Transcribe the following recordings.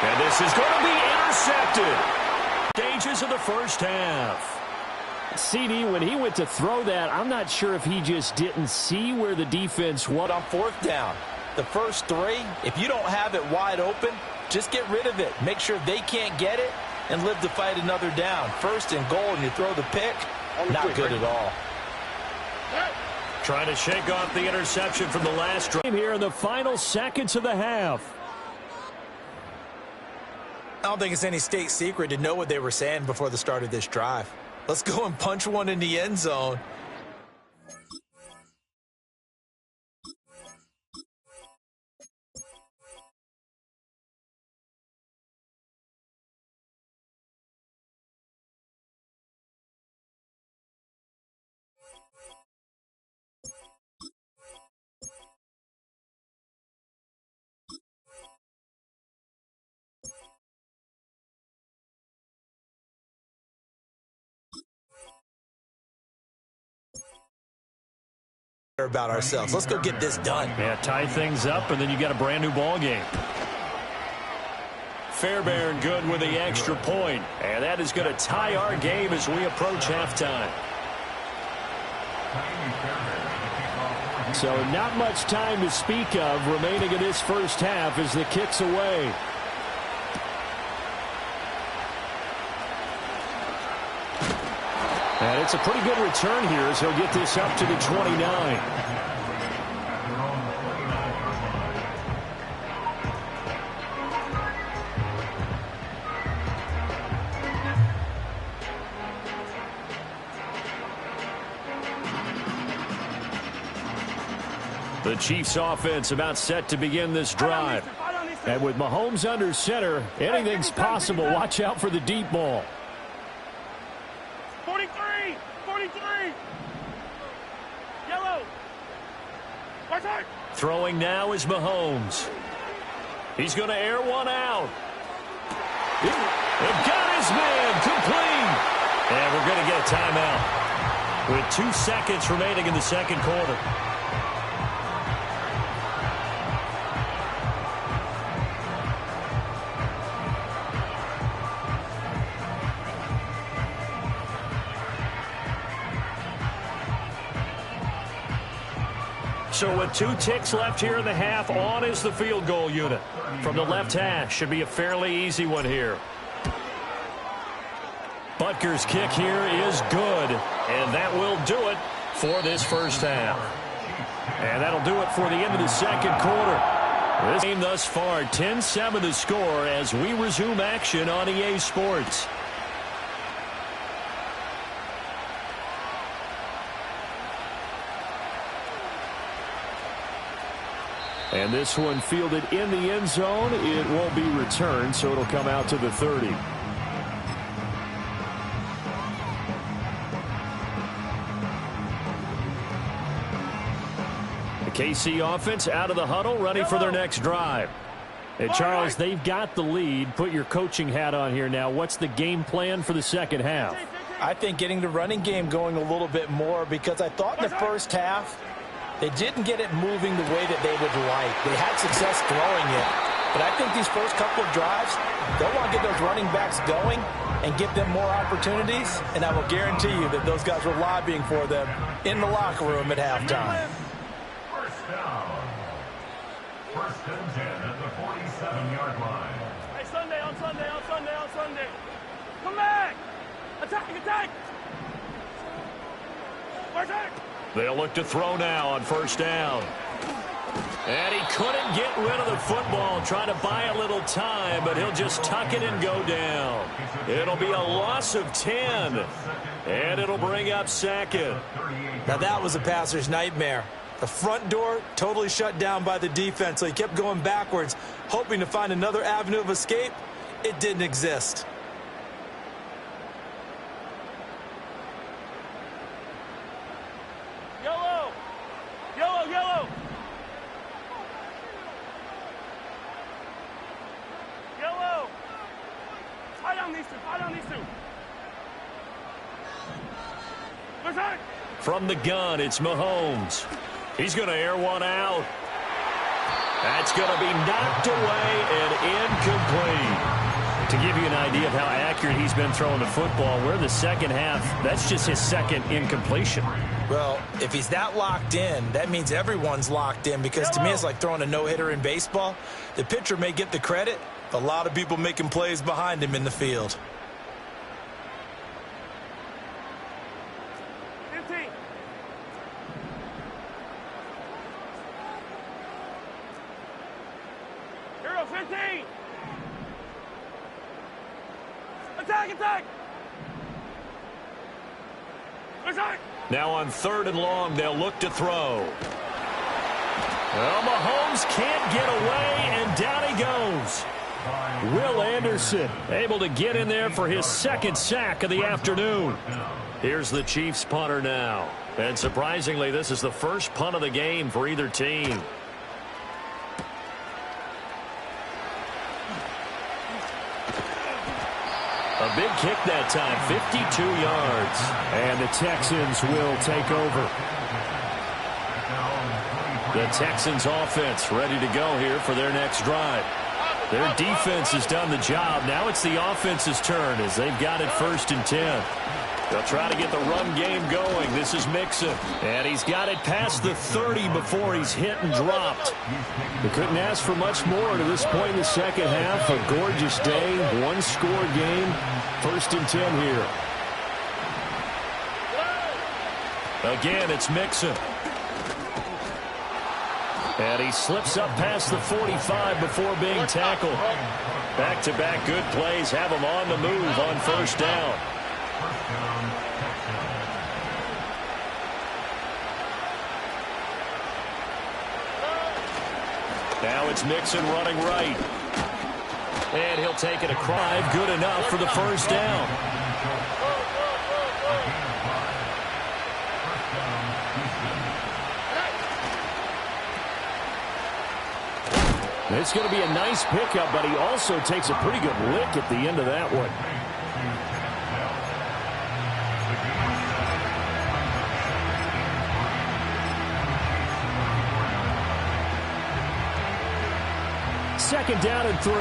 And this is going to be intercepted. Stages of the first half. CD, when he went to throw that, I'm not sure if he just didn't see where the defense was. On fourth down, the first three, if you don't have it wide open, just get rid of it. Make sure they can't get it and live to fight another down. First and goal, and you throw the pick, not good at all. Trying to shake off the interception from the last drive. Here in the final seconds of the half. I don't think it's any state secret to know what they were saying before the start of this drive. Let's go and punch one in the end zone. About ourselves. Let's go get this done. Yeah, tie things up, and then you got a brand new ball game. Fairbairn good with the extra point, and that is going to tie our game as we approach halftime. So not much time to speak of remaining in this first half as the kick's away. And it's a pretty good return here as he'll get this up to the 29. The Chiefs offense about set to begin this drive. And with Mahomes under center, anything's possible. Watch out for the deep ball. 43! 43! Yellow! Throwing now is Mahomes. He's going to air one out. He got his man complete. And we're going to get a timeout with 2 seconds remaining in the second quarter. So with 2 ticks left here in the half, on is the field goal unit. From the left hash, should be a fairly easy one here. Butker's kick here is good, and that will do it for this first half. And that'll do it for the end of the second quarter. This game thus far, 10-7 to score as we resume action on EA Sports. And this one fielded in the end zone. It won't be returned, so it'll come out to the 30. The KC offense out of the huddle, ready for their next drive. And Charles, they've got the lead. Put your coaching hat on here now. What's the game plan for the second half? I think getting the running game going a little bit more, because I thought in the first half they didn't get it moving the way that they would like. They had success throwing it. But I think these first couple of drives, they'll want to get those running backs going and give them more opportunities. And I will guarantee you that those guys were lobbying for them in the locker room at halftime. First down. First and 10 at the 47-yard line. Hey, Sunday, on Sunday, on Sunday, on Sunday. Come back! Attack, attack! Attack! They'll look to throw now on first down. And he couldn't get rid of the football, trying to buy a little time, but he'll just tuck it and go down. It'll be a loss of 10, and it'll bring up second. Now that was a passer's nightmare. The front door totally shut down by the defense, so he kept going backwards, hoping to find another avenue of escape. It didn't exist. Yellow! Yellow, yellow! Yellow! Tie down these two, tie down these two. Attack! From the gun, it's Mahomes. He's going to air one out. That's going to be knocked away and incomplete. To give you an idea of how accurate he's been throwing the football, we're in the second half. That's just his second incompletion. Well, if he's that locked in, that means everyone's locked in, because to me it's like throwing a no-hitter in baseball. The pitcher may get the credit, a lot of people making plays behind him in the field. 15. Hero 15. Attack, attack. Attack. Now on 3rd and long, they'll look to throw. Well, Mahomes can't get away, and down he goes. Will Anderson able to get in there for his second sack of the afternoon. Here's the Chiefs punter now. And surprisingly, this is the first punt of the game for either team. A big kick that time, 52 yards. And the Texans will take over. The Texans offense ready to go here for their next drive. Their defense has done the job. Now it's the offense's turn as they've got it 1st and 10. They'll try to get the run game going. This is Mixon. And he's got it past the 30 before he's hit and dropped. They couldn't ask for much more to this point in the second half. A gorgeous day, one-score game. 1st and 10 here. Again, it's Mixon. And he slips up past the 45 before being tackled. Back-to-back good plays have him on the move on 1st down. Now it's Mixon running right. And he'll take it across. Good enough for the 1st down. It's going to be a nice pickup, but he also takes a pretty good lick at the end of that one. Second down and 3.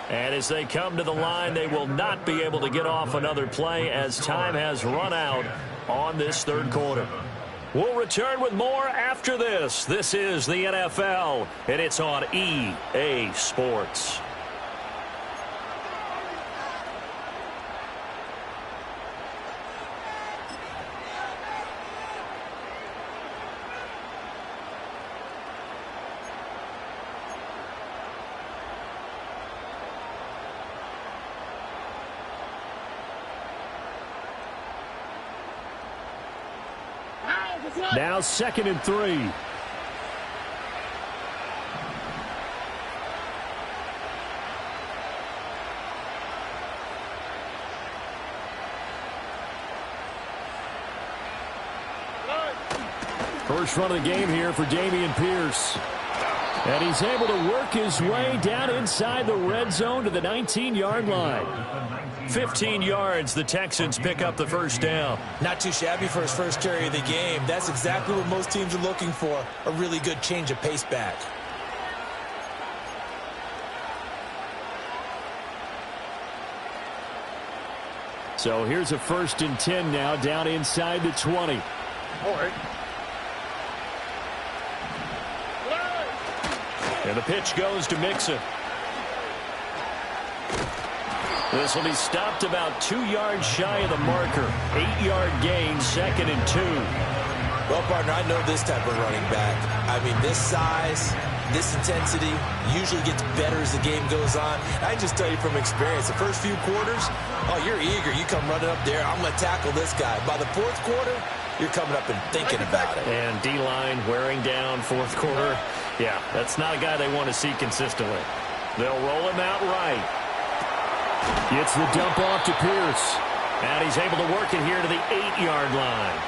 And as they come to the line, they will not be able to get off another play as time has run out on this 3rd quarter. We'll return with more after this. This is the NFL, and it's on EA Sports. Now 2nd and 3. First run of the game here for Dameon Pierce. And he's able to work his way down inside the red zone to the 19-yard line. 15 yards, the Texans pick up the 1st down. Not too shabby for his first carry of the game. That's exactly what most teams are looking for, a really good change of pace back. So here's a 1st and 10 now, down inside the 20. And the pitch goes to Mixon. This will be stopped about 2 yards shy of the marker. 8-yard gain, 2nd and 2. Well, partner, I know this type of running back. I mean, this size, this intensity usually gets better as the game goes on. I just tell you from experience, the first few quarters, oh, you're eager. You come running up there, I'm going to tackle this guy. By the 4th quarter, you're coming up and thinking about it. And D-line wearing down 4th quarter. Yeah, that's not a guy they want to see consistently. They'll roll him out right. Gets the dump off to Pierce. And he's able to work it here to the 8-yard line.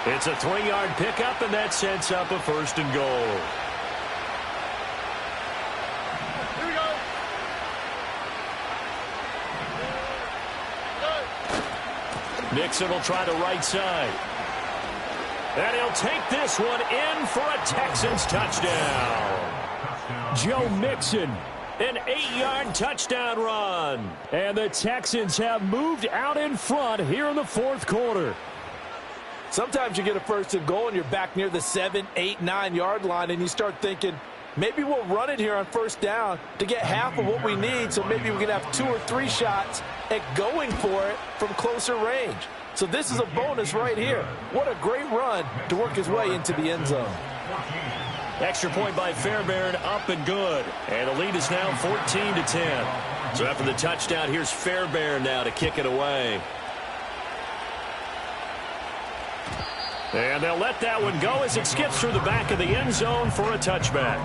It's a 3-yard pickup, and that sets up a 1st and goal. Here we go. Mixon will try the right side. And he'll take this one in for a Texans touchdown. Joe Mixon, an 8-yard touchdown run. And the Texans have moved out in front here in the fourth quarter. Sometimes you get a first and goal and you're back near the 7, 8, 9-yard line and you start thinking, maybe we'll run it here on first down to get half of what we need, so maybe we can have 2 or 3 shots at going for it from closer range. So this is a bonus right here. What a great run to work his way into the end zone. Extra point by Fairbairn, up and good. And the lead is now 14-10. So after the touchdown, here's Fairbairn now to kick it away. And they'll let that one go as it skips through the back of the end zone for a touchback.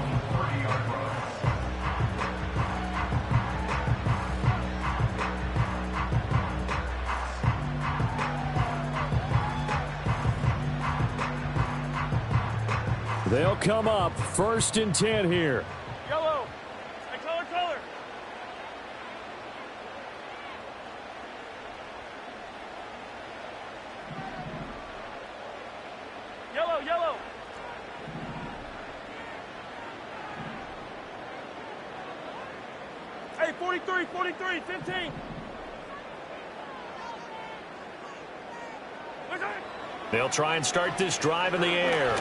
They'll come up 1st and 10 here. Yellow. Hey, color. Yellow. Hey, 43, 15. They'll try and start this drive in the air.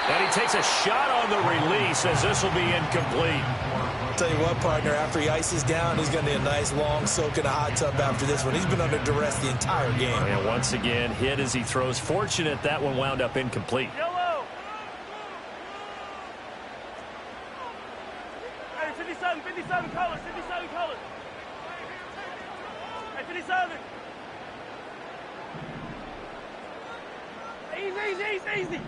And he takes a shot on the release as this will be incomplete. I'll tell you what, partner, after he ices down, he's going to need a nice long soak in a hot tub after this one. He's been under duress the entire game. And once again, hit as he throws. Fortunate that one wound up incomplete. Yellow. Hey, 57 colors. Hey, 57. Easy.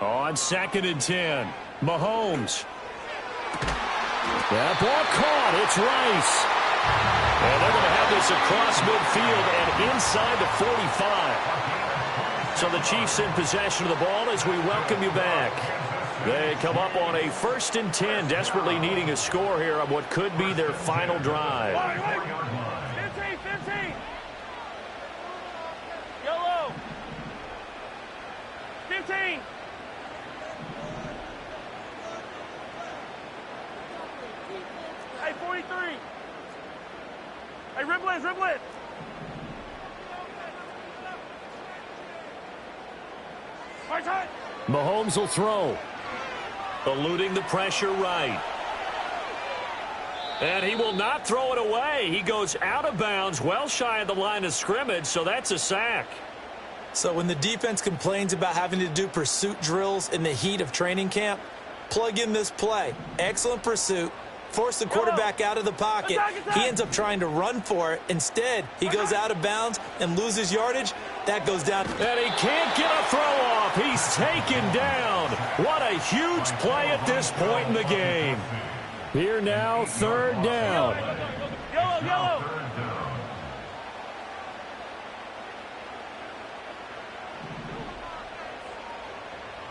On 2nd and 10, Mahomes. That ball caught. It's Rice. And they're going to have this across midfield and inside the 45. So the Chiefs in possession of the ball as we welcome you back. They come up on a 1st and 10, desperately needing a score here on what could be their final drive. 15. Yellow. 15. Hey, 43. Hey, rib blitz. Mahomes will throw. Eluding the pressure right. And he will not throw it away. He goes out of bounds, well shy of the line of scrimmage, so that's a sack. So when the defense complains about having to do pursuit drills in the heat of training camp, plug in this play. Excellent pursuit. Force the quarterback out of the pocket. He ends up trying to run for it. Instead, he goes out of bounds and loses yardage. That goes down. And he can't get a throw off. He's taken down. What a huge play at this point in the game. Here now, 3rd down. Yellow.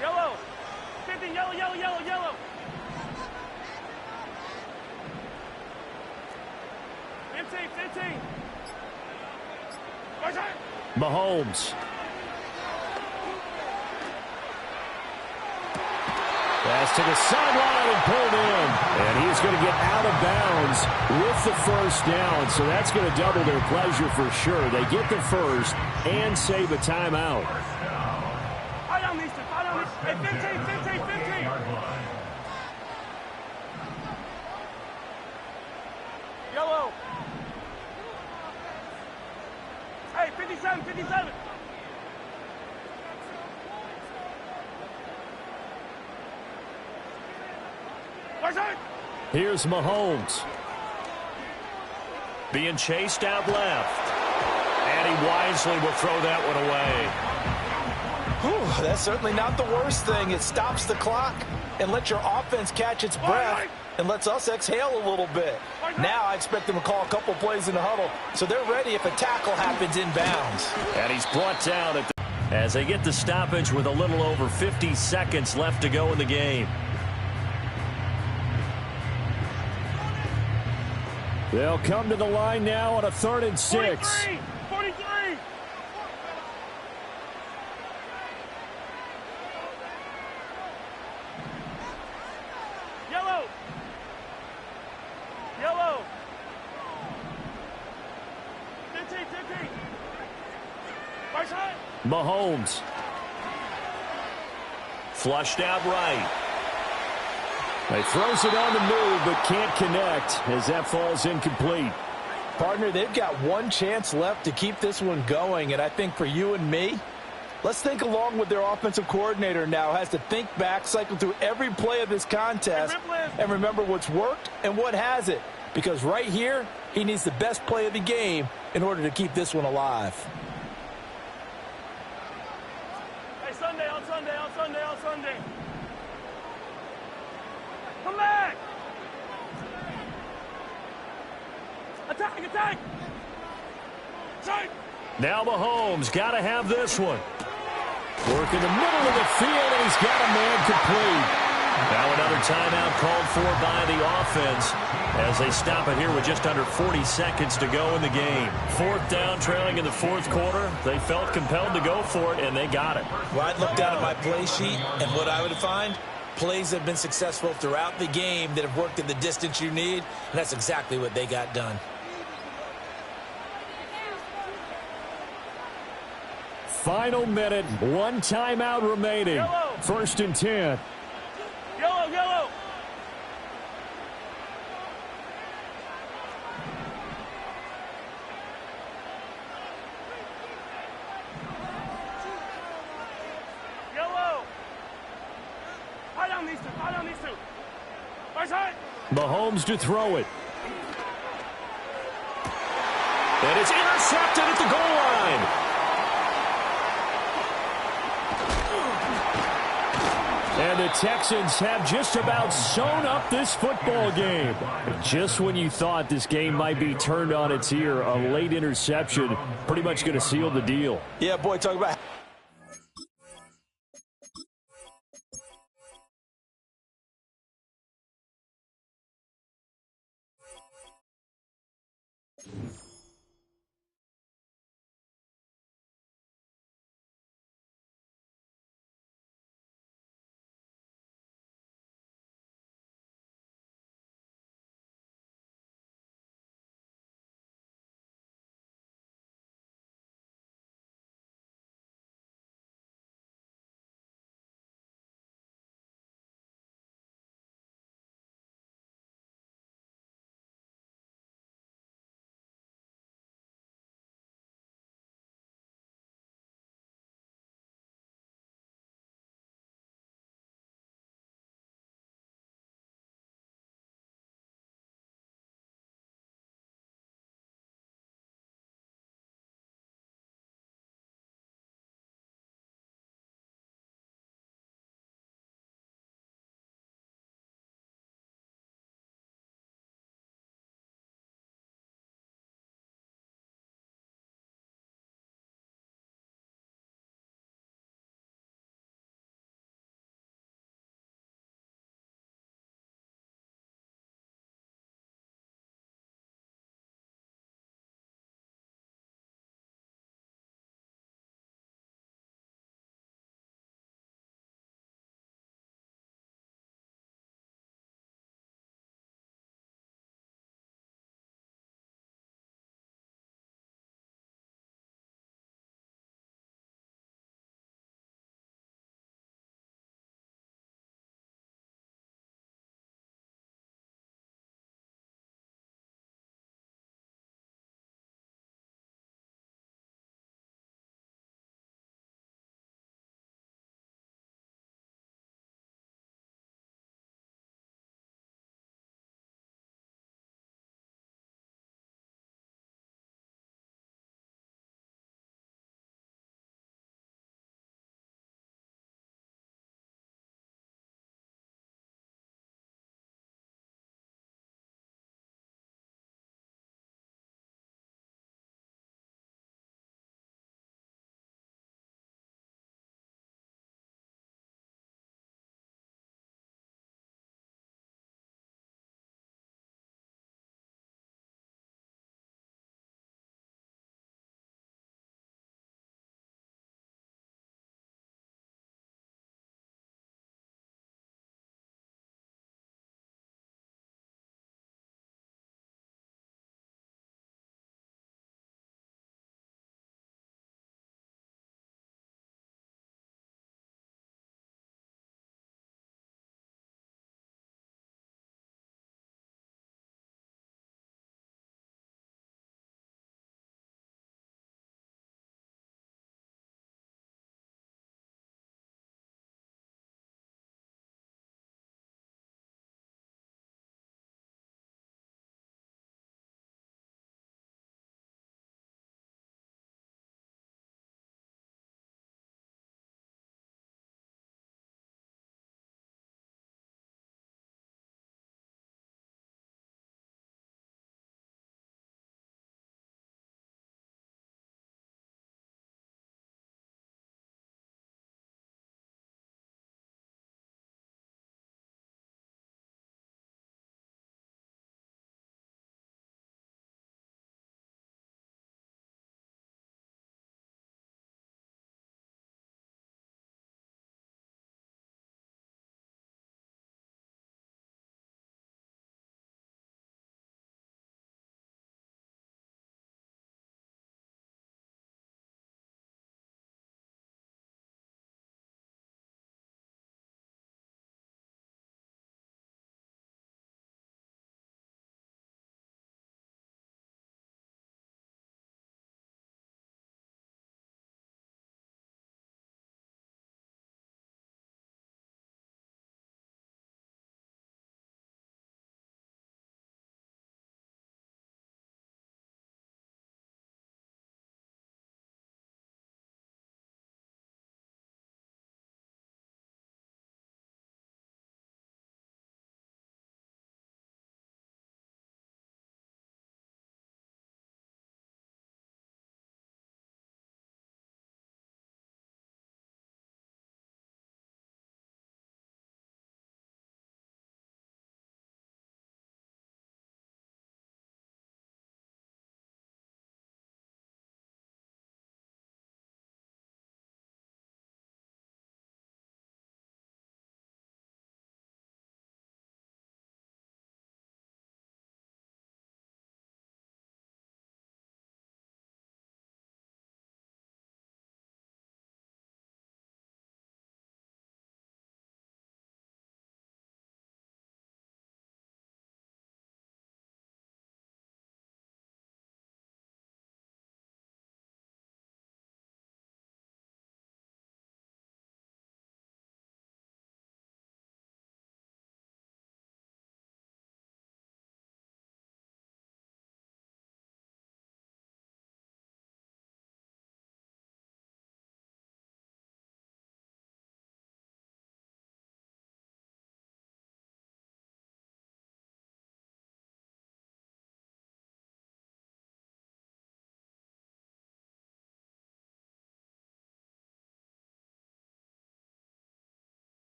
Yellow. 15, yellow. 15. Mahomes. Pass to the sideline and pulled in. And he's going to get out of bounds with the 1st down. So that's going to double their pleasure for sure. They get the 1st and save a timeout. Hey, 15. Yellow. Hey, 57. Here's Mahomes. Being chased out left. And he wisely will throw that one away. Whew, that's certainly not the worst thing. It stops the clock and lets your offense catch its breath and lets us exhale a little bit. Now I expect them to call a couple plays in the huddle so they're ready if a tackle happens in bounds. And he's brought down as they get the stoppage with a little over 50 seconds left to go in the game. They'll come to the line now on a 3rd and 6. 43. Mahomes. Flushed out right. He throws it on the move, but can't connect as that falls incomplete. Partner, they've got one chance left to keep this one going, and I think for you and me, let's think along with their offensive coordinator now. Has to think back, cycle through every play of this contest, and remember what's worked and what hasn't. Because right here, he needs the best play of the game in order to keep this one alive. Hey, Sunday, on Sunday, on Sunday, on Sunday. Come back! Attack, attack! Attack! Now Mahomes got to have this one. Work in the middle of the field, and he's got a man complete. Now another timeout called for by the offense as they stop it here with just under 40 seconds to go in the game. Fourth down, trailing in the fourth quarter. They felt compelled to go for it, and they got it. Well, I'd look down at my play sheet, and what I would find, plays have been successful throughout the game that have worked in the distance you need, and that's exactly what they got done. Final minute, one timeout remaining. Yellow. 1st and 10. Yellow, yellow! Yellow! Tie down these two, tie down these two. Right side! Mahomes to throw it. And it's intercepted at the goal line. And the Texans have just about sewn up this football game. Just when you thought this game might be turned on its ear, a late interception pretty much going to seal the deal. Yeah, boy, talk about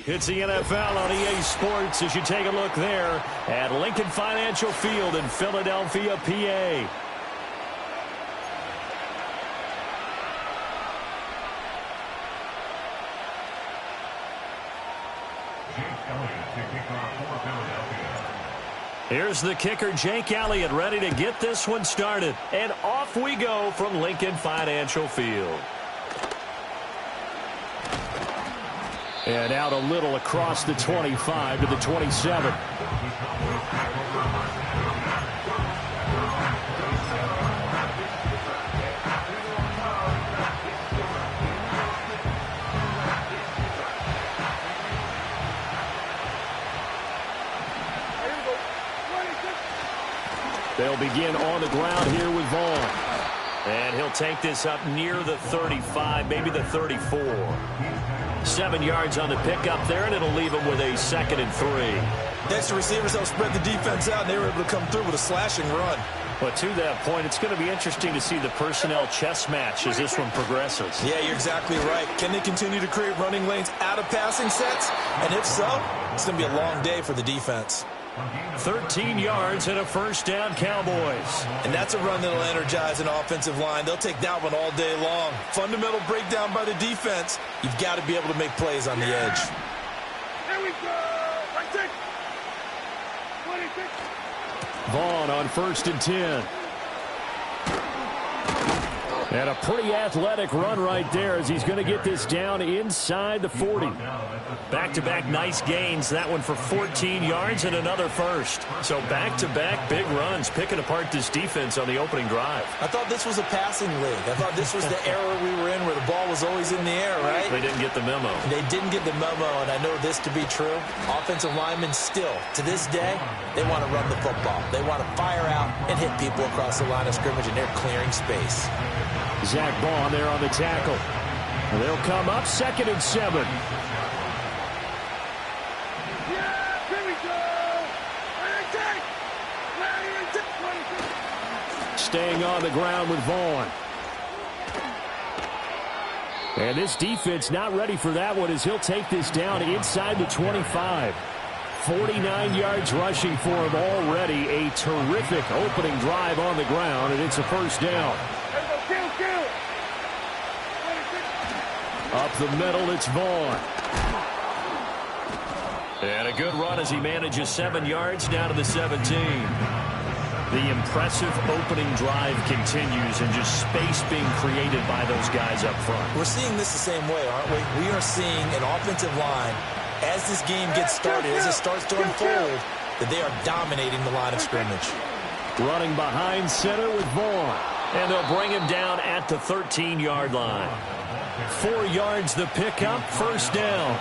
It's the NFL on EA Sports as you take a look there at Lincoln Financial Field in Philadelphia, PA. Here's the kicker, Jake Elliott, ready to get this one started. And off we go from Lincoln Financial Field. And out a little across the 25 to the 27. They'll begin on the ground here with Vaughn. And he'll take this up near the 35, maybe the 34. 7 yards on the pickup there, and it'll leave him with a 2nd and 3. Extra receivers help spread the defense out, and they were able to come through with a slashing run. But to that point, it's going to be interesting to see the personnel chess match as this one progresses. Yeah, you're exactly right. Can they continue to create running lanes out of passing sets? And if so, it's going to be a long day for the defense. 13 yards and a first down, Cowboys. And that's a run that'll energize an offensive line. They'll take that one all day long. Fundamental breakdown by the defense. You've got to be able to make plays on the edge. Here we go. Right there. 26. Vaughn on 1st and 10. And a pretty athletic run right there as he's going to get this down inside the 40. Back-to-back nice gains. That one for 14 yards and another first. So back-to-back big runs, picking apart this defense on the opening drive. I thought this was a passing league. I thought this was the era we were in where the ball was always in the air, right? They didn't get the memo. They didn't get the memo, and I know this to be true. Offensive linemen still, to this day, they want to run the football. They want to fire out and hit people across the line of scrimmage, and they're clearing space. Zach Bond there on the tackle. They'll come up 2nd and 7. Yeah, here we go. Staying on the ground with Vaughn. And this defense not ready for that one as he'll take this down inside the 25. 49 yards rushing for him already. A terrific opening drive on the ground, and it's a first down. Up the middle, it's Vaughn. And a good run as he manages 7 yards down to the 17. The impressive opening drive continues and just space being created by those guys up front. We're seeing this the same way, aren't we? We are seeing an offensive line, as this game gets started, as it starts to unfold, that they are dominating the line of scrimmage. Running behind center with Vaughn. And they'll bring him down at the 13-yard line. 4 yards the pickup, first down.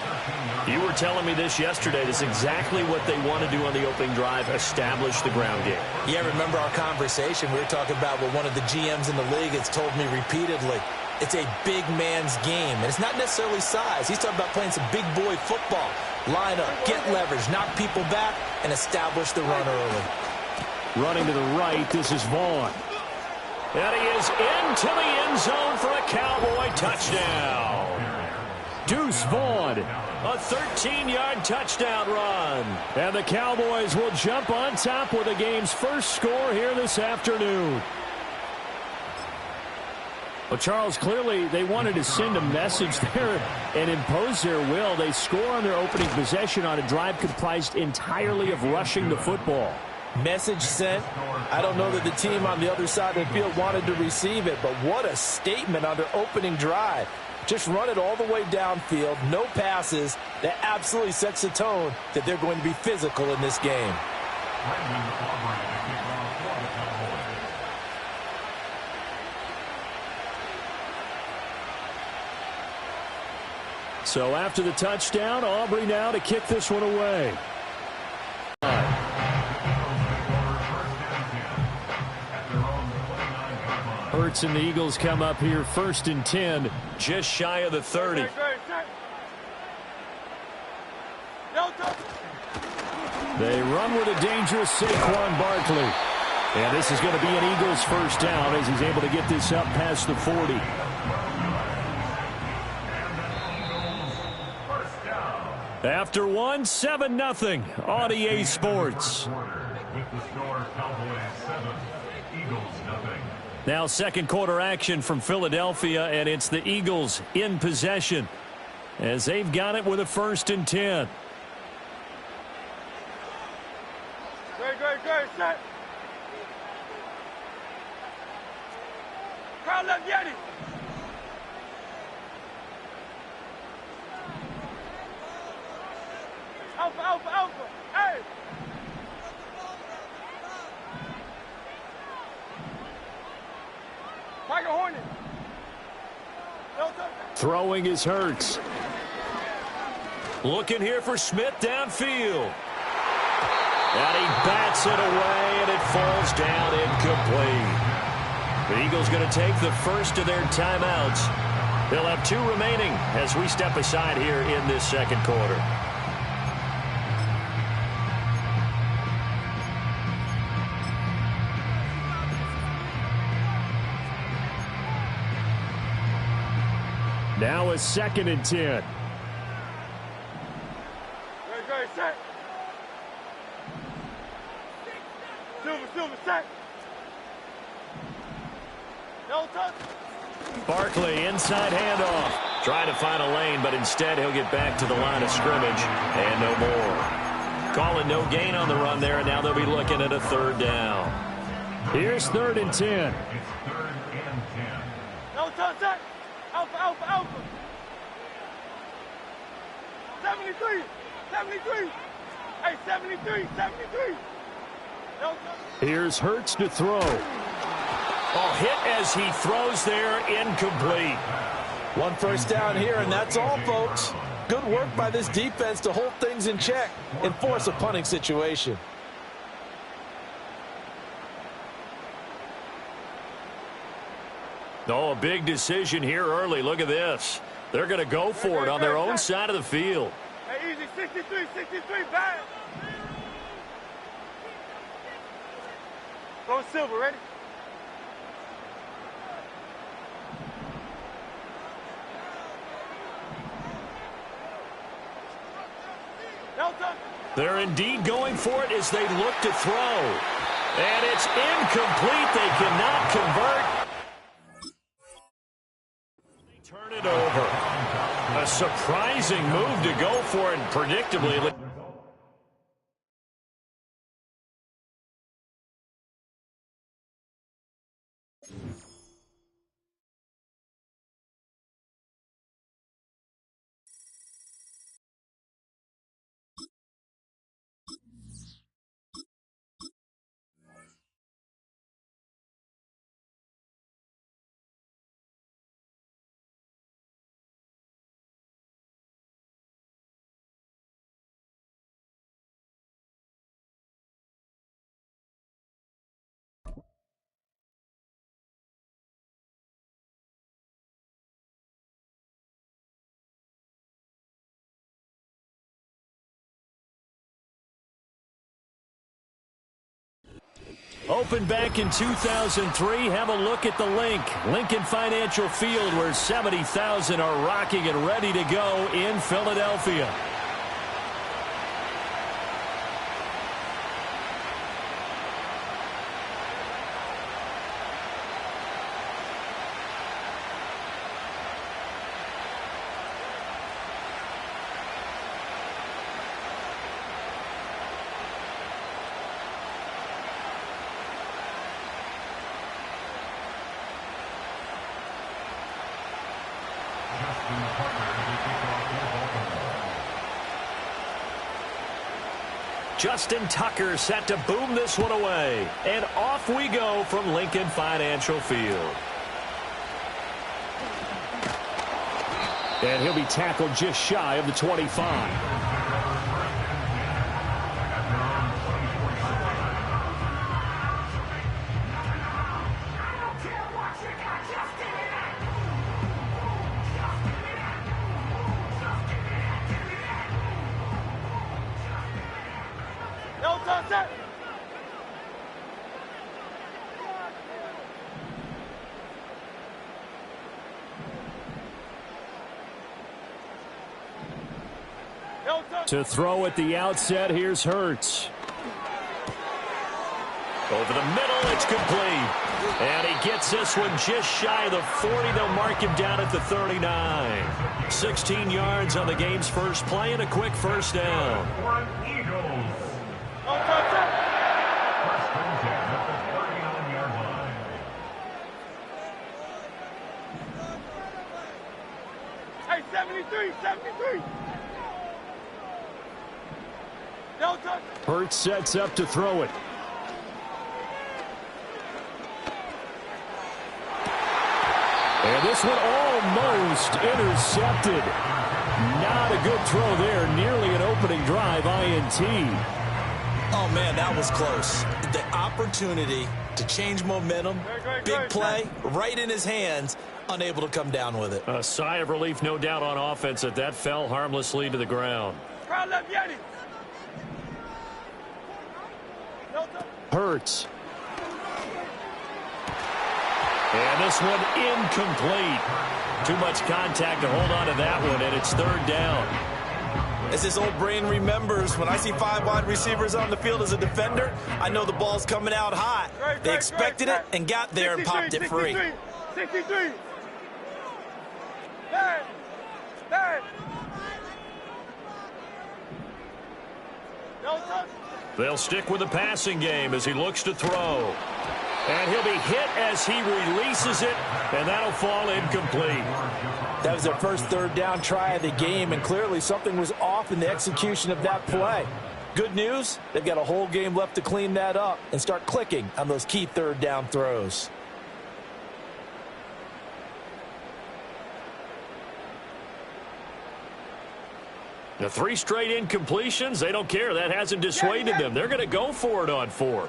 You were telling me this yesterday. This is exactly what they want to do on the opening drive, establish the ground game. Yeah, remember our conversation? We were talking about what one of the GMs in the league has told me repeatedly. It's a big man's game, and it's not necessarily size. He's talking about playing some big boy football. Line up, get leverage, knock people back, and establish the run early. Running to the right, this is Vaughn. And he is into the end zone for a Cowboy touchdown. Deuce Vaughn, a 13-yard touchdown run. And the Cowboys will jump on top with the game's first score here this afternoon. Well, Charles, clearly they wanted to send a message there and impose their will. They score on their opening possession on a drive comprised entirely of rushing the football. Message sent. I don't know that the team on the other side of the field wanted to receive it, but what a statement on their opening drive. Just run it all the way downfield, no passes. That absolutely sets the tone that they're going to be physical in this game. So after the touchdown, Aubrey now to kick this one away. Hurts and the Eagles come up here 1st and 10, just shy of the 30. They run with a dangerous Saquon Barkley. And this is going to be an Eagles first down as he's able to get this up past the 40. After one, 7-0 on EA Sports. With the score, Cowboys 7, Eagles nothing. Now second quarter action from Philadelphia, and it's the Eagles in possession as they've got it with a 1st and 10. Great, set. Crowd left Yeti. Alpha, hey! Tiger Hornet. Throwing is Hurts. Looking here for Smith downfield. And he bats it away, and it falls down incomplete. The Eagles going to take the first of their timeouts. They'll have 2 remaining as we step aside here in this second quarter. Now a 2nd and 10. Great, set. Silver, set. No touch. Barkley, inside handoff. Trying to find a lane, but instead he'll get back to the line of scrimmage and no more. Calling no gain on the run there, and now they'll be looking at a 3rd down. Here's 3rd and 10. It's 3rd and 10. No touch, set. Alpha. 73. Hey, 73. No touch. Here's Hurts to throw. Oh, hit as he throws there, incomplete. 1 first down here, and that's all, folks. Good work by this defense to hold things in check and force a punting situation. Oh, a big decision here early. Look at this. They're going to go for it on their own side of the field. Hey, easy, 63, bad. Go Silver, ready? They're indeed going for it as they look to throw. And it's incomplete. They cannot convert. They turn it over. A surprising move to go for it, and predictably. Opened back in 2003. Have a look at the link. Lincoln Financial Field, where 70,000 are rocking and ready to go in Philadelphia. Justin Tucker set to boom this one away. And off we go from Lincoln Financial Field. And he'll be tackled just shy of the 25. To throw at the outset, here's Hurts. Over the middle, it's complete. And he gets this one just shy of the 40. They'll mark him down at the 39. 16 yards on the game's first play and a quick first down. Hey, 73, 73. No touch. Hurts sets up to throw it. And this one almost intercepted. Not a good throw there. Nearly an opening drive INT. Oh, man, that was close. The opportunity to change momentum, big play, right in his hands, unable to come down with it. A sigh of relief, no doubt, on offense that fell harmlessly to the ground. Hurts. And this one incomplete. Too much contact to hold on to that one, and it's third down. As his old brain remembers, when I see 5 wide receivers on the field as a defender, I know the ball's coming out hot. They expected it and got there and popped it free. 63. Hey. No touch. They'll stick with the passing game as he looks to throw. And he'll be hit as he releases it, and that'll fall incomplete. That was their first third down try of the game, and clearly something was off in the execution of that play. Good news, they've got a whole game left to clean that up and start clicking on those key third down throws. The 3 straight incompletions, they don't care. That hasn't dissuaded them. They're going to go for it on 4th.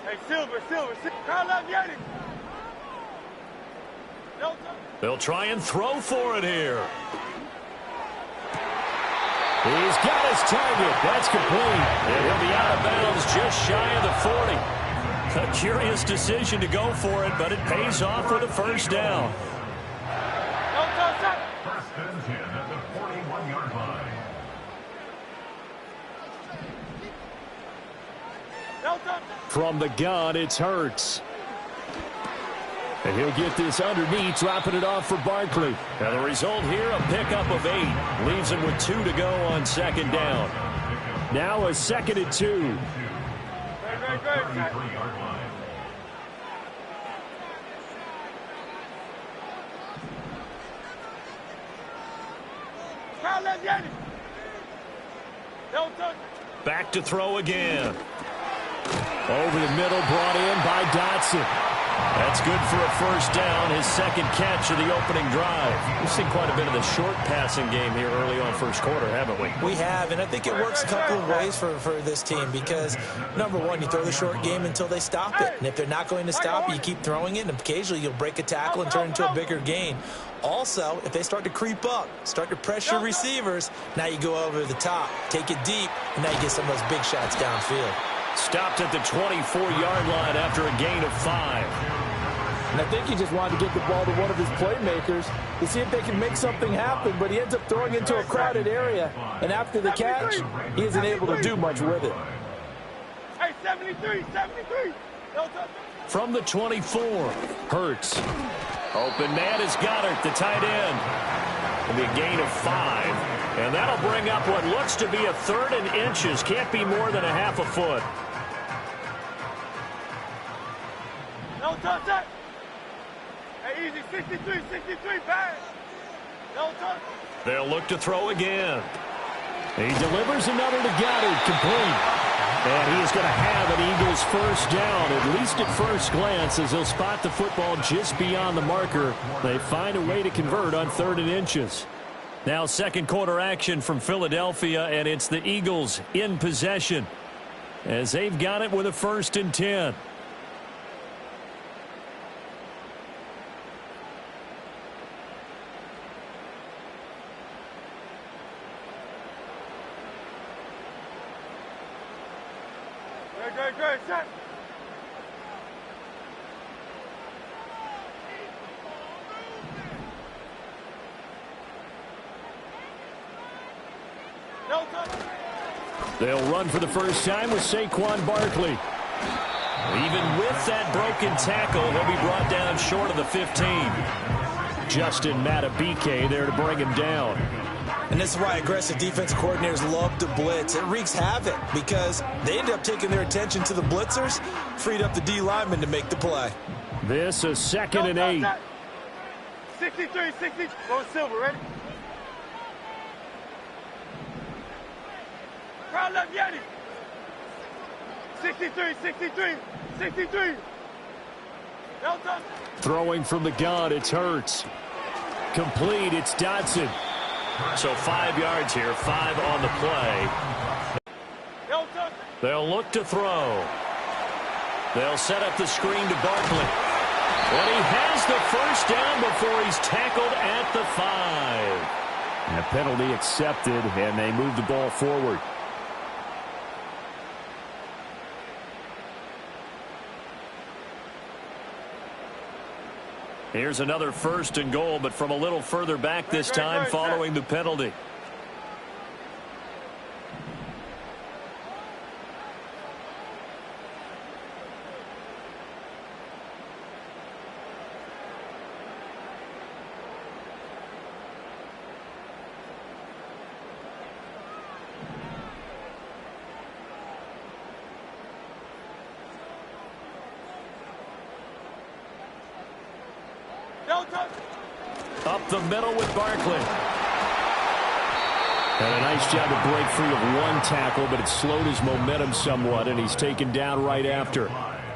Hey, Silver. They'll try and throw for it here. He's got his target. That's complete. And he'll be out of bounds just shy of the 40. A curious decision to go for it, but it pays off with a first down. First and 10 at the 41-yard line. From the gun, it's Hurts. And he'll get this underneath, dropping it off for Barkley. Now the result here, a pickup of 8. Leaves him with 2 to go on second down. Now a 2nd and 2. Back to throw again. Over the middle, brought in by Dotson. That's good for a first down, his second catch of the opening drive. We've seen quite a bit of the short passing game here early on first quarter, haven't we? We have, and I think it works a couple of ways for this team because, number one, you throw the short game until they stop it. And if they're not going to stop it, you keep throwing it, and occasionally you'll break a tackle and turn it into a bigger gain. Also, if they start to creep up, start to pressure receivers, now you go over the top, take it deep, and now you get some of those big shots downfield. Stopped at the 24-yard line after a gain of 5. And I think he just wanted to get the ball to one of his playmakers to see if they can make something happen, but he ends up throwing into a crowded area, and after the catch, he isn't able to do much with it. Hey, 73. From the 24, Hurts. Open man is Goddard, the tight end. It'll be a gain of 5. And that'll bring up what looks to be a 3rd and inches. Can't be more than a half a foot. No touch. Hey, easy. 63, pass. No touch. They'll look to throw again. He delivers another to Goddard, complete. And he is going to have an Eagles first down, at least at first glance, as they'll spot the football just beyond the marker. They find a way to convert on 3rd and inches. Now second quarter action from Philadelphia, and it's the Eagles in possession as they've got it with a 1st and 10. Great, set. They'll run for the first time with Saquon Barkley. Even with that broken tackle, he'll be brought down short of the 15. Justin Matabike there to bring him down. And this is why aggressive defensive coordinators love to blitz. It wreaks havoc because they end up taking their attention to the blitzers, freed up the D lineman to make the play. This is 2nd and 8. 63, 60. Go Silver, ready? Crowd left, Yeti. 63, 63, 63. Delta. Throwing from the gun, it's Hurts. Complete, it's Dodson. So 5 yards here, 5 on the play. Delta. They'll look to throw. They'll set up the screen to Barkley. And he has the first down before he's tackled at the 5. And a penalty accepted, and they move the ball forward. Here's another 1st and goal, but from a little further back this time following the penalty. Up the middle with Barkley. And a nice job to break free of one tackle, but it slowed his momentum somewhat, and he's taken down right after.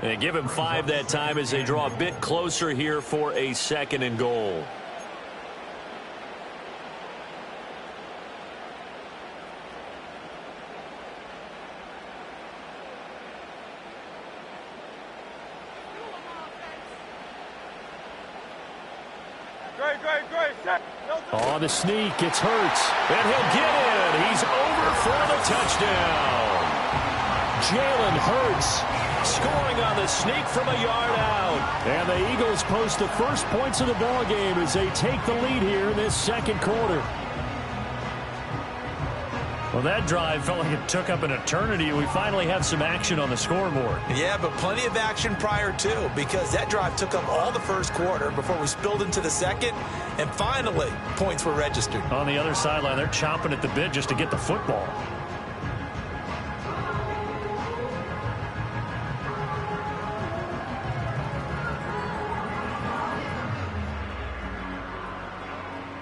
And give him 5 that time as they draw a bit closer here for a 2nd and goal. On the sneak, it's Hurts, and he'll get in. He's over for the touchdown. Jalen Hurts scoring on the sneak from a yard out. And the Eagles post the first points of the ball game as they take the lead here in this 2nd quarter. Well, that drive felt like it took up an eternity. We finally have some action on the scoreboard. Yeah, but plenty of action prior to, because that drive took up all the 1st quarter before we spilled into the 2nd, and finally, points were registered. On the other sideline, they're chomping at the bit just to get the football.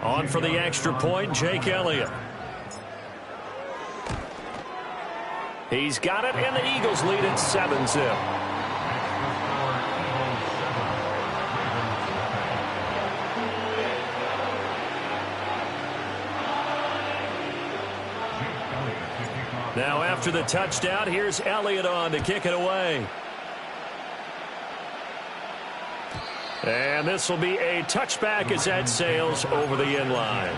On for the extra point, Jake Elliott. He's got it, and the Eagles lead it 7-0. Now after the touchdown, here's Elliott on to kick it away. And this will be a touchback as that sails over the end line.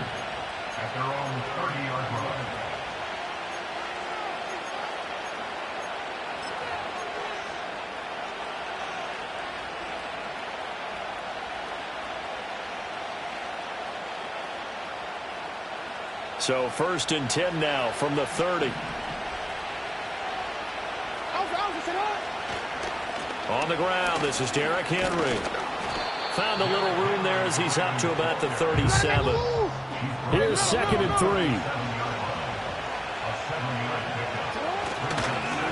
At their own 30-yard line. So 1st and 10 now from the 30. On the ground, this is Derrick Henry. Found a little room there as he's up to about the 37. Here's 2nd and 3.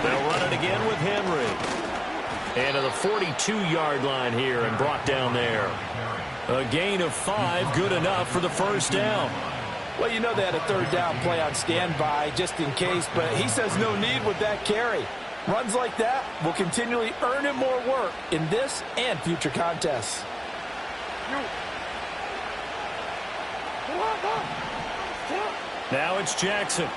They'll run it again with Henry. And to the 42-yard line here and brought down there. A gain of 5, good enough for the first down. Well, you know they had a 3rd down play on standby just in case, but he says no need with that carry. Runs like that will continually earn him more work in this and future contests. Now it's Jackson.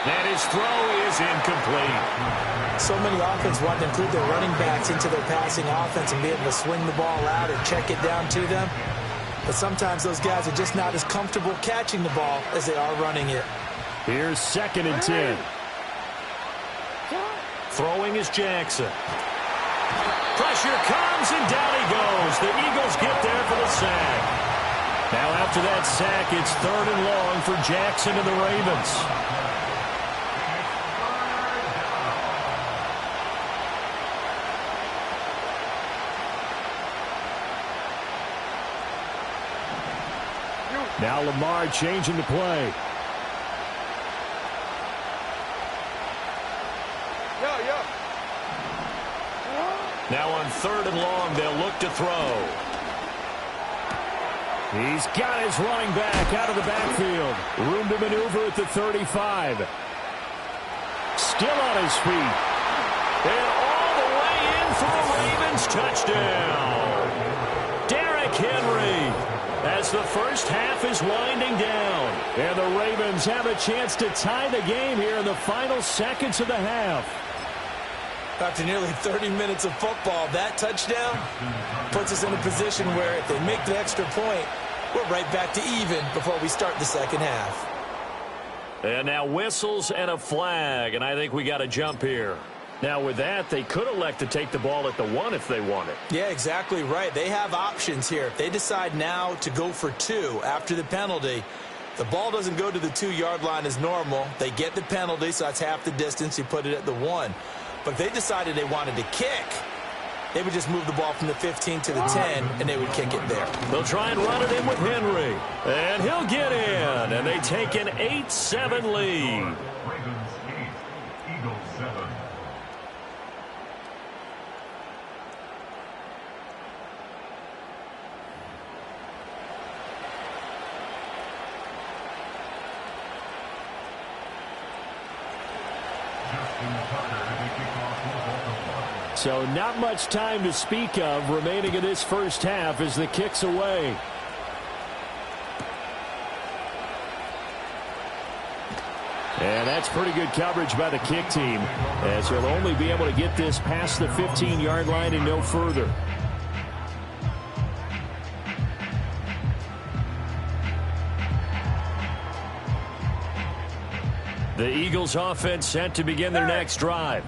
And his throw is incomplete. So many offenses want to include their running backs into their passing offense and be able to swing the ball out and check it down to them. But sometimes those guys are just not as comfortable catching the ball as they are running it. Here's 2nd and 10. Throwing is Jackson. Pressure comes, and down he goes. The Eagles get there for the sack. Now after that sack, it's 3rd and long for Jackson and the Ravens. Now Lamar changing the play. Now on 3rd and long, they'll look to throw. He's got his running back out of the backfield. Room to maneuver at the 35. Still on his feet. And all the way in for the Ravens touchdown. Derrick Henry, as the first half is winding down. And the Ravens have a chance to tie the game here in the final seconds of the half. After nearly 30 minutes of football, that touchdown puts us in a position where if they make the extra point, we're right back to even before we start the second half. And now whistles and a flag, and I think we got a jump here. Now with that, they could elect to take the ball at the 1 if they want it. Yeah, exactly right. They have options here. If they decide now to go for 2 after the penalty, the ball doesn't go to the 2-yard line as normal. They get the penalty, so that's half the distance. You put it at the 1. But if they decided they wanted to kick, they would just move the ball from the 15 to the 10, and they would kick it there. They'll try and run it in with Henry. And he'll get in. And they take an 8-7 lead. Ravens 8, Eagles 7. So not much time to speak of remaining in this first half as the kick's away. And that's pretty good coverage by the kick team, as he'll only be able to get this past the 15-yard line and no further. The Eagles offense set to begin their next drive.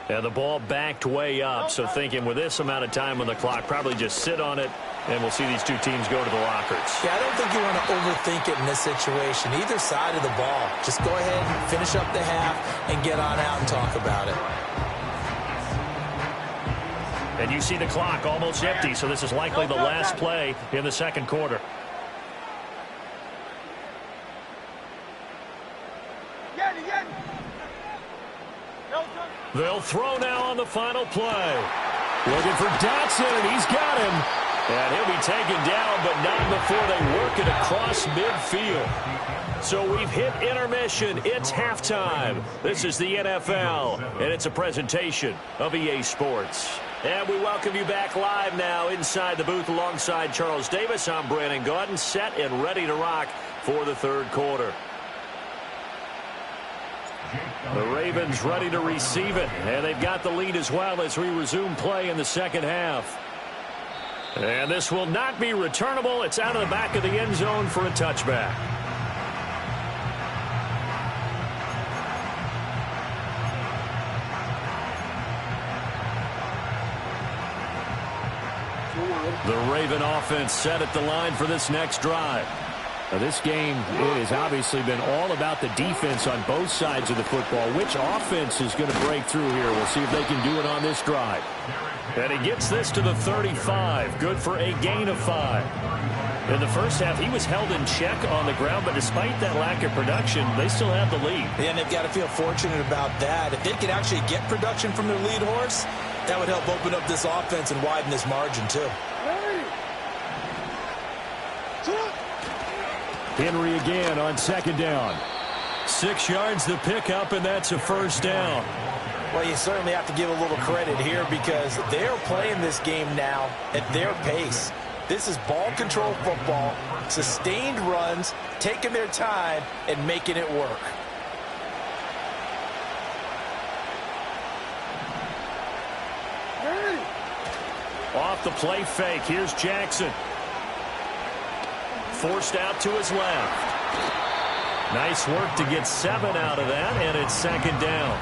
And the ball backed way up, so thinking with this amount of time on the clock, probably just sit on it, and we'll see these two teams go to the lockers. Yeah, I don't think you want to overthink it in this situation. Either side of the ball. Just go ahead and finish up the half and get on out and talk about it. And you see the clock almost empty, so this is likely the last play in the second quarter. They'll throw now on the final play. Looking for Dotson, and he's got him. And he'll be taken down, but not before they work it across midfield. So we've hit intermission. It's halftime. This is the NFL, and it's a presentation of EA Sports. And we welcome you back live now inside the booth alongside Charles Davis. I'm Brandon Gaudin, set and ready to rock for the third quarter. The Ravens ready to receive it, and they've got the lead as well as we resume play in the second half. And this will not be returnable. It's out of the back of the end zone for a touchback. The Raven offense set at the line for this next drive. Now, this game has obviously been all about the defense on both sides of the football. Which offense is going to break through here? We'll see if they can do it on this drive. And he gets this to the 35. Good for a gain of 5. In the first half, he was held in check on the ground, but despite that lack of production, they still have the lead. Yeah, and they've got to feel fortunate about that. If they could actually get production from their lead horse, that would help open up this offense and widen this margin, too. Henry again on second down. 6 yards the pickup, and that's a first down. Well, you certainly have to give a little credit here because they're playing this game now at their pace. This is ball control football, sustained runs, taking their time, and making it work. Off the play fake, here's Jackson. Forced out to his left. Nice work to get 7 out of that, and it's second down.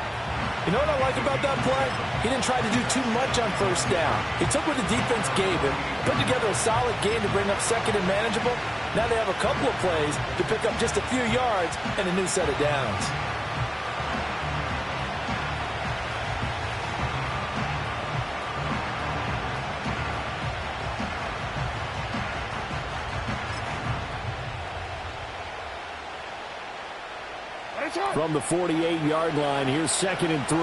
You know what I like about that play? He didn't try to do too much on first down. He took what the defense gave him, put together a solid game to bring up second and manageable. Now they have a couple of plays to pick up just a few yards and a new set of downs. From the 48-yard line, here's 2nd and 3.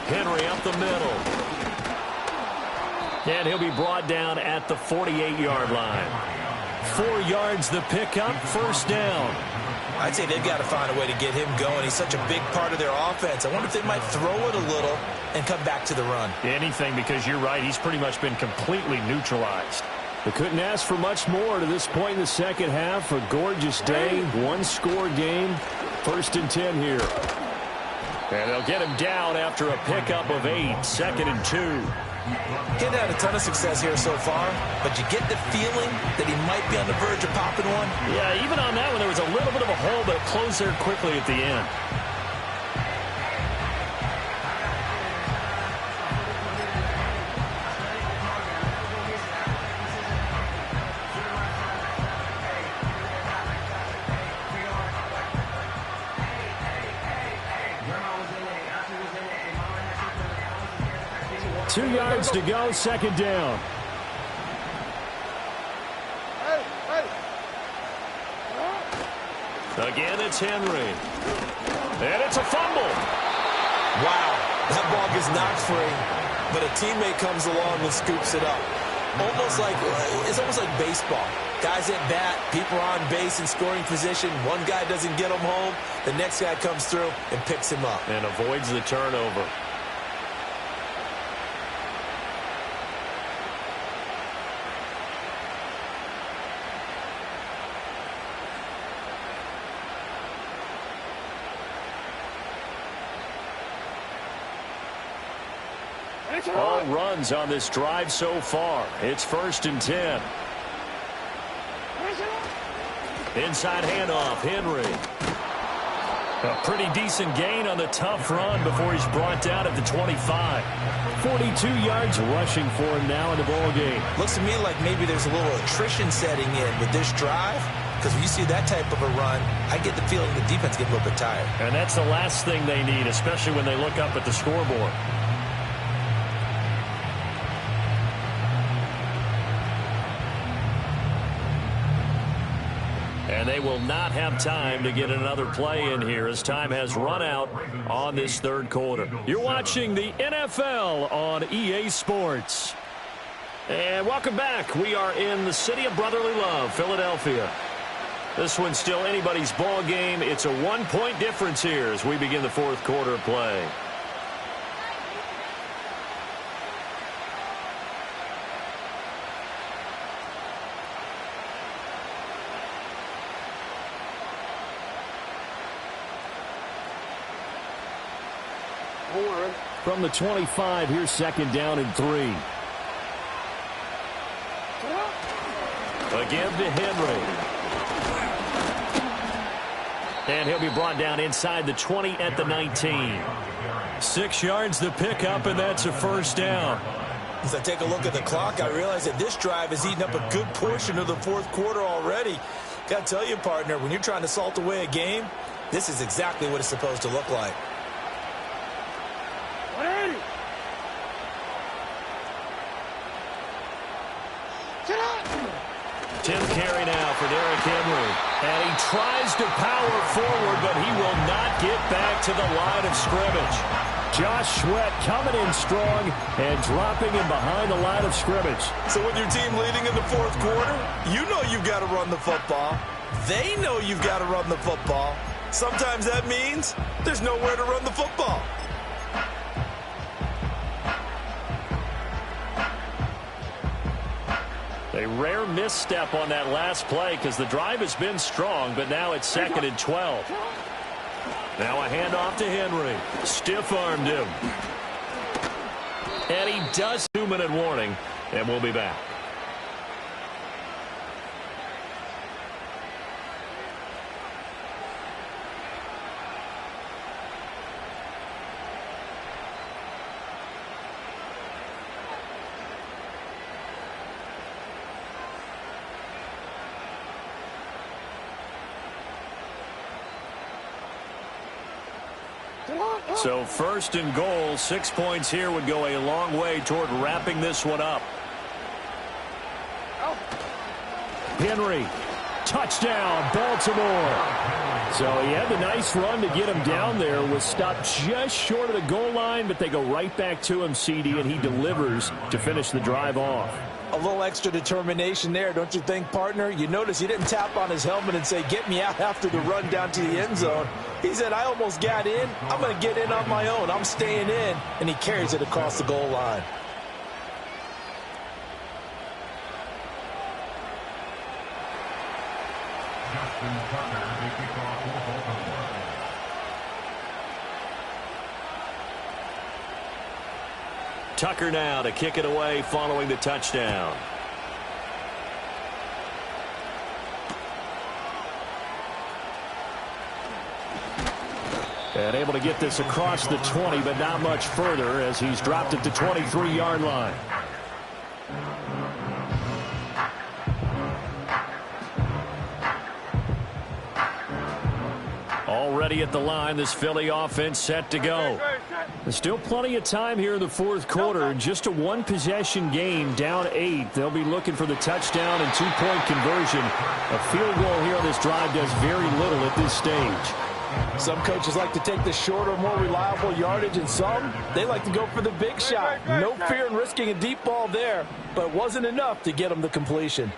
Henry up the middle. And he'll be brought down at the 48-yard line. 4 yards the pickup, first down. I'd say they've got to find a way to get him going. He's such a big part of their offense. I wonder if they might throw it a little and come back to the run. Anything, because you're right. He's pretty much been completely neutralized. They couldn't ask for much more to this point in the second half. A gorgeous day, one-score game. 1st and 10 here. And they'll get him down after a pickup of 8. 2nd and 2. He's had a ton of success here so far, but you get the feeling that he might be on the verge of popping one. Yeah, even on that one, there was a little bit of a hole, but it closed there quickly at the end. Two yards to go, second down. Again, it's Henry. And it's a fumble. Wow, that ball gets knocked free, but a teammate comes along and scoops it up. It's almost like baseball. Guys at bat, people are on base in scoring position. One guy doesn't get him home. The next guy comes through and picks him up. And avoids the turnover. All runs on this drive so far. It's 1st and 10. Inside handoff, Henry. A pretty decent gain on the tough run before he's brought down at the 25. 42 yards rushing for him now in the ball game. Looks to me like maybe there's a little attrition setting in with this drive, because when you see that type of a run, I get the feeling the defense gets a little bit tired. And that's the last thing they need, especially when they look up at the scoreboard. And they will not have time to get another play in here as time has run out on this third quarter. You're watching the NFL on EA Sports. And welcome back. We are in the city of brotherly love, Philadelphia. This one's still anybody's ball game. It's a 1-point difference here as we begin the fourth quarter of play. From the 25, here's 2nd down and 3. Again to Henry. And he'll be brought down inside the 20 at the 19. 6 yards the pickup, and that's a first down. As I take a look at the clock, I realize that this drive has eaten up a good portion of the fourth quarter already. Got to tell you, partner, when you're trying to salt away a game, this is exactly what it's supposed to look like. Tim carry now for Derrick Henry. And he tries to power forward, but he will not get back to the line of scrimmage. Josh Sweat coming in strong and dropping him behind the line of scrimmage. So with your team leading in the fourth quarter, you know you've got to run the football. They know you've got to run the football. Sometimes that means there's nowhere to run the football. A rare misstep on that last play because the drive has been strong, but now it's 2nd and 12. Now a handoff to Henry. Stiff-armed him. And he does. 2-minute warning, and we'll be back. So 1st and goal, 6 points here would go a long way toward wrapping this one up. Henry, touchdown, Baltimore. So he had the nice run to get him down there, was stopped just short of the goal line, but they go right back to him, CD, and he delivers to finish the drive off. A little extra determination there, don't you think, partner? You notice he didn't tap on his helmet and say, get me out after the run down to the end zone. He said, I almost got in. I'm going to get in on my own. I'm staying in. And he carries it across the goal line. Tucker now to kick it away following the touchdown. And able to get this across the 20, but not much further as he's dropped it to 23-yard line. Already at the line, this Philly offense set to go. There's still plenty of time here in the 4th quarter. Just a one-possession game, down 8. They'll be looking for the touchdown and 2-point conversion. A field goal here on this drive does very little at this stage. Some coaches like to take the shorter, more reliable yardage, and some, they like to go for the big shot. No fear in risking a deep ball there, but it wasn't enough to get them the completion.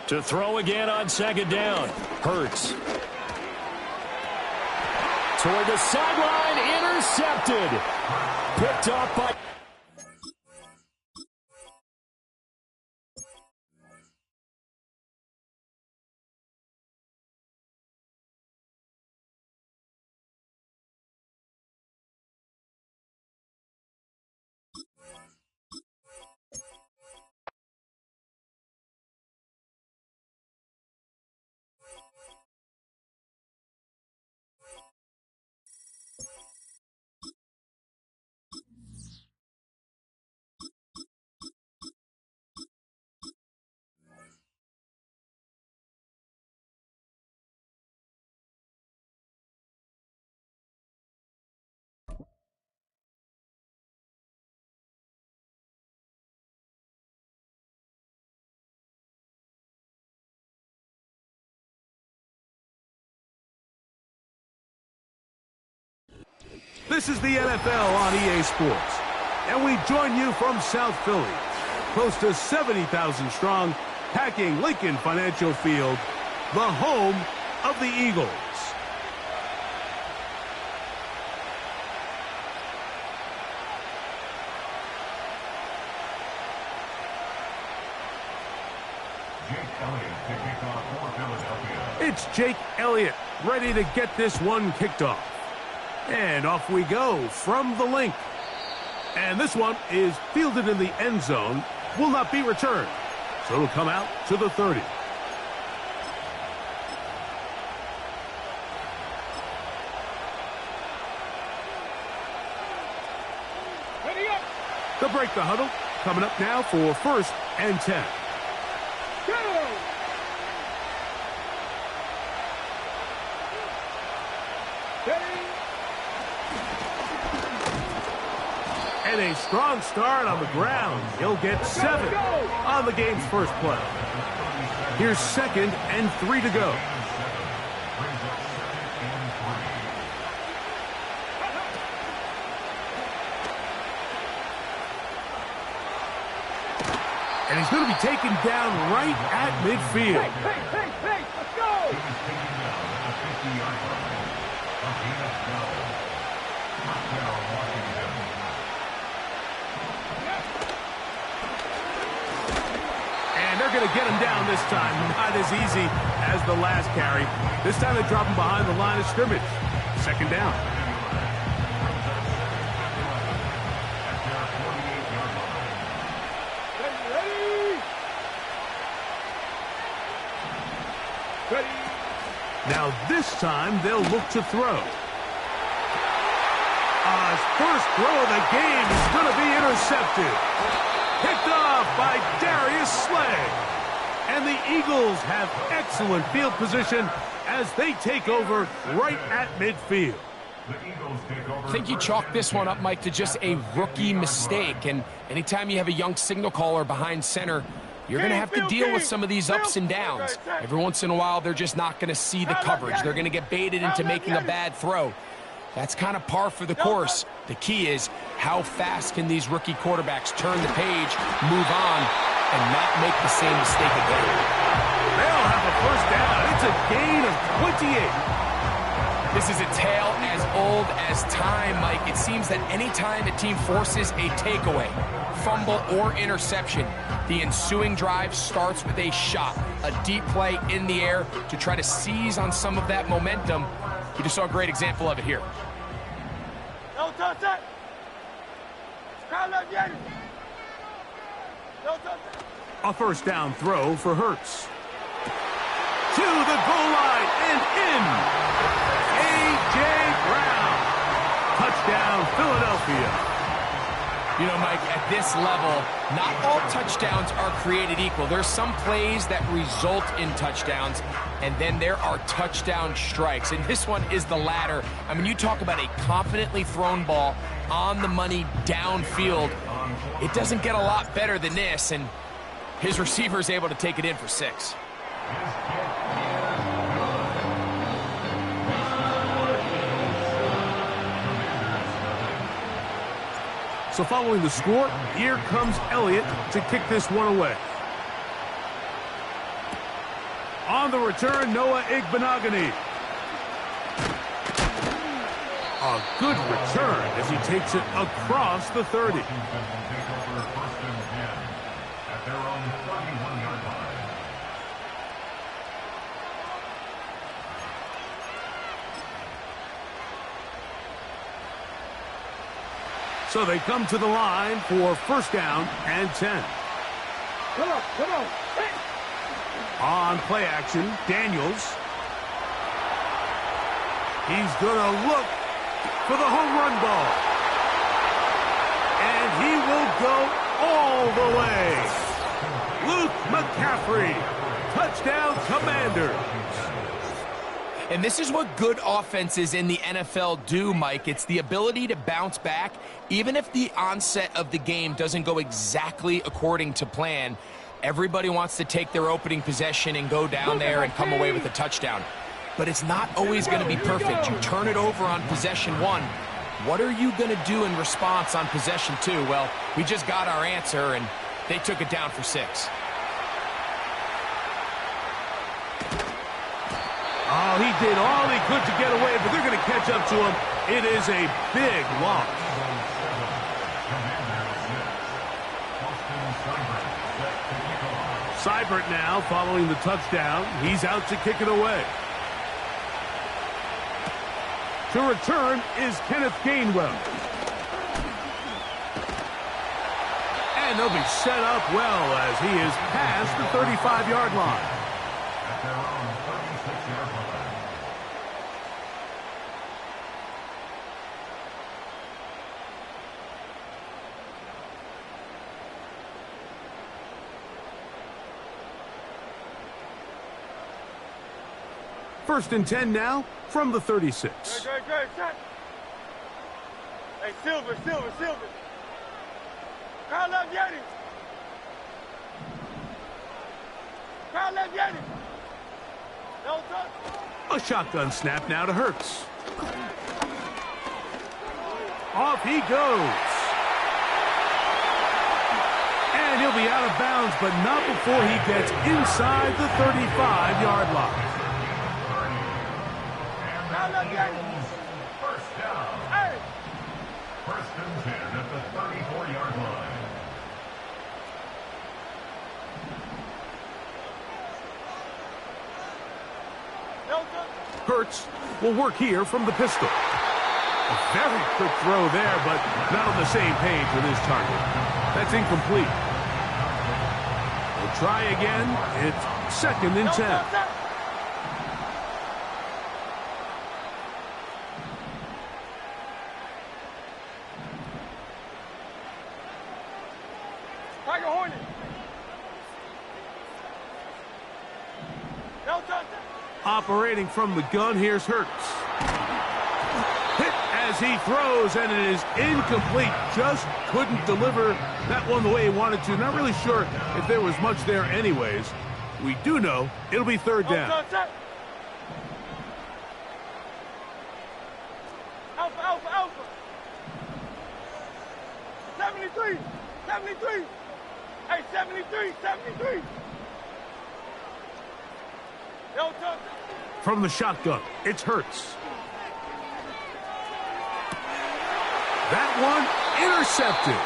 To throw again on 2nd down. Hurts. Toward the sideline, intercepted. Picked off by... This is the NFL on EA Sports, and we join you from South Philly, close to 70,000 strong, packing Lincoln Financial Field, the home of the Eagles. It's Jake Elliott ready to get this one kicked off. And off we go from the link. And this one is fielded in the end zone, will not be returned. So it'll come out to the 30. They'll break the huddle. Coming up now for 1st and 10. And a strong start on the ground. He'll get 7 on the game's first play. Here's 2nd and 3 to go. And he's going to be taken down right at midfield. Hey, let's go! And they're going to get him down this time. Not as easy as the last carry. This time they drop him behind the line of scrimmage. 2nd down. Now this time they'll look to throw. His first throw of the game is going to be intercepted. Picked off by Darius Slay. And the Eagles have excellent field position as they take over right at midfield. I think you chalk this one up, Mike, to just a rookie mistake. And anytime you have a young signal caller behind center, you're going to have to deal with some of these ups and downs. Every once in a while, they're just not going to see the coverage. They're going to get baited into making a bad throw. That's kind of par for the course. The key is how fast can these rookie quarterbacks turn the page, move on, and not make the same mistake again. They'll have a first down. It's a gain of 28. This is a tale as old as time, Mike. It seems that any time a team forces a takeaway, fumble, or interception, the ensuing drive starts with a shot, a deep play in the air to try to seize on some of that momentum. You just saw a great example of it here. No touch that. No touch that. A first down throw for Hurts. To the goal line and in. A.J. Brown. Touchdown, Philadelphia. You know, Mike, at this level, not all touchdowns are created equal. There's some plays that result in touchdowns, and then there are touchdown strikes. And this one is the latter. I mean, you talk about a confidently thrown ball on the money downfield. It doesn't get a lot better than this, and his receiver is able to take it in for 6. So following the score, here comes Ellite to kick this one away. On the return, Noah Igbenogany. A good return as he takes it across the 30. So they come to the line for first down and 10. Come on. Hey. On play action, Daniels. He's going to look for the home run ball. And he will go all the way. Luke McCaffrey. Touchdown, Commanders. And this is what good offenses in the NFL do, Mike. It's the ability to bounce back, even if the onset of the game doesn't go exactly according to plan. Everybody wants to take their opening possession and go down there and come away with a touchdown. But it's not always going to be perfect. You turn it over on possession 1. What are you going to do in response on possession 2? Well, we just got our answer, and they took it down for 6. Oh, he did all he could to get away, but they're going to catch up to him. It is a big loss. Seibert now following the touchdown. He's out to kick it away. To return is Kenneth Gainwell. And they'll be set up well as he is past the 35-yard line. First and 10 now from the 36. Great. Hey, Silver. Crowd left Yetis. No touch. A shotgun snap now to Hurts. Off he goes. And he'll be out of bounds, but not before he gets inside the 35-yard line. First down. Hey. First and 10 at the 34-yard line. No touch. Hurts will work here from the pistol. A very quick throw there, but not on the same page with his target. That's incomplete. We'll try again. It's second and 10. Operating from the gun, here's Hurts. Hit as he throws, and it is incomplete. Just couldn't deliver that one the way he wanted to. Not really sure if there was much there anyways. We do know it'll be third down. Alpha. 73. Hey, 73. From the shotgun, it's Hurts. That one intercepted.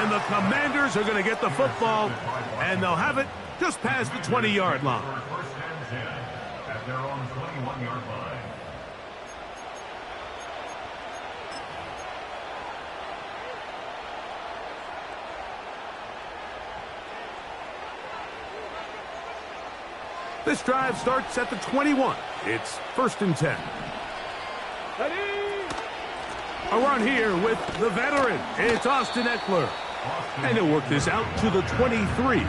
And the Commanders are going to get the football, and they'll have it just past the 20-yard line. First and 10 at their own 21-yard line. This drive starts at the 21. It's first and 10. A run here with the veteran. It's Austin Eckler. And he'll work this out to the 23.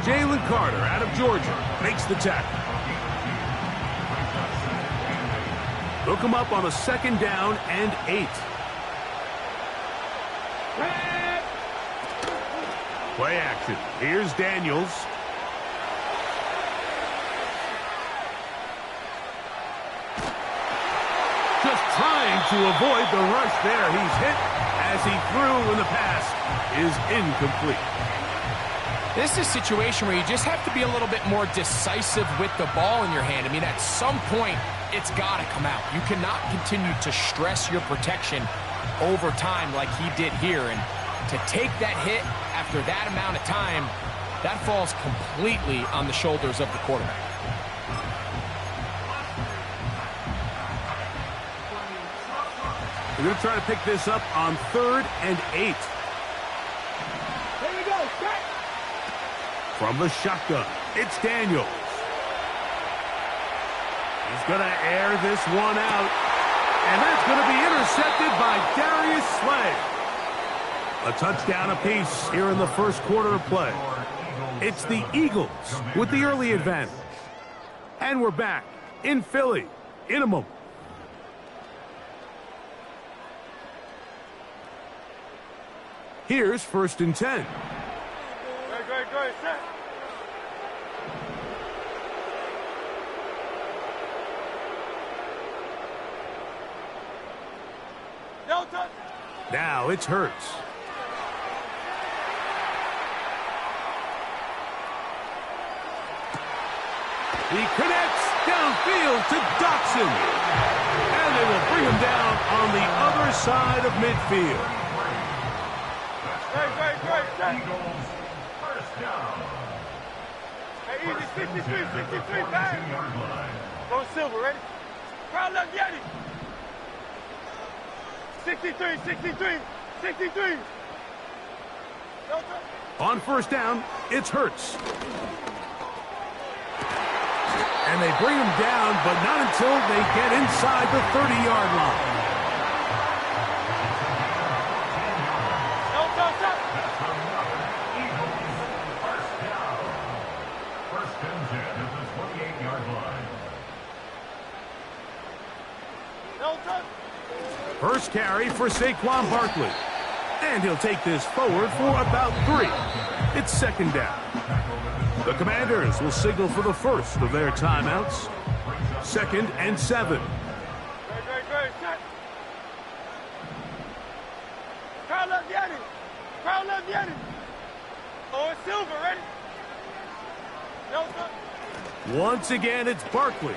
Jalen Carter out of Georgia makes the tackle. Hook him up on a second down and 8. Play action. Here's Daniels. Just trying to avoid the rush there. He's hit as he threw, and the pass is incomplete. This is a situation where you just have to be a little bit more decisive with the ball in your hand. I mean, at some point, it's got to come out. You cannot continue to stress your protection over time like he did here. And to take that hit after that amount of time, that falls completely on the shoulders of the quarterback. We're going to try to pick this up on 3rd and 8. Here we go, set. From the shotgun, it's Daniels. He's going to air this one out. And that's going to be intercepted by Darius Slay. A touchdown apiece here in the first quarter of play. It's the Eagles with the early advantage. And we're back in Philly in a moment. Here's first and 10. Great, set. Delta. Now it's Hurts. He connects downfield to Dotson. And they will bring him down on the other side of midfield. Great, set. Eagles, first down. Hey, easy, 63, back. 22-yard line. Go Silver, ready? Crowd left, Yeti. 63. Delta. On first down, it's Hurts. And they bring him down, but not until they get inside the 30-yard line. Delta. That's another Eagles, first down. First and 10 at the 28-yard line. Delta. First carry for Saquon Barkley. And he'll take this forward for about 3. It's second down. The Commanders will signal for the first of their timeouts. 2nd and 7. Great, set. Crowd left, Yeti. Oh, it's Silver, ready? Delta. Once again, it's Barkley.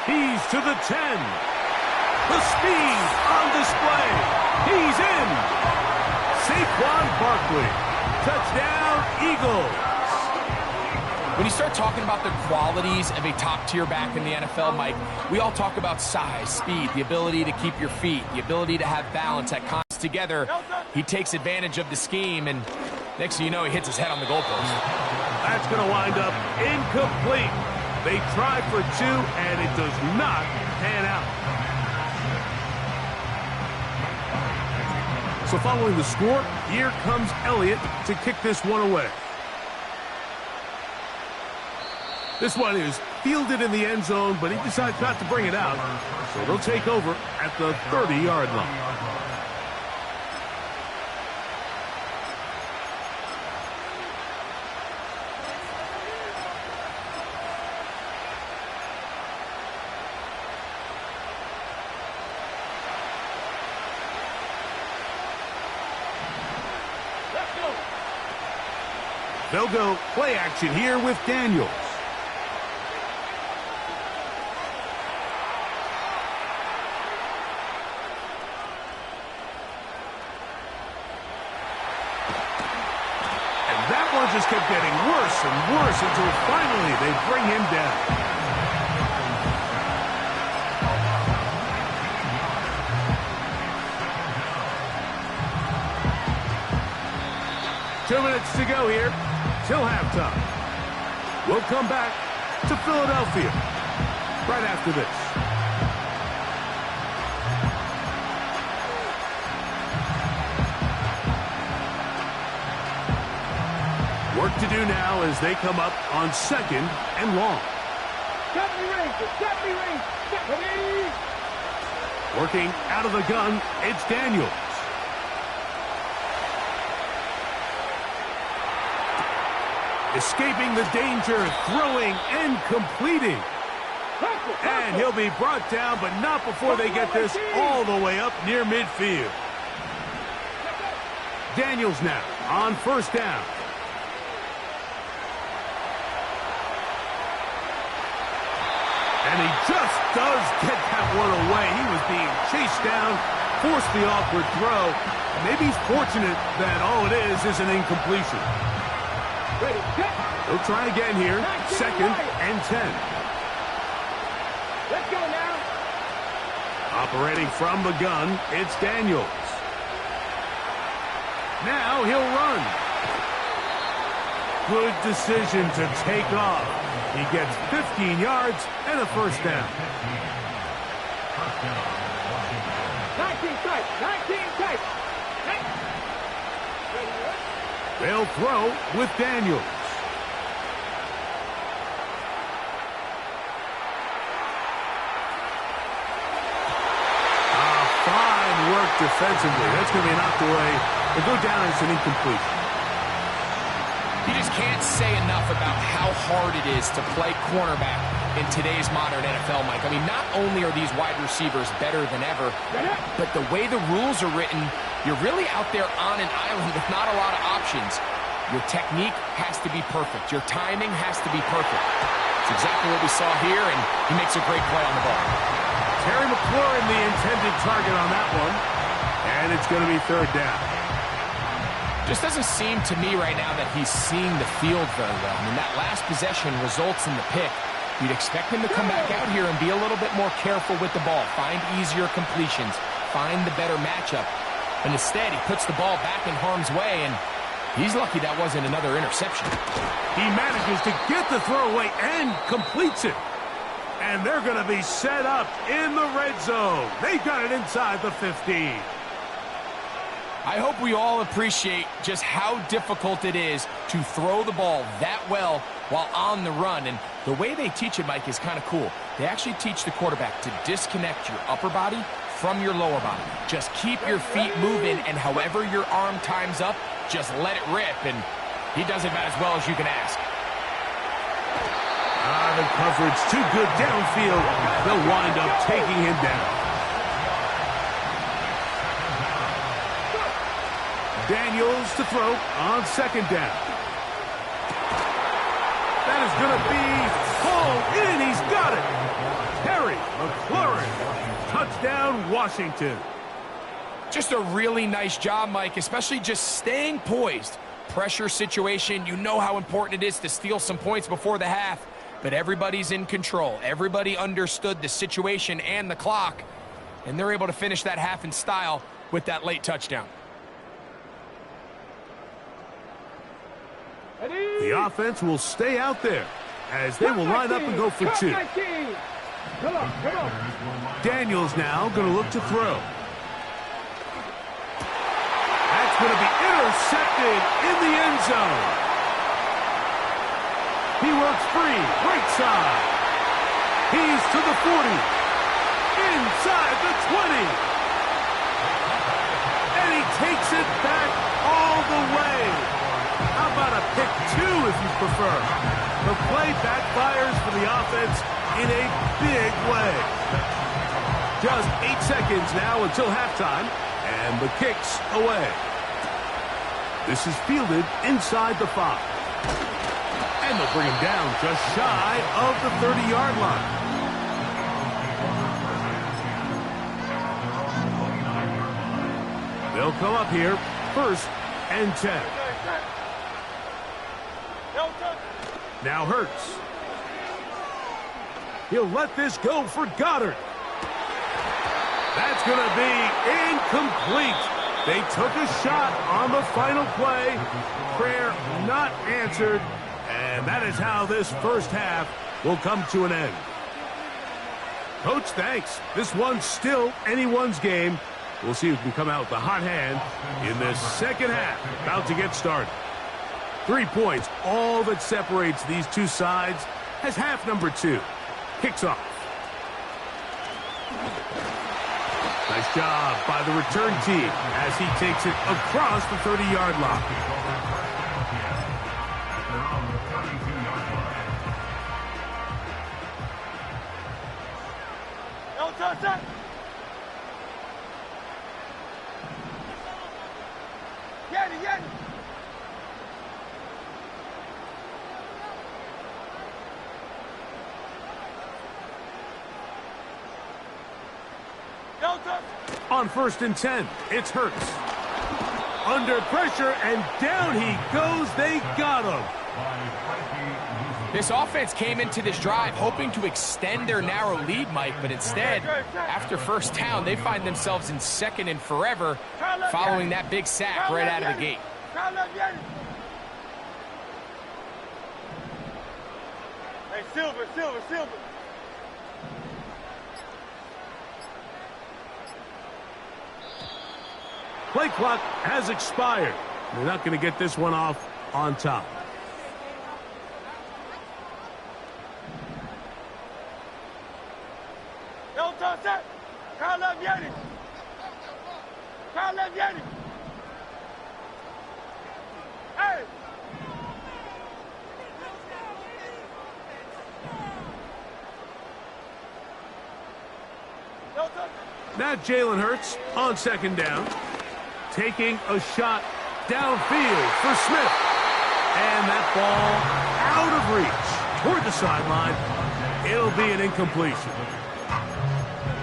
He's to the 10. The speed on display. He's in. Saquon Barkley. Touchdown, Eagles. When you start talking about the qualities of a top-tier back in the NFL, Mike, we all talk about size, speed, the ability to keep your feet, the ability to have balance that comes together. He takes advantage of the scheme, and next thing you know, he hits his head on the goalpost. That's going to wind up incomplete. They try for 2, and it does not pan out. So following the score, here comes Ellite to kick this one away. This one is fielded in the end zone, but he decides not to bring it out. So they'll take over at the 30-yard line. They'll go play action here with Daniels. And that one just kept getting worse and worse until finally they bring him down. 2 minutes to go here till halftime. We'll come back to Philadelphia right after this. Work to do now as they come up on 2nd and long. Working out of the gun, it's Daniels. Escaping the danger, throwing and completing. And he'll be brought down, but not before they get this all the way up near midfield. Daniels now on 1st down. And he just does get that one away. He was being chased down, forced the awkward throw. Maybe he's fortunate that all it is an incompletion. They'll try again here. 2nd and 10. Let's go now. Operating from the gun, it's Daniels. Now he'll run. Good decision to take off. He gets 15 yards and a 1st down. 19 tight. 19 tight. They'll throw with Daniels. Fine work defensively. That's going to be knocked away. It'll go down as an incompletion. You just can't say enough about how hard it is to play cornerback in today's modern NFL, Mike. I mean, not only are these wide receivers better than ever, but the way the rules are written, you're really out there on an island with not a lot of options. Your technique has to be perfect. Your timing has to be perfect. It's exactly what we saw here, and he makes a great play on the ball. Terry McLaurin, the intended target on that one, and it's going to be 3rd down. Just doesn't seem to me right now that he's seeing the field very well. I mean, that last possession results in the pick. You'd expect him to come back out here and be a little bit more careful with the ball, find easier completions, find the better matchup. And instead, he puts the ball back in harm's way, and he's lucky that wasn't another interception. He manages to get the throw away and completes it. And they're going to be set up in the red zone. They've got it inside the 15. I hope we all appreciate just how difficult it is to throw the ball that well while on the run. And the way they teach it, Mike, is kind of cool. They actually teach the quarterback to disconnect your upper body from your lower body. Just keep your feet moving, and however your arm times up, just let it rip. And he does it about as well as you can ask. The coverage too good downfield. They'll wind up taking him down. Daniels to throw on 2nd down. That is going to be pulled in. He's got it. Terry McLaurin. Touchdown, Washington. Just a really nice job, Mike, especially just staying poised. Pressure situation, you know how important it is to steal some points before the half, but everybody's in control. Everybody understood the situation and the clock, and they're able to finish that half in style with that late touchdown. The offense will stay out there as they will line up and go for 2. Come on. Daniels now going to look to throw. That's going to be intercepted in the end zone. He works free, right side. He's to the 40. Inside the 20. And he takes it back all the way. How about a pick 2 if you prefer? The play backfires for the offense in a big way. Just 8 seconds now until halftime, and the kick's away. This is fielded inside the 5. And they'll bring him down just shy of the 30-yard line. They'll come up here, 1st and 10. Now Hurts. He'll let this go for Goddard. That's going to be incomplete. They took a shot on the final play. Prayer not answered. And that is how this first half will come to an end. Coach, thanks. This one's still anyone's game. We'll see who can come out with the hot hand in this second half. About to get started. 3 points, all that separates these two sides as half number 2 kicks off. Nice job by the return team as he takes it across the 30-yard line. On 1st and 10, it's Hurts. Under pressure, and down he goes. They got him. This offense came into this drive hoping to extend their narrow lead, Mike, but instead, after first down, they find themselves in 2nd and forever following that big sack right out of the gate. Hey, Silver. Play clock has expired. They're not going to get this one off on top. Hey! Now Jalen Hurts on 2nd down. Taking a shot downfield for Smith. And that ball out of reach toward the sideline. It'll be an incompletion.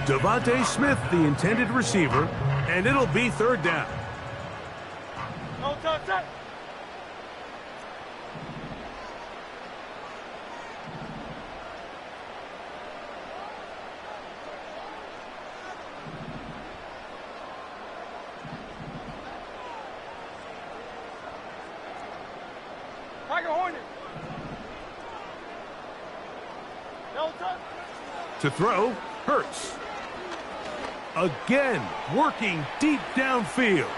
Devontae Smith, the intended receiver, and it'll be 3rd down. To throw, Hurts. Again, working deep downfield.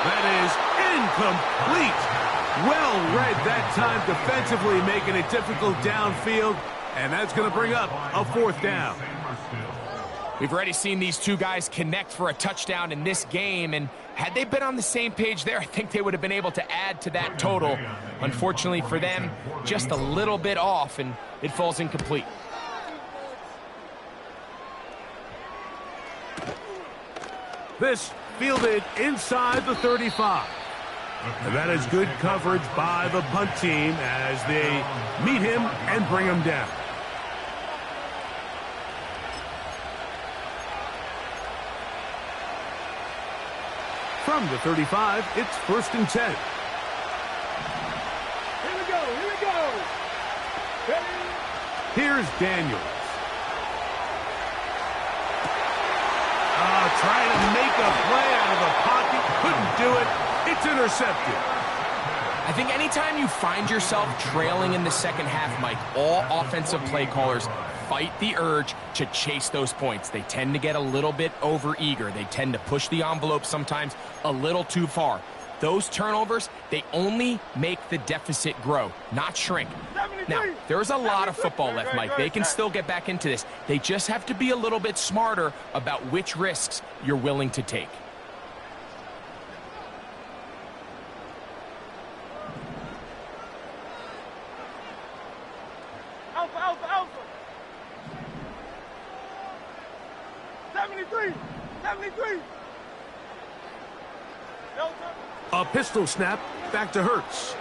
That is incomplete. Well read that time defensively, making it difficult downfield, and that's going to bring up a 4th down. We've already seen these two guys connect for a touchdown in this game, and had they been on the same page there, I think they would have been able to add to that total. Unfortunately for them, just a little bit off, and it falls incomplete. This fielded inside the 35. And that is good coverage by the punt team as they meet him and bring him down. From the 35, it's 1st and 10. Here we go. Ready? Here's Daniels. Trying to make a play out of the pocket. Couldn't do it. It's intercepted. I think anytime you find yourself trailing in the second half, Mike, all offensive play callers fight the urge to chase those points. They tend to get a little bit overeager. They tend to push the envelope sometimes a little too far. Those turnovers, they only make the deficit grow, not shrink. Now, there's a lot of football left, Mike. They can still get back into this. They just have to be a little bit smarter about which risks you're willing to take. Alpha, alpha, alpha. 73, 73. Delta. A pistol snap, back to Hurts.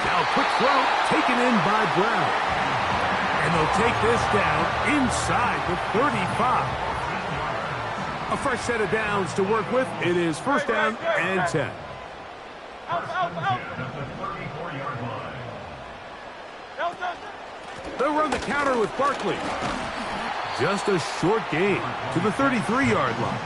Now quick throw, taken in by Brown. And they'll take this down inside the 35. A fresh set of downs to work with. It is first down and 10. Alpha, alpha, alpha. At the 34-yard line. Delta. They'll run the counter with Barkley. Just a short gain to the 33-yard line.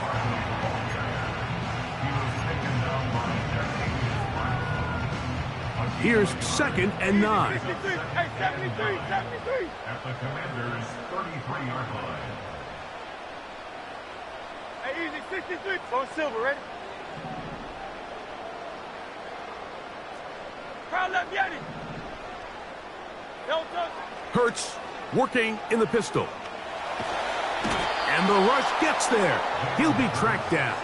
Here's second and 9. 73, hey, 73, 73. At the Commander's 33-yard line. Hey, easy, 63. On silver, ready? Crowd left, Yeti. Delta. Hurts working in the pistol. And the rush gets there. He'll be tracked down.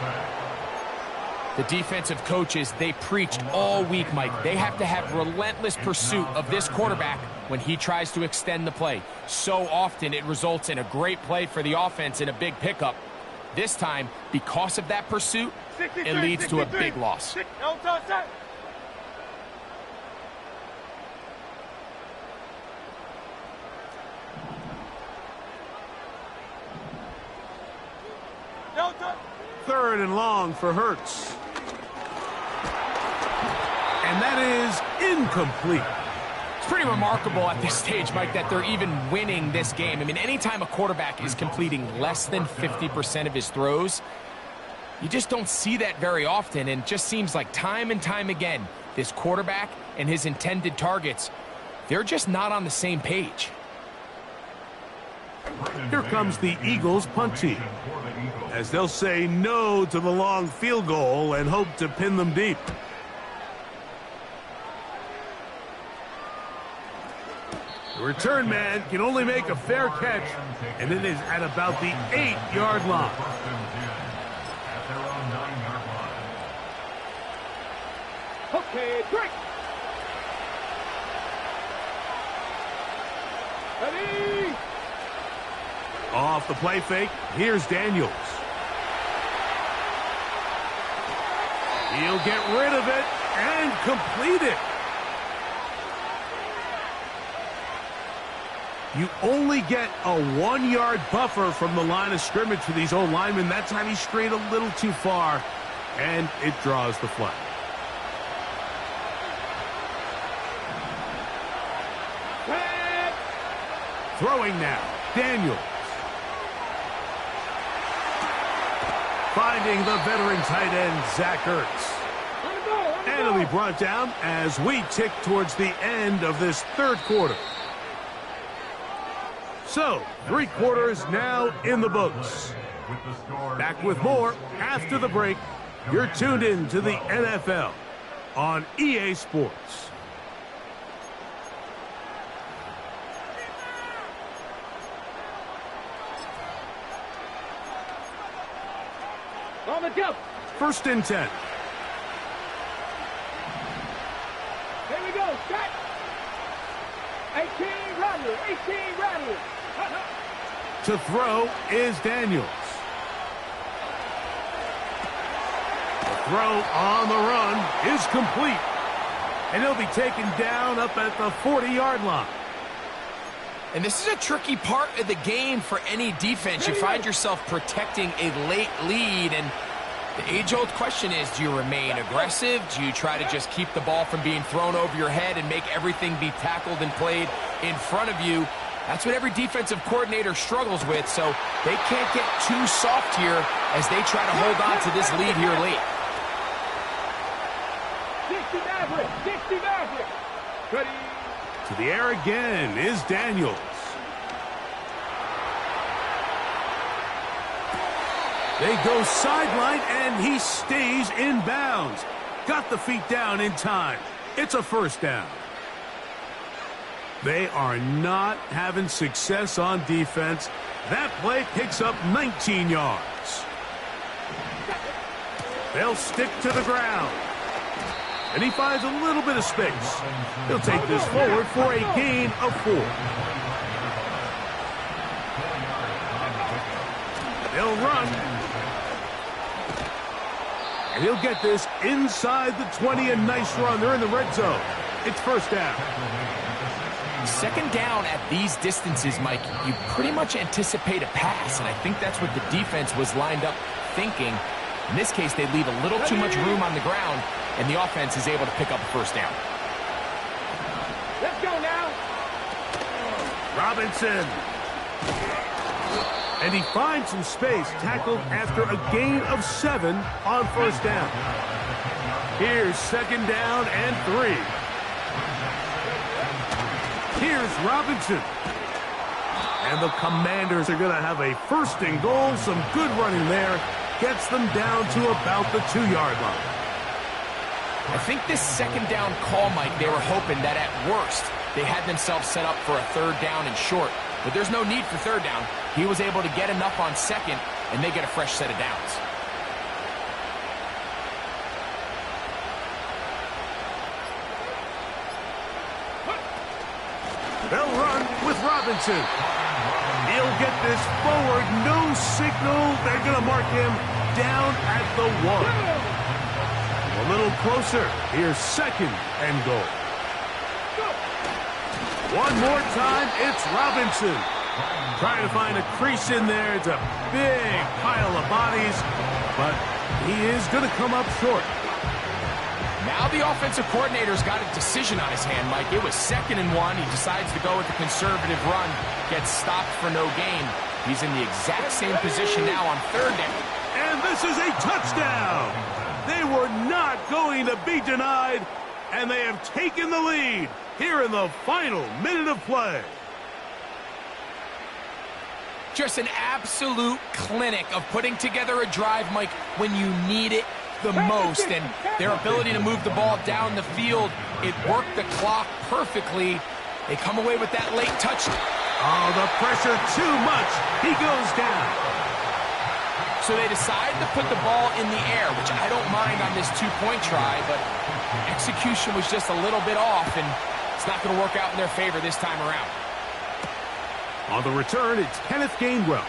The defensive coaches, they preached all week, Mike. They have to have relentless pursuit of this quarterback when he tries to extend the play. So often it results in a great play for the offense and a big pickup. This time, because of that pursuit, it leads to a big loss. Delta, set. Delta. Third and long for Hurts. And that is incomplete. It's pretty remarkable at this stage, Mike, that they're even winning this game. I mean, anytime a quarterback is completing less than 50% of his throws, you just don't see that very often, and it just seems like time and time again, this quarterback and his intended targets, they're just not on the same page. Here comes the Eagles punt team, as they'll say no to the long field goal and hope to pin them deep. The return man can only make a fair catch, and it is at about the 8-yard line. At their own 9-yard line. Okay, break. Ready. Off the play fake, here's Daniels. He'll get rid of it and complete it. You only get a 1-yard buffer from the line of scrimmage for these old linemen. That time he strayed a little too far, and it draws the flag. Throwing now, Daniels. Finding the veteran tight end, Zach Ertz. And it'll be brought down as we tick towards the end of this third quarter. So, 3 quarters now in the books. Back with more after the break. You're tuned in to the NFL on EA Sports. On the jump. First and 10. Here we go. Set. 18 Rattler. 18 Rattler. To throw is Daniels. The throw on the run is complete. And he'll be taken down up at the 40-yard line. And this is a tricky part of the game for any defense. You find yourself protecting a late lead, and the age-old question is, do you remain aggressive? Do you try to just keep the ball from being thrown over your head and make everything be tackled and played in front of you? That's what every defensive coordinator struggles with, so they can't get too soft here as they try to hold on to this lead here late. 60 Maverick. 60 Maverick. Ready. To the air again is Daniels. They go sideline, and he stays in bounds. Got the feet down in time. It's a first down. They are not having success on defense. That play picks up 19 yards. They'll stick to the ground. And he finds a little bit of space. He'll take this forward for a gain of 4. They'll run. And he'll get this inside the 20. A nice run. They're in the red zone. It's first down. Second down at these distances, Mike, you pretty much anticipate a pass, and I think that's what the defense was lined up thinking. In this case, they leave a little too much room on the ground, and the offense is able to pick up a first down. Let's go now. Robinson. And he finds some space, tackled after a gain of 7 on first down. Here's second down and 3. Here's Robinson. And the Commanders are going to have a first and goal. Some good running there. Gets them down to about the 2-yard line. I think this second down call, Mike, they were hoping that at worst they had themselves set up for a third down and short. But there's no need for third down. He was able to get enough on second, and they get a fresh set of downs. They'll run with Robinson. He'll get this forward. No signal. They're going to mark him down at the 1. A little closer. Here's second and goal. One more time. It's Robinson. Trying to find a crease in there. It's a big pile of bodies, but he is going to come up short. Now the offensive coordinator's got a decision on his hand, Mike. It was 2nd and 1. He decides to go with the conservative run, gets stopped for no gain. He's in the exact same position now on third down. And this is a touchdown. They were not going to be denied, and they have taken the lead here in the final minute of play. Just an absolute clinic of putting together a drive, Mike, when you need it the most, and their ability to move the ball down the field, it worked the clock perfectly. They come away with that late touchdown. Oh, the pressure too much. He goes down. So they decide to put the ball in the air, which I don't mind on this 2-point try, but execution was just a little bit off, and it's not going to work out in their favor this time around. On the return, it's Kenneth Gainwell.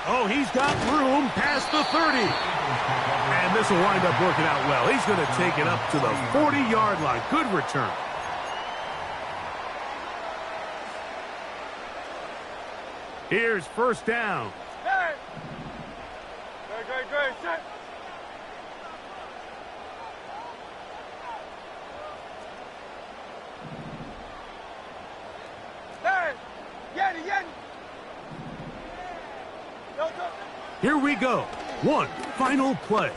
Oh, he's got room past the 30. And this will wind up working out well. He's going to take it up to the 40-yard line. Good return. Here's first down. Hey. Great. Set. Hey. Yen. Here we go. One final play.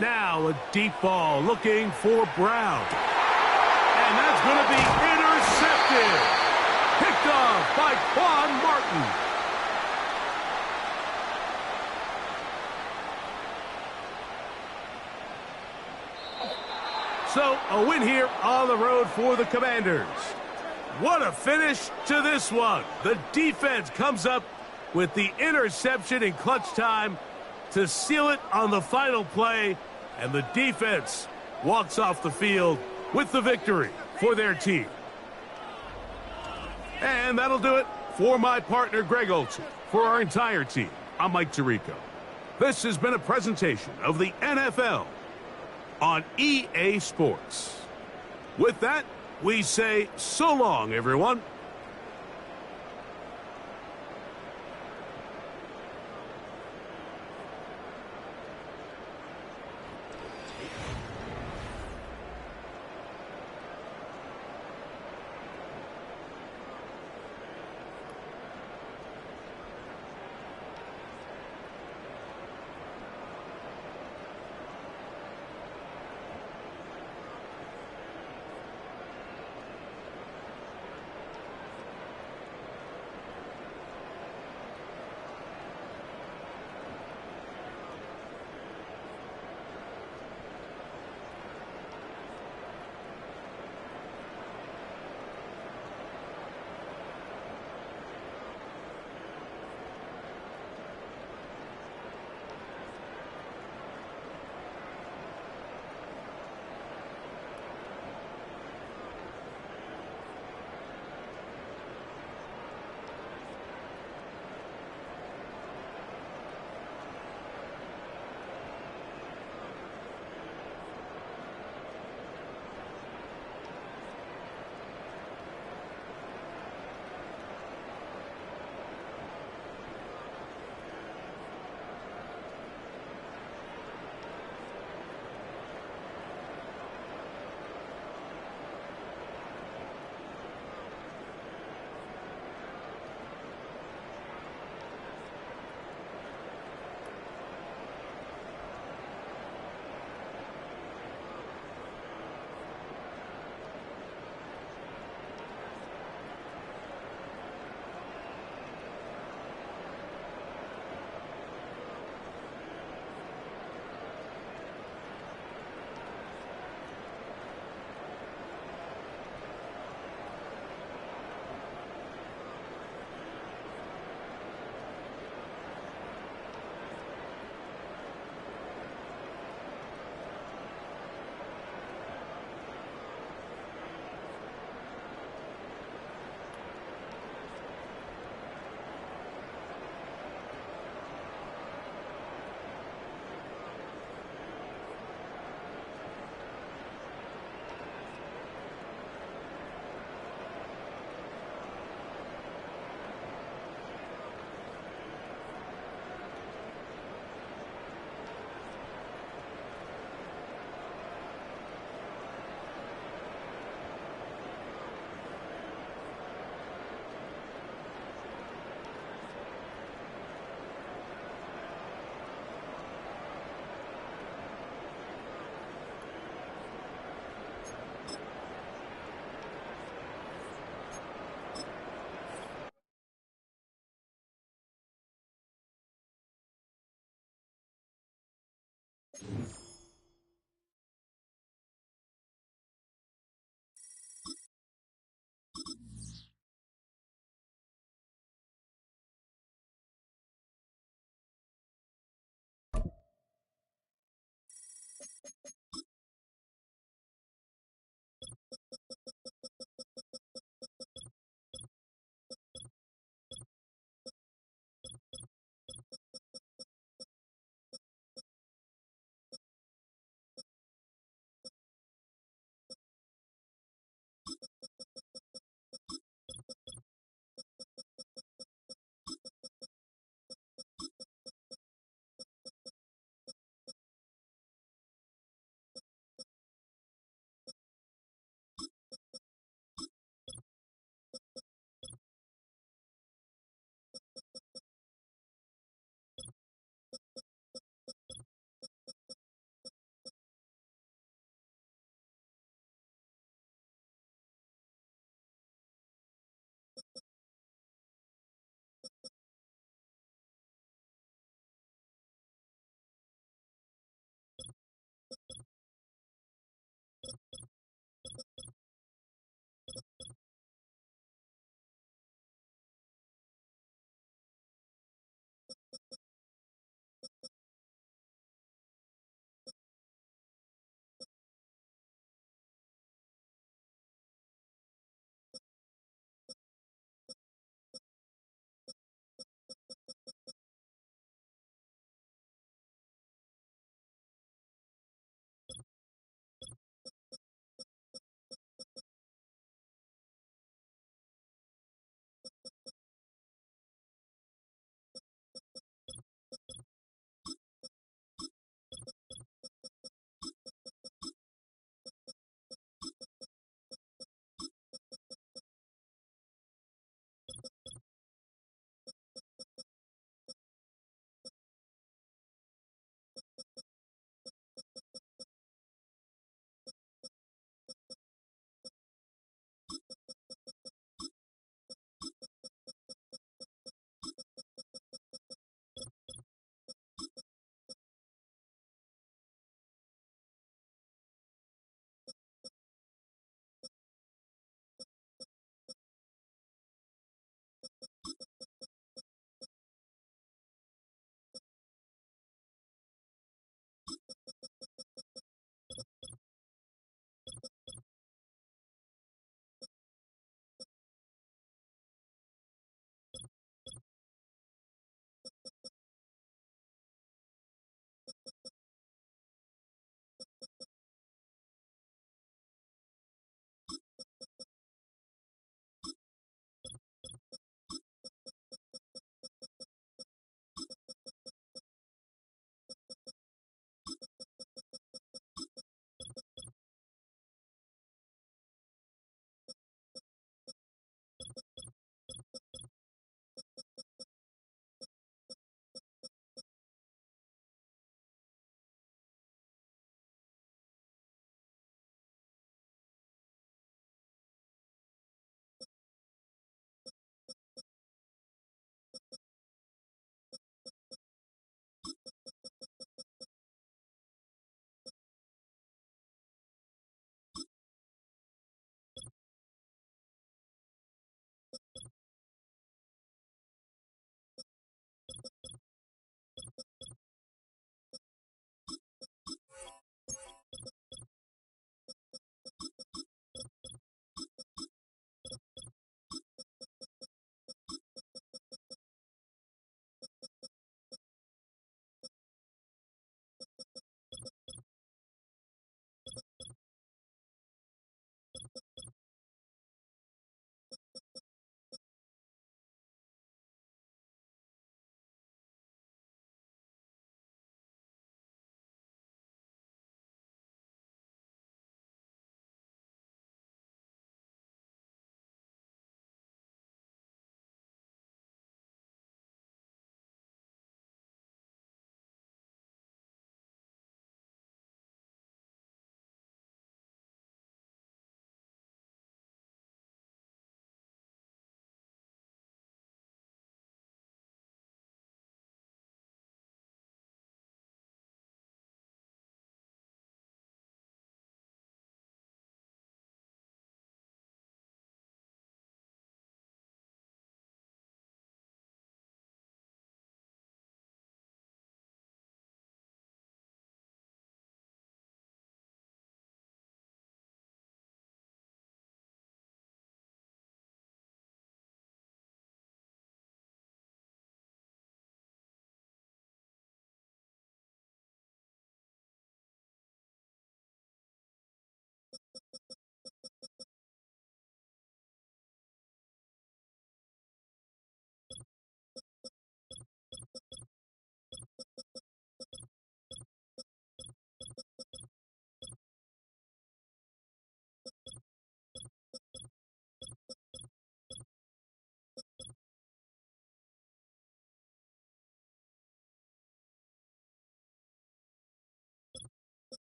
Now a deep ball looking for Brown. And that's going to be intercepted. Picked off by Quan Martin. So a win here on the road for the Commanders. What a finish to this one. The defense comes up with the interception in clutch time to seal it on the final play, and the defense walks off the field with the victory for their team. And that'll do it for my partner, Greg Olson. For our entire team, I'm Mike Tirico. This has been a presentation of the NFL on EA Sports. With that, we say so long, everyone.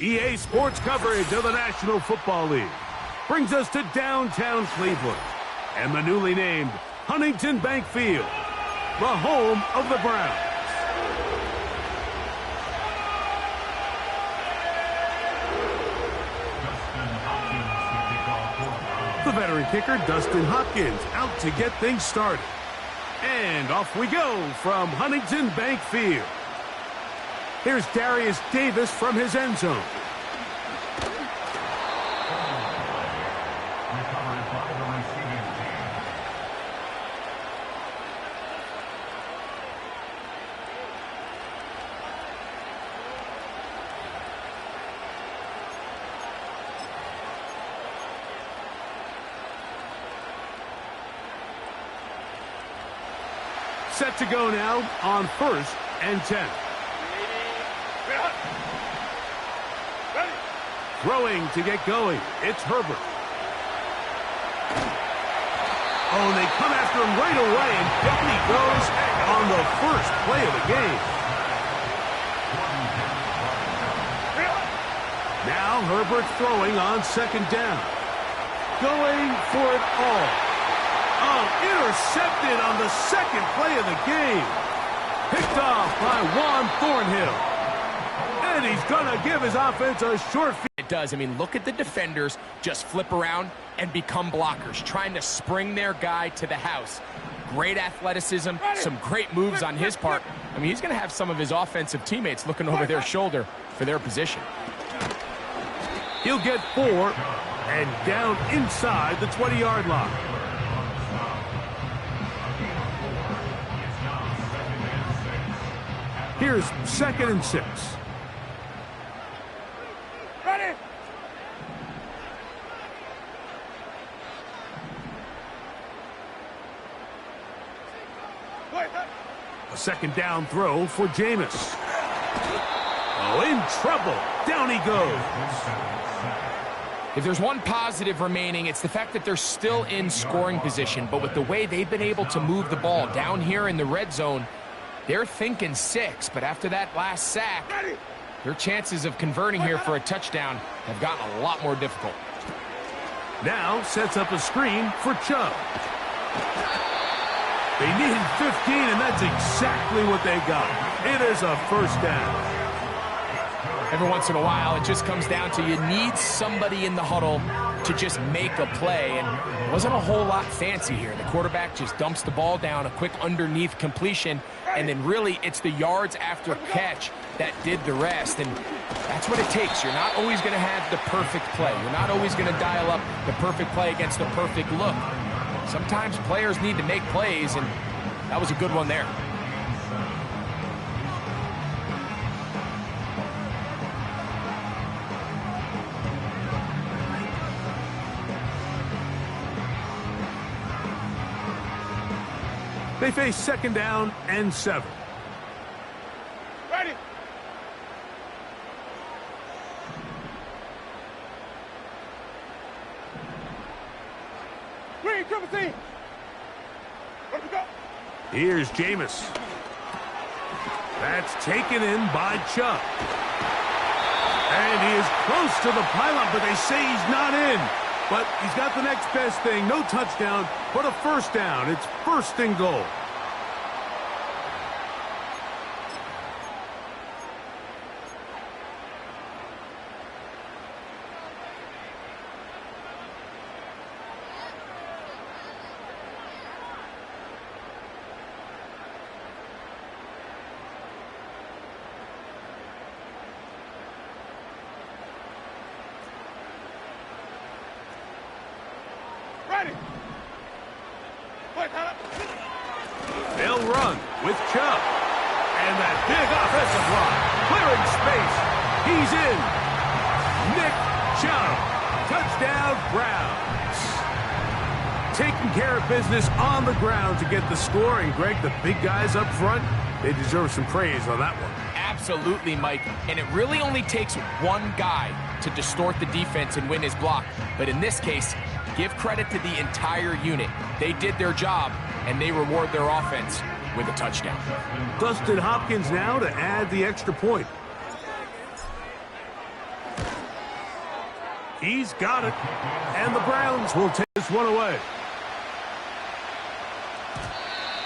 EA Sports coverage of the National Football League brings us to downtown Cleveland and the newly named Huntington Bank Field, the home of the Browns. The veteran kicker, Dustin Hopkins, out to get things started. And off we go from Huntington Bank Field. Here's Darius Davis from his end zone. Set to go now on 1st and 10. Throwing to get going. It's Herbert. Oh, and they come after him right away, and down he goes on the first play of the game. Now Herbert's throwing on 2nd down. Going for it all. Oh, intercepted on the 2nd play of the game. Picked off by Juan Thornhill. And he's going to give his offense a short field. It does. I mean, look at the defenders just flip around and become blockers, trying to spring their guy to the house. Great athleticism, some great moves on his part. I mean, he's going to have some of his offensive teammates looking over their shoulder for their position. He'll get 4 and down inside the 20-yard line. Here's 2nd and 6. Ready? A 2nd down throw for Jameis. Oh, in trouble. Down he goes. If there's one positive remaining, it's the fact that they're still in scoring position. But with the way they've been able to move the ball down here in the red zone, they're thinking 6, but after that last sack, their chances of converting here for a touchdown have gotten a lot more difficult. Now sets up a screen for Chubb. They needed 15, and that's exactly what they got. It is a 1st down. Every once in a while, it just comes down to you need somebody in the huddle to just make a play, and it wasn't a whole lot fancy here. The quarterback just dumps the ball down, a quick underneath completion, and then really it's the yards after catch that did the rest, and that's what it takes. You're not always going to have the perfect play. You're not always going to dial up the perfect play against the perfect look. Sometimes players need to make plays, and that was a good one there. They face 2nd down and 7. Ready? Green, triple C. Where we go? Here's Jameis. That's taken in by Chubb. And he is close to the pylon, but they say he's not in. But he's got the next best thing. No touchdown, but a 1st down. It's 1st and goal. Ready? They'll run with Chubb. And that big offensive line. Clearing space. He's in. Nick Chubb. Touchdown, Browns. Taking care of business on the ground to get the score. And, Greg, the big guys up front, they deserve some praise on that one. Absolutely, Mike. And it really only takes one guy to distort the defense and win his block. But in this case, give credit to the entire unit. They did their job, and they reward their offense with a touchdown. Dustin Hopkins now to add the extra point. He's got it. And the Browns will take this one away.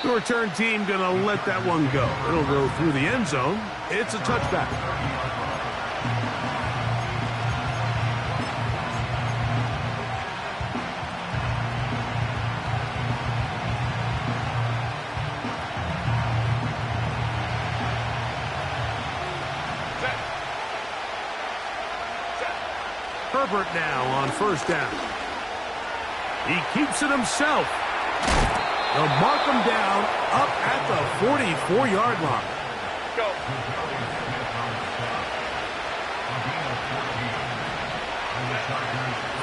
The return team going to let that one go. It'll go through the end zone. It's a touchback. Herbert now on first down. He keeps it himself. They'll mark him down up at the 44-yard line. Go.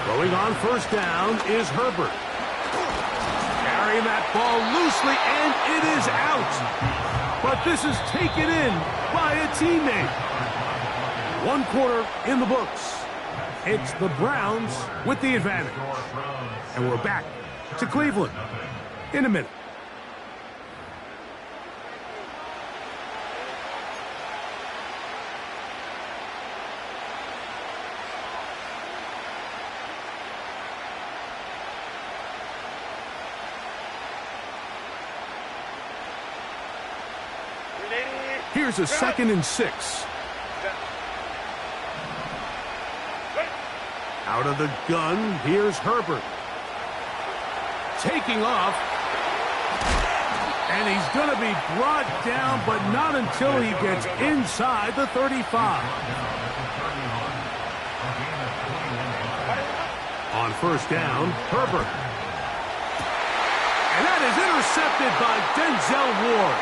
Going on first down is Herbert. Carrying that ball loosely, and it is out. But this is taken in by a teammate. One quarter in the books. It's the Browns with the advantage. And we're back to Cleveland in a minute. Here's a 2nd and 6. Out of the gun, here's Herbert. Taking off. And he's going to be brought down, but not until he gets inside the 35. On first down, Herbert. And that is intercepted by Denzel Ward.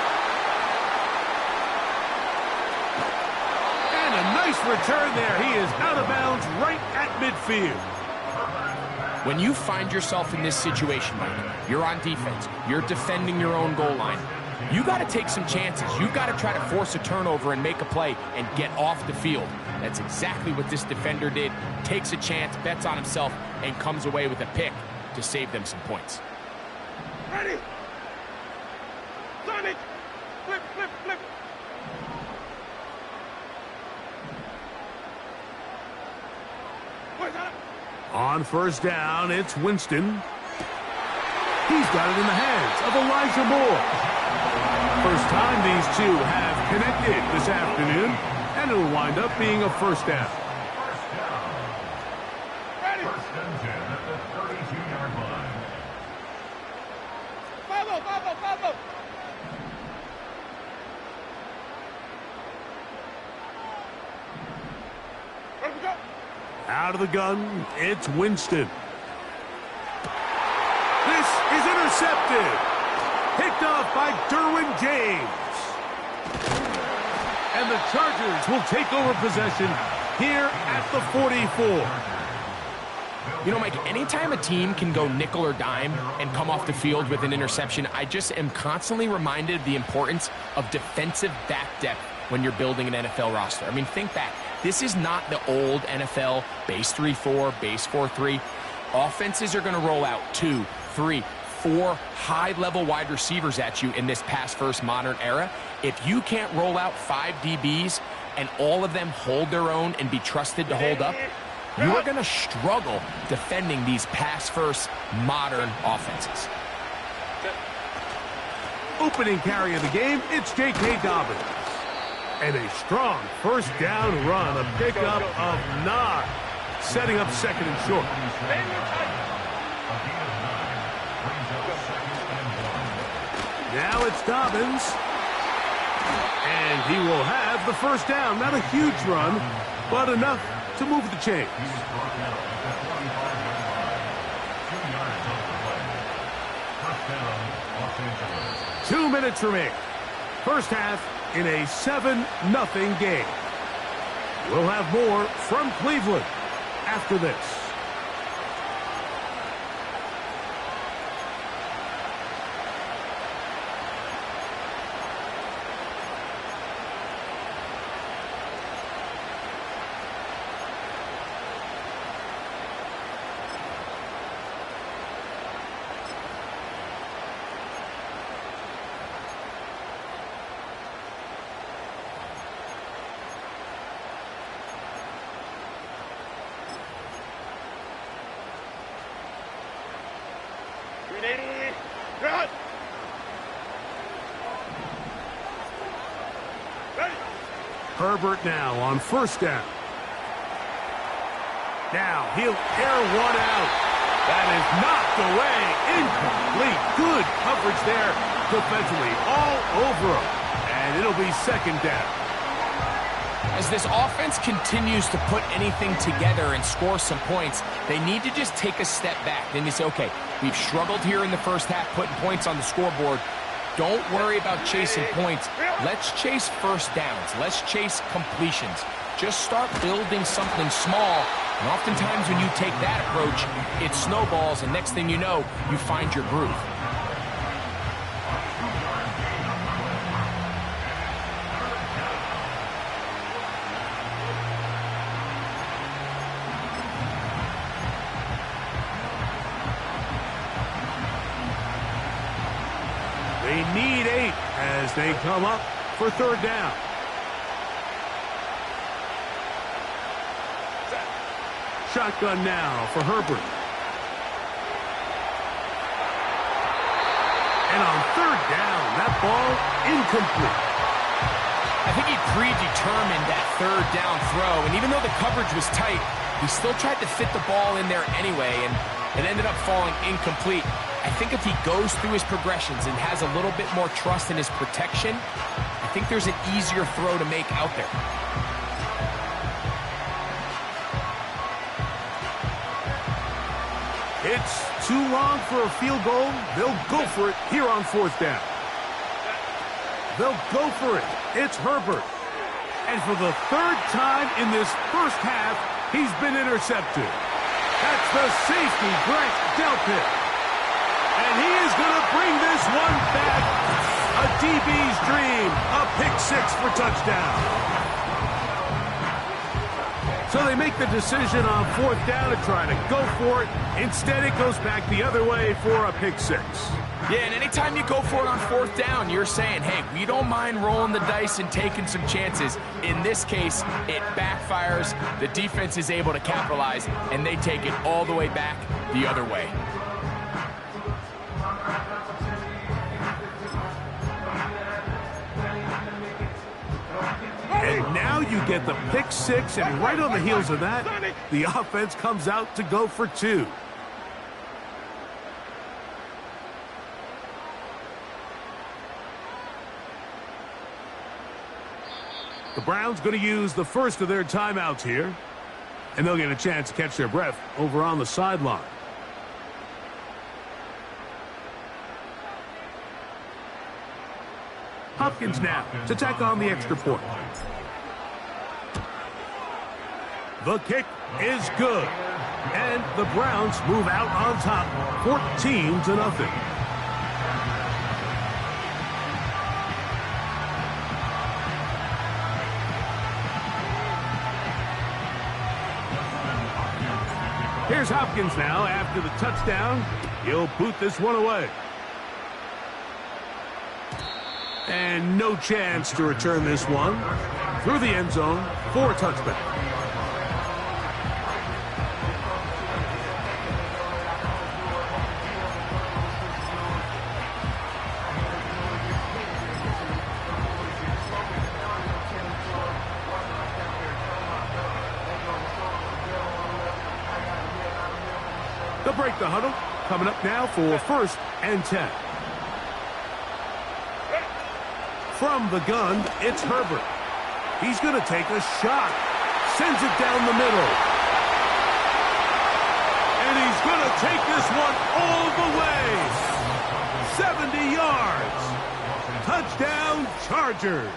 And a nice return there. He is out of bounds right at midfield. When you find yourself in this situation, Mike, you're on defense, you're defending your own goal line, you got to take some chances. You've got to try to force a turnover and make a play and get off the field. That's exactly what this defender did. Takes a chance, bets on himself, and comes away with a pick to save them some points. Ready. Sonic. Flip, flip, flip. Where's that? On first down, it's Winston. He's got it in the hands of Elijah Moore. First time these two have connected this afternoon, and it'll wind up being a first down. Ready. First and 10 at the 32-yard line. Follow, follow, follow. Where we go? Out of the gun, it's Winston. This is intercepted. Picked off by Derwin James. And the Chargers will take over possession here at the 44. You know, Mike, anytime a team can go nickel or dime and come off the field with an interception, I just am constantly reminded of the importance of defensive back depth when you're building an NFL roster. I mean, think back. This is not the old NFL base 3-4, base 4-3. Offenses are going to roll out 2, 3, 4 high-level wide receivers at you in this pass-first modern era. If you can't roll out 5 DBs and all of them hold their own and be trusted to hold up, you are going to struggle defending these pass-first modern offenses. Opening carry of the game, it's J.K. Dobbins. And a strong first down run, a pickup of 9, setting up 2nd and short. Now it's Dobbins. And he will have the first down. Not a huge run, but enough to move the chains. 2 minutes remaining. First half in a 7-0 game. We'll have more from Cleveland after this. Ready? Run! Ready! Herbert now on first down. Now he'll air one out. That is knocked away. Incomplete. Good coverage there defensively. All over him. And it'll be second down. As this offense continues to put anything together and score some points, they need to just take a step back. Then you say, okay, we've struggled here in the first half putting points on the scoreboard. Don't worry about chasing points. Let's chase first downs. Let's chase completions. Just start building something small. And oftentimes when you take that approach, it snowballs, and next thing you know, you find your groove. They need 8 as they come up for third down. Shotgun now for Herbert. And on third down, that ball incomplete. I think he predetermined that third down throw, and even though the coverage was tight, he still tried to fit the ball in there anyway, and it ended up falling incomplete. I think if he goes through his progressions and has a little bit more trust in his protection, I think there's an easier throw to make out there. It's too long for a field goal. They'll go for it here on fourth down. They'll go for it. It's Herbert. And for the third time in this first half, he's been intercepted. That's the safety, Grant Delpit. And he is going to bring this one back. A DB's dream. A pick six for touchdown. So they make the decision on fourth down to try to go for it. Instead, it goes back the other way for a pick six. Yeah, and anytime you go for it on fourth down, you're saying, hey, we don't mind rolling the dice and taking some chances. In this case, it backfires. The defense is able to capitalize, and they take it all the way back the other way. And now you get the pick six, and right on the heels of that, the offense comes out to go for 2. The Browns going to use the first of their timeouts here, and they'll get a chance to catch their breath over on the sideline. Hopkins now to tack on the extra point. The kick is good. And the Browns move out on top, 14-0. Here's Hopkins now after the touchdown. He'll boot this one away. And no chance to return this one through the end zone for a touchback. They'll break the huddle. Coming up now for 1st and 10. From the gun, it's Herbert. He's going to take a shot. Sends it down the middle. And he's going to take this one all the way. 70 yards. Touchdown, Chargers.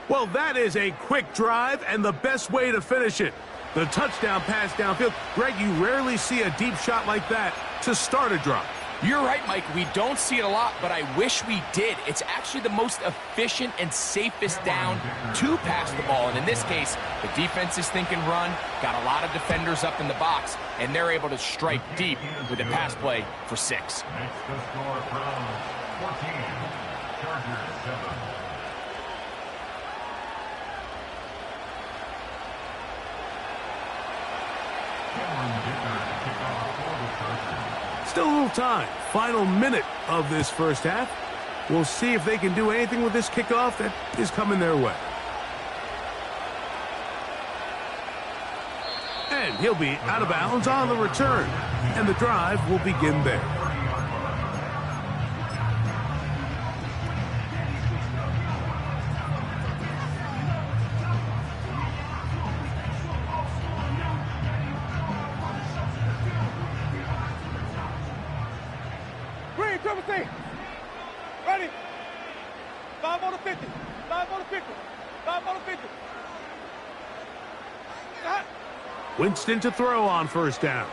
Well, that is a quick drive and the best way to finish it. The touchdown pass downfield. Greg, you rarely see a deep shot like that to start a drive. You're right, Mike. We don't see it a lot, but I wish we did. It's actually the most efficient and safest down to pass the ball. And in this case, the defense is thinking run, got a lot of defenders up in the box, and they're able to strike deep with a pass play for 6. Makes the score from 14, Chargers 7. Cameron Dicker to kick off for the Chargers. Still a little time. Final minute of this first half. We'll see if they can do anything with this kickoff that is coming their way. And he'll be out of bounds on the return. And the drive will begin there. Green, triple C. Ready. 5 on the 50. 5 on the 50. 5 on the 50. Hot. Winston to throw on first down.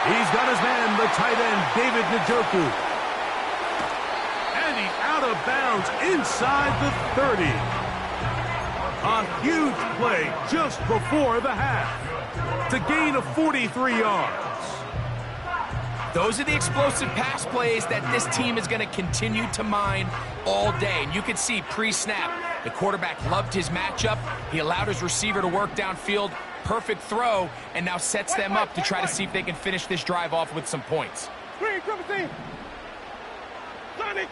He's got his man, the tight end, David Njoku. And he's out of bounds inside the 30. A huge play just before the half. To gain of 43 yards. Those are the explosive pass plays that this team is going to continue to mine all day. And you can see pre-snap, the quarterback loved his matchup. He allowed his receiver to work downfield. Perfect throw, and now sets them up to try to see if they can finish this drive off with some points. Green, triple C. Sonic.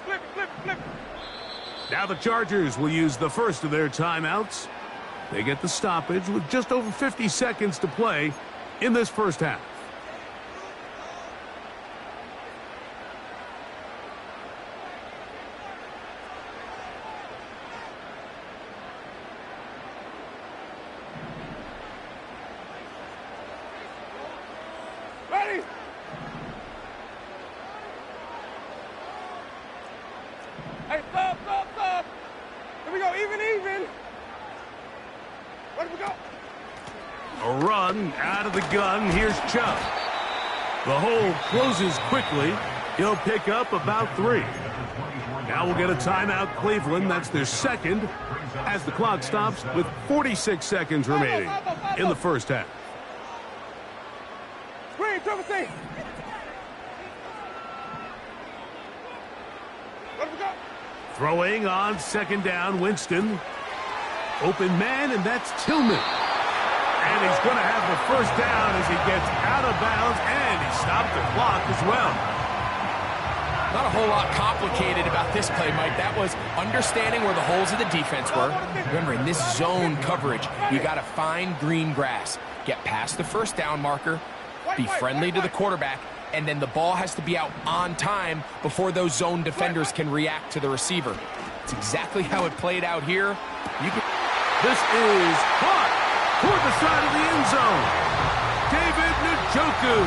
Flip it, flip it, flip it. Now the Chargers will use the first of their timeouts. They get the stoppage with just over 50 seconds to play in this first half. Ready. Hey, stop, stop, stop. Here we go, even. Where do we go? A run out of the gun. Here's Chubb. The hole closes quickly. He'll pick up about 3. Now we'll get a timeout, Cleveland. That's their second as the clock stops with 46 seconds remaining in the first half. Green, triple C. Where do we go? Throwing on second down, Winston. Open man, and that's Tillman. And he's going to have the first down as he gets out of bounds, and he stopped the clock as well. Not a whole lot complicated about this play, Mike. That was understanding where the holes of the defense were. Remember, in this zone coverage, you got to find green grass. Get past the first down marker, be friendly to the quarterback, and then the ball has to be out on time before those zone defenders can react to the receiver. It's exactly how it played out here. This is caught toward the side of the end zone. David Njoku.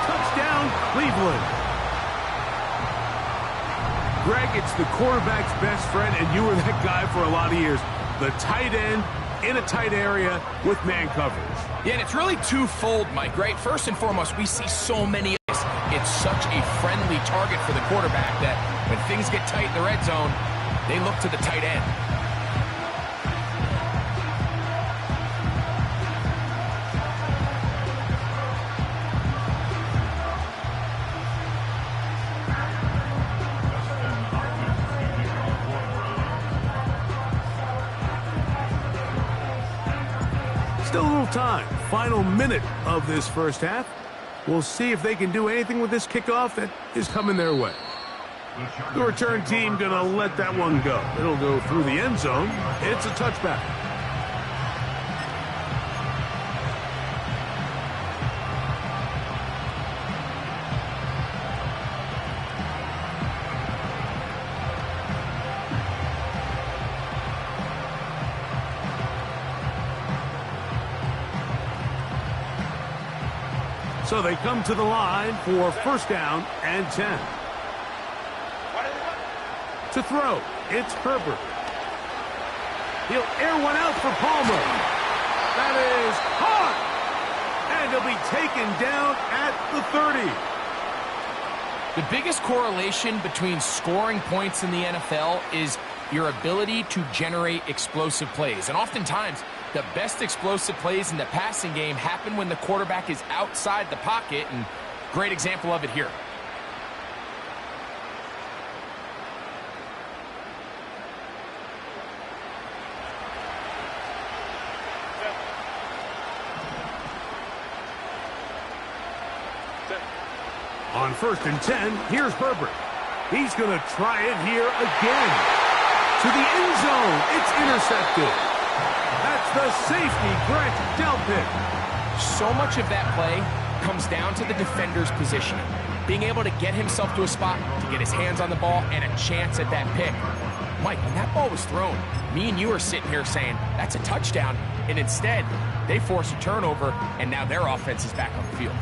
Touchdown, Cleveland. Greg, it's the quarterback's best friend, and you were that guy for a lot of years. The tight end in a tight area with man coverage. Yeah, and it's really twofold, Mike, right? First and foremost, we see so many of this. It's such a friendly target for the quarterback that when things get tight in the red zone, they look to the tight end. Still a little time. Final minute of this first half. We'll see if they can do anything with this kickoff that is coming their way. The return team going to let that one go. It'll go through the end zone. It's a touchback. So they come to the line for first down and 10. To throw, it's Herbert. He'll air one out for Palmer. That is caught. And he'll be taken down at the 30. The biggest correlation between scoring points in the NFL is your ability to generate explosive plays. And oftentimes, the best explosive plays in the passing game happen when the quarterback is outside the pocket, and great example of it here. On 1st and 10, here's Herbert. He's going to try it here again. To the end zone. It's intercepted. That's the safety, Grant Delpit. So much of that play comes down to the defender's positioning. Being able to get himself to a spot, to get his hands on the ball, and a chance at that pick. Mike, when that ball was thrown, me and you are sitting here saying, that's a touchdown. And instead, they force a turnover, and now their offense is back on the field.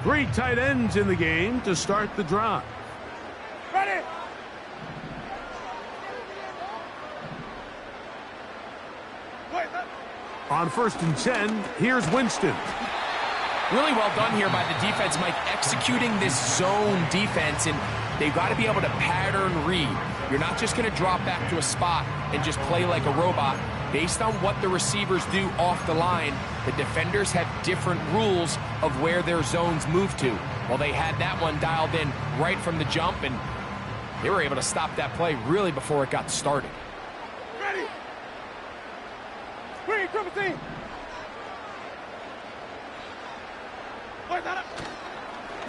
Three tight ends in the game to start the drive. Ready. On 1st and 10, here's Winston. Really well done here by the defense, Mike, executing this zone defense, and they've got to be able to pattern read. You're not just going to drop back to a spot and just play like a robot. Based on what the receivers do off the line, the defenders have different rules of where their zones move to. Well, they had that one dialed in right from the jump, and they were able to stop that play really before it got started. Ready. Wait, triple team.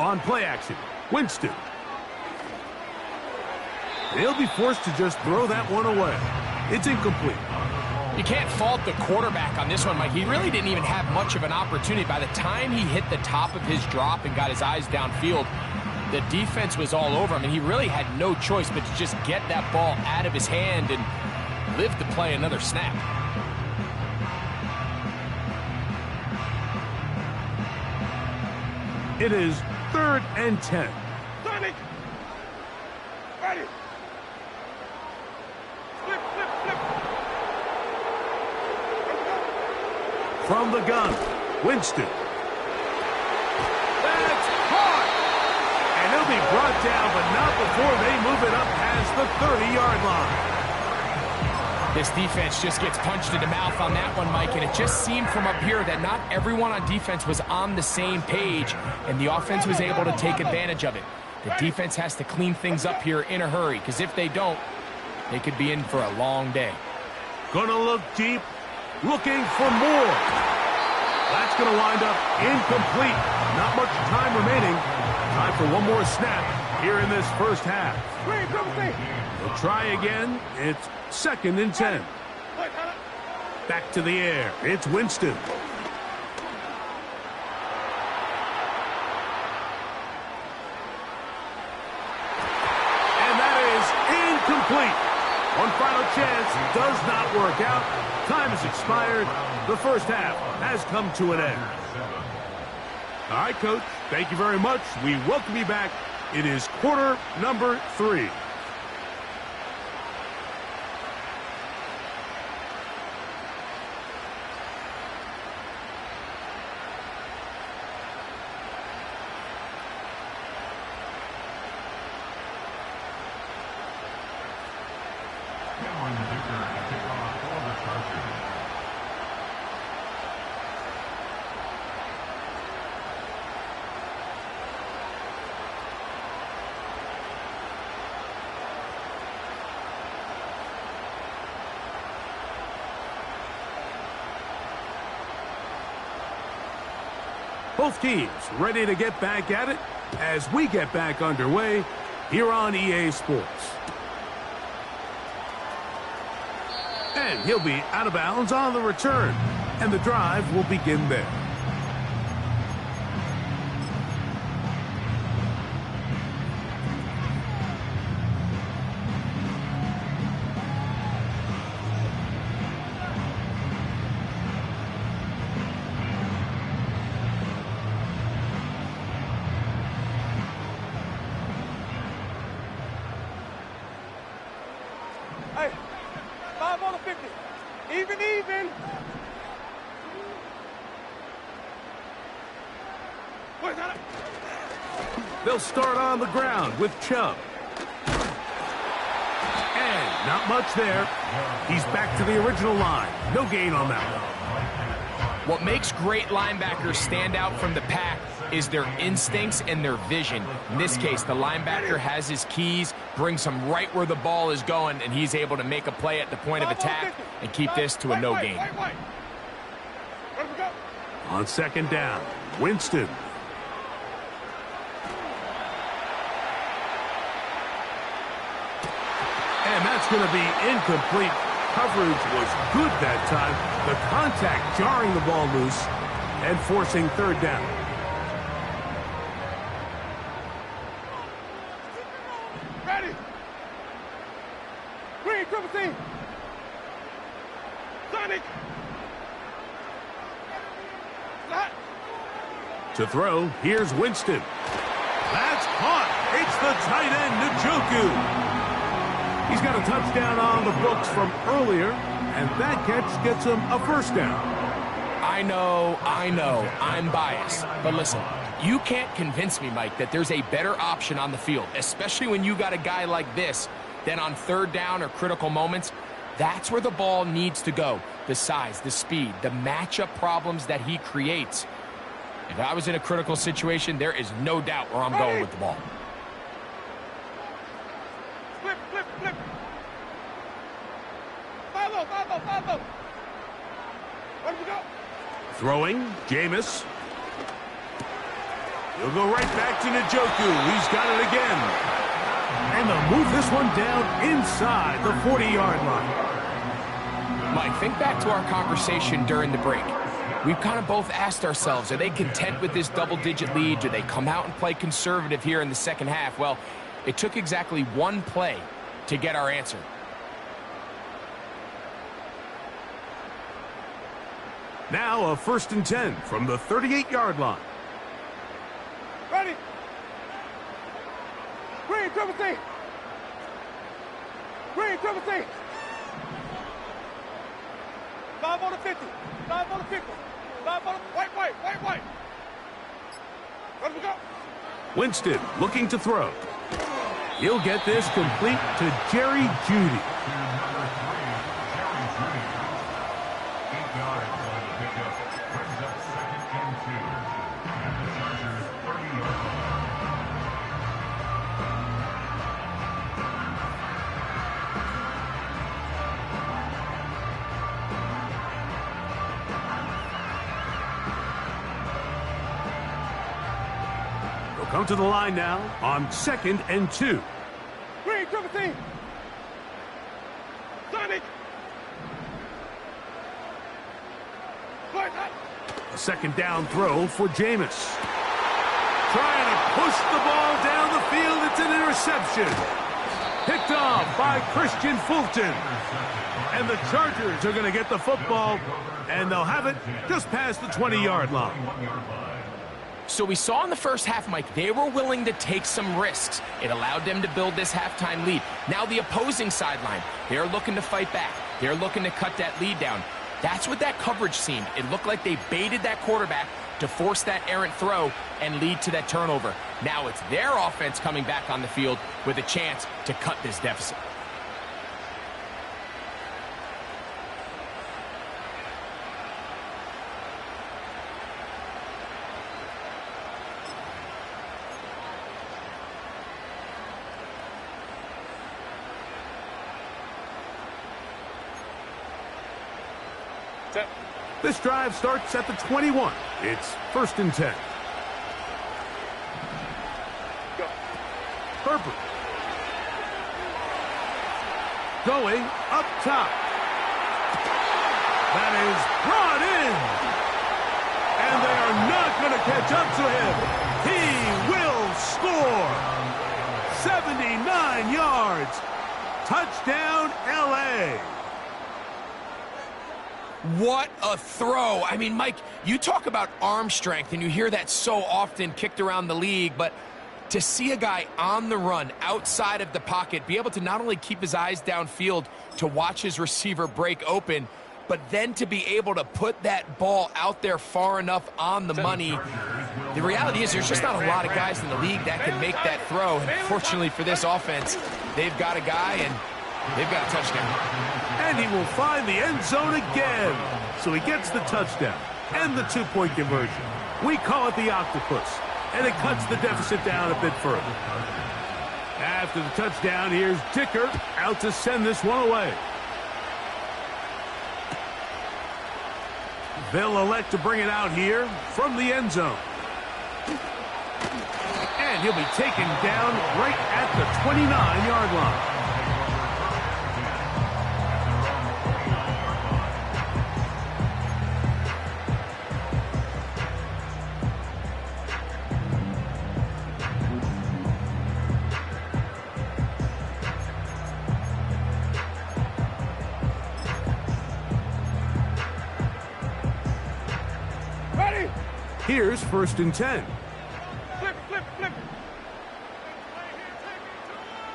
On play action, Winston. They'll be forced to just throw that one away. It's incomplete. You can't fault the quarterback on this one, Mike. He really didn't even have much of an opportunity. By the time he hit the top of his drop and got his eyes downfield, the defense was all over him, and he really had no choice but to just get that ball out of his hand and live to play another snap. It is 3rd and 10. Ready. Flip. From the gun, Winston. That's caught! And he'll be brought down, but not before they move it up past the 30-yard line. This defense just gets punched in the mouth on that one, Mike, and it just seemed from up here that not everyone on defense was on the same page, and the offense was able to take advantage of it. The defense has to clean things up here in a hurry, because if they don't, they could be in for a long day. Gonna look deep, looking for more. That's gonna wind up incomplete. Not much time remaining. Time for one more snap here in this first half. They'll try again. It's 2nd and 10. Back to the air. It's Winston. And that is incomplete. One final chance does not work out. Time has expired. The first half has come to an end. All right, Coach. Thank you very much. We welcome you back. It is quarter number 3. Both teams ready to get back at it as we get back underway here on EA Sports. And he'll be out of bounds on the return, and the drive will begin there. Hey, 5 on the 50. Even. Wait, got it. They'll start on the ground with Chubb. And not much there. He's back to the original line. No gain on that one. What makes great linebackers stand out from the pack is their instincts and their vision. In this case, the linebacker has his keys, brings him right where the ball is going, and he's able to make a play at the point of attack and keep this to a no gain. On second down, Winston. And that's going to be incomplete. Coverage was good that time. The contact jarring the ball loose and forcing third down. Ready. Green, triple team. Sonic. Flat. To throw, here's Winston. That's caught. It's the tight end, Njoku. He's got a touchdown on the books from earlier, and that catch gets him a first down. I know, I'm biased. But listen, you can't convince me, Mike, that there's a better option on the field, especially when you got a guy like this, than on third down or critical moments. That's where the ball needs to go. The size, the speed, the matchup problems that he creates. If I was in a critical situation, there is no doubt where I'm going with the ball. Flip. Follow. Where do we go? Throwing, Jameis. He'll go right back to Njoku. He's got it again. And they'll move this one down inside the 40-yard line. Mike, think back to our conversation during the break. We've kind of both asked ourselves, are they content with this double-digit lead? Do they come out and play conservative here in the second half? Well, it took exactly one play to get our answer. Now a 1st and 10 from the 38-yard line. Ready. Green, triple team. Green, triple team. 5 on the 50. 5 on the 50. 5 on the... White. Where do we go? Winston looking to throw. He'll get this complete to Jerry Jeudy. Come to the line now on 2nd and 2. Green, triple team. Sonic. A 2nd down throw for Jameis. Trying to push the ball down the field. It's an interception. Picked off by Christian Fulton. And the Chargers are going to get the football, and they'll have it just past the 20-yard line. So we saw in the first half, Mike, they were willing to take some risks. It allowed them to build this halftime lead. Now the opposing sideline, they're looking to fight back. They're looking to cut that lead down. That's what that coverage seemed. It looked like they baited that quarterback to force that errant throw and lead to that turnover. Now it's their offense coming back on the field with a chance to cut this deficit. This drive starts at the 21. It's 1st and 10. Go. Herbert. Going up top. That is brought in. And they are not going to catch up to him. He will score. 79 yards. Touchdown, L.A. What a throw. I mean, Mike, you talk about arm strength, and you hear that so often kicked around the league, but to see a guy on the run outside of the pocket be able to not only keep his eyes downfield to watch his receiver break open, but then to be able to put that ball out there far enough on the money. The reality is there's just not a lot of guys in the league that can make that throw, and fortunately for this offense, they've got a guy, and they've got a touchdown. And he will find the end zone again. So he gets the touchdown. and the two-point conversion. We call it the octopus, and it cuts the deficit down a bit further. After the touchdown, here's Dicker out to send this one away. They'll elect to bring it out here from the end zone. And he'll be taken down right at the 29-yard line. Here's 1st and 10. Flip.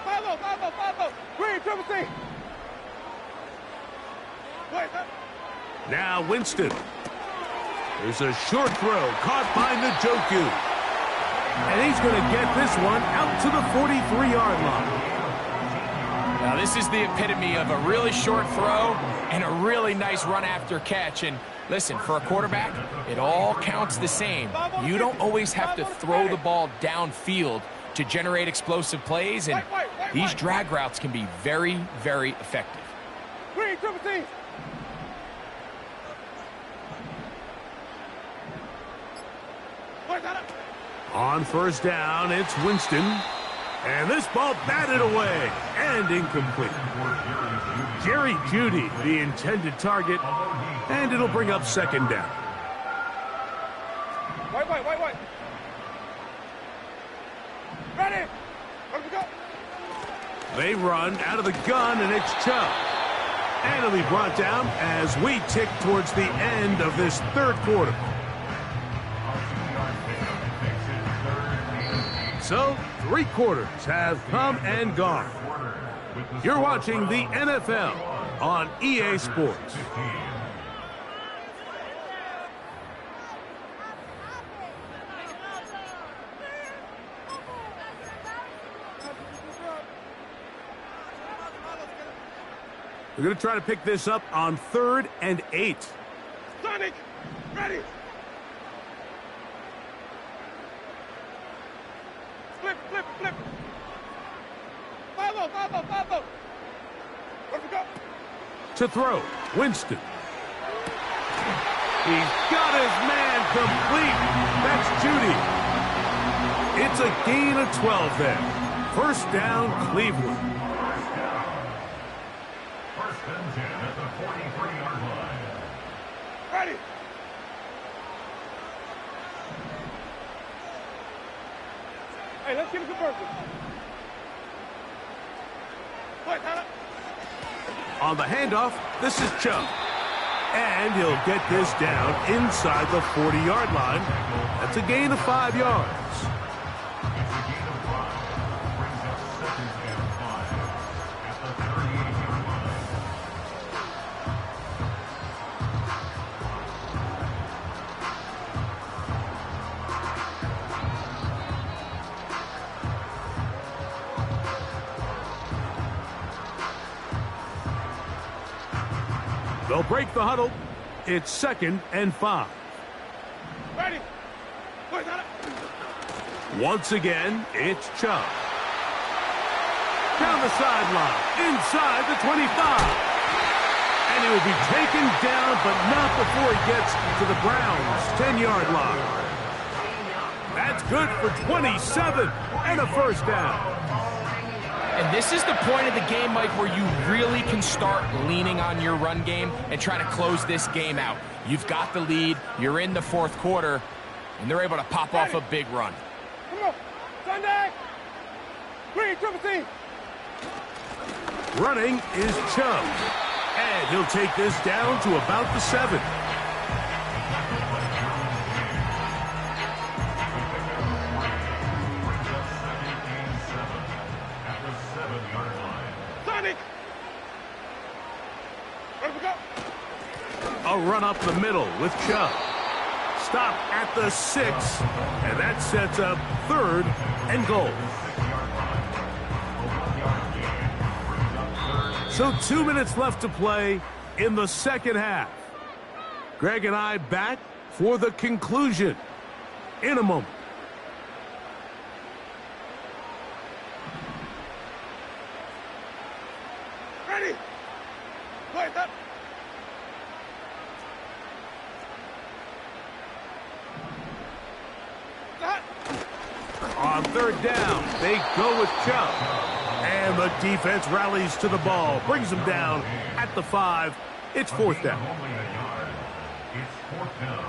Follow. Green, triple C. Now Winston. There's a short throw caught by Njoku. And he's going to get this one out to the 43-yard line. Now this is the epitome of a really short throw and a really nice run after catch. And listen, for a quarterback, it all counts the same. You don't always have to throw the ball downfield to generate explosive plays, and these drag routes can be very, very effective. Green, triple C. On 1st down, it's Winston. And this ball batted away and incomplete. Jerry Jeudy, the intended target, and it'll bring up 2nd down. White. Ready. Let's go. They run out of the gun, and it's Chubb. And it'll be brought down as we tick towards the end of this 3rd quarter. So, 3 quarters have come and gone. You're watching the NFL on EA Sports. We're going to try to pick this up on 3rd and 8. Sonic, ready. Flip. Follow. Let's go. To throw, Winston. He's got his man complete. That's Jeudy. It's a gain of 12 there. 1st down, Cleveland. 1st and 10 at the 43-yard line. Ready. Hey, let's get a conversion. On the handoff, this is Chubb. And he'll get this down inside the 40-yard line. That's a gain of 5 yards. They'll break the huddle. It's 2nd and 5. Ready. Once again, it's Chubb. Down the sideline, inside the 25. And he will be taken down, but not before he gets to the Browns' 10-yard line. That's good for 27 and a 1st down. And this is the point of the game, Mike, where you really can start leaning on your run game and try to close this game out. You've got the lead, you're in the 4th quarter, and they're able to pop off a big run. Come on. Sunday. Green, triple C. Running is Chubb. And he'll take this down to about the 7. A run up the middle with Chubb. Stop at the 6, and that sets up 3rd and goal. So 2 minutes left to play in the 2nd half. Greg and I back for the conclusion in a moment. Ready? Wait up. On third down, they go with Chubb. And the defense rallies to the ball, brings them down at the 5. It's fourth down. It's fourth down.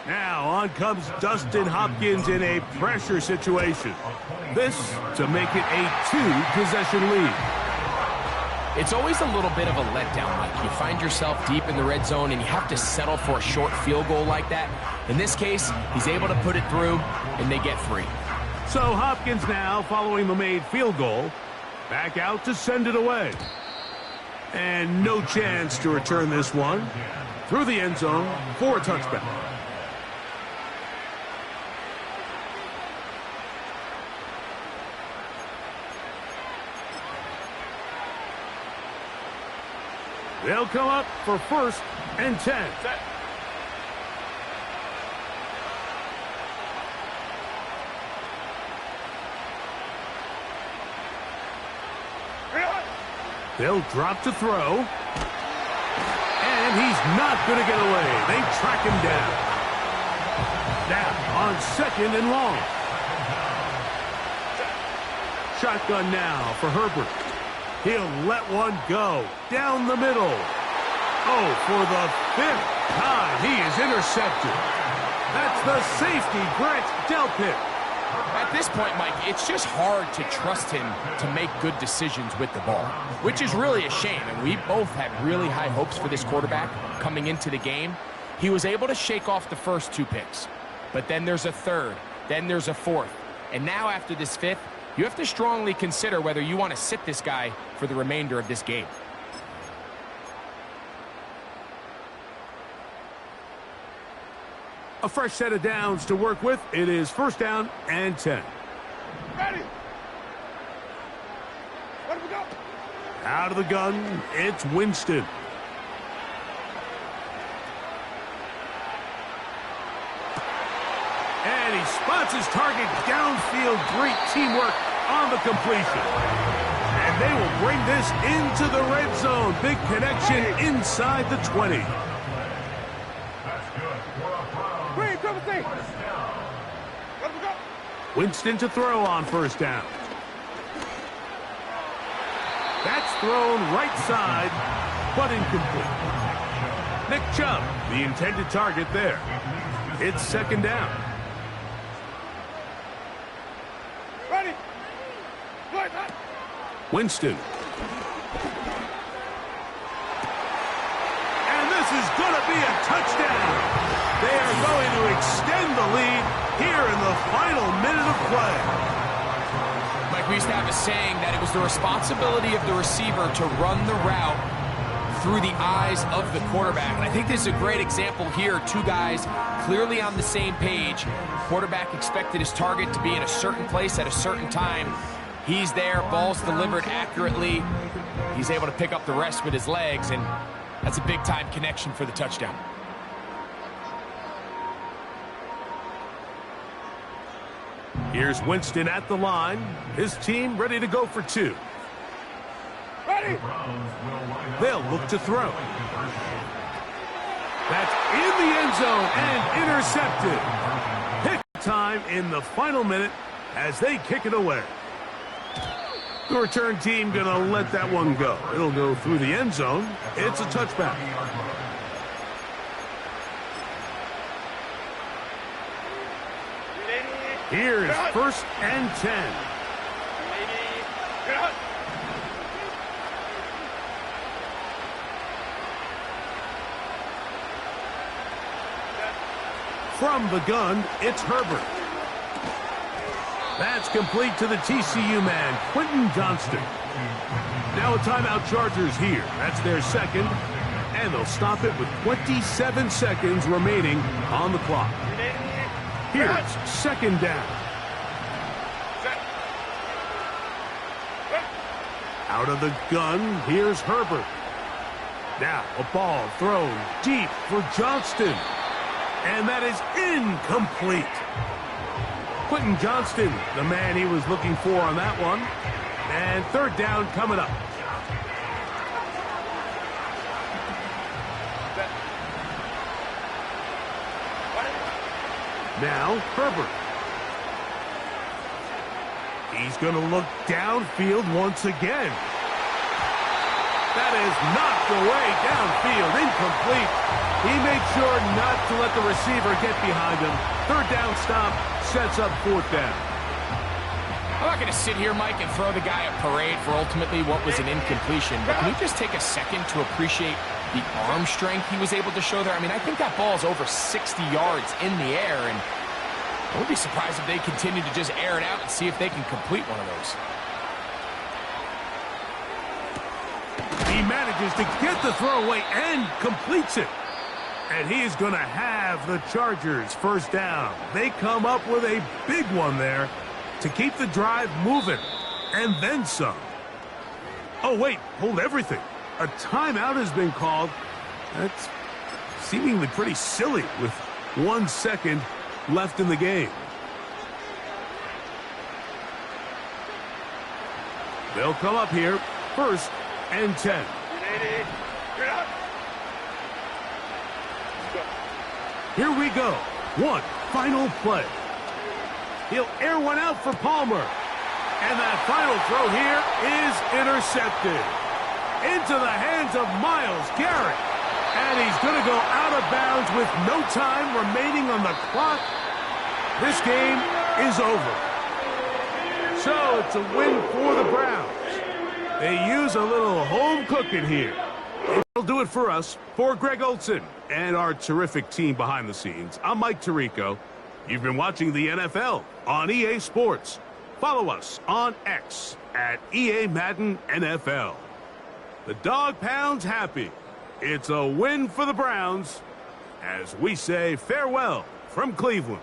Now on comes Dustin Hopkins in a pressure situation. This to make it a 2-possession lead. It's always a little bit of a letdown, Mike. You find yourself deep in the red zone and you have to settle for a short field goal like that. In this case, he's able to put it through and they get 3. So Hopkins now, following the made field goal, back out to send it away. And no chance to return this one through the end zone for a touchback. They'll come up for first and 10. They'll drop to throw. And he's not going to get away. They track him down. Now on second and long. Shotgun now for Herbert. He'll let one go down the middle. Oh, for the 5th time, he is intercepted. That's the safety, Grant Delpit. At this point, Mike, it's just hard to trust him to make good decisions with the ball, which is really a shame. And we both had really high hopes for this quarterback coming into the game. He was able to shake off the first 2 picks, but then there's a 3rd, then there's a 4th. And now after this 5th, you have to strongly consider whether you want to sit this guy for the remainder of this game. A fresh set of downs to work with. It is first down and 10. Ready? Where do we go? Out of the gun, it's Winston. And he spots his target downfield. Great teamwork on the completion. And they will bring this into the red zone. Big connection inside the 20. That's good. For a Brown. Green, come and see. First down. Where do we go? Winston to throw on first down. That's thrown right side, but incomplete. Nick Chubb, the intended target there. It's second down. Ready? Right, right. Winston. And this is going to be a touchdown. They are going to extend the lead here in the final minute of play. Mike, we used to have a saying that it was the responsibility of the receiver to run the route through the eyes of the quarterback. And I think this is a great example here. 2 guys clearly on the same page. Quarterback expected his target to be in a certain place at a certain time. He's there, ball's delivered accurately. He's able to pick up the rest with his legs, and that's a big-time connection for the touchdown. Here's Winston at the line. His team ready to go for 2. Ready? They'll look to throw. That's in the end zone and intercepted. Pick time in the final minute as they kick it away. The return team going to let that one go. It'll go through the end zone. It's a touchback. Here's first and 10. From the gun, it's Herbert. That's complete to the TCU man, Quentin Johnston. Now a timeout Chargers here. That's their second. And they'll stop it with 27 seconds remaining on the clock. Here's second down. Out of the gun, here's Herbert. Now, a ball thrown deep for Johnston. And that is incomplete. Quentin Johnston, the man he was looking for on that one. And third down coming up. Now, Herbert. He's going to look downfield once again. That is knocked away downfield, incomplete. He made sure not to let the receiver get behind him. Third down stop sets up fourth down. I'm not going to sit here, Mike, and throw the guy a parade for ultimately what was an incompletion, but can you just take a second to appreciate the arm strength he was able to show there? I mean, I think that ball is over 60 yards in the air, and I would be surprised if they continue to just air it out and see if they can complete one of those. He manages to get the throw away and completes it. And he's going to have the Chargers first down. They come up with a big one there to keep the drive moving, and then some. Oh, wait, hold everything. A timeout has been called. That's seemingly pretty silly with 1 second left in the game. They'll come up here, 1st and 10. Here we go. One final play. He'll air one out for Palmer. And that final throw here is intercepted. Into the hands of Myles Garrett. And he's going to go out of bounds with no time remaining on the clock. This game is over. So it's a win for the Browns. They use a little home cooking here. That'll do it for us. For Greg Olson and our terrific team behind the scenes, I'm Mike Tirico. You've been watching the NFL on EA Sports. Follow us on X at EA Madden NFL. The Dog Pound's happy. It's a win for the Browns as we say farewell from Cleveland.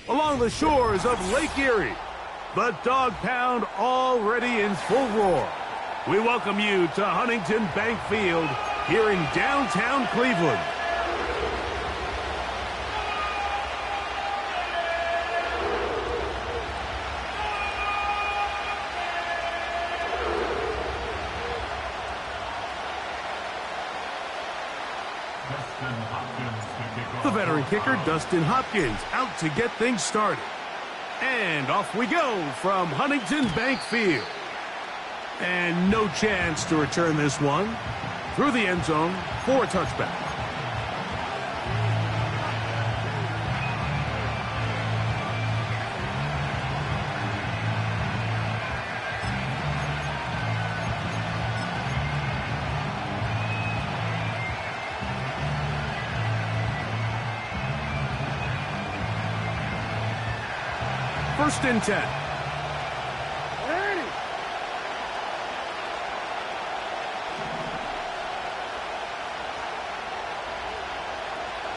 Along the shores of Lake Erie, the Dog Pound already in full roar. We welcome you to Huntington Bank Field here in downtown Cleveland. The veteran kicker, Dustin Hopkins, out to get things started. And off we go from Huntington Bank Field. And no chance to return this one through the end zone for a touchback. first and 10.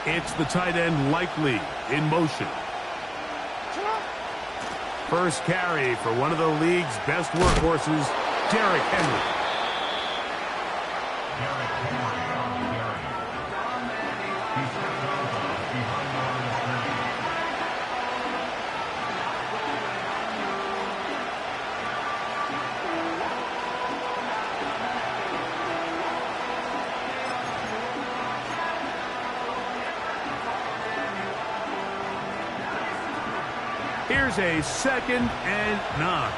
It's the tight end Likely in motion. First carry for one of the league's best workhorses, Derrick Henry. Here's a second and 9.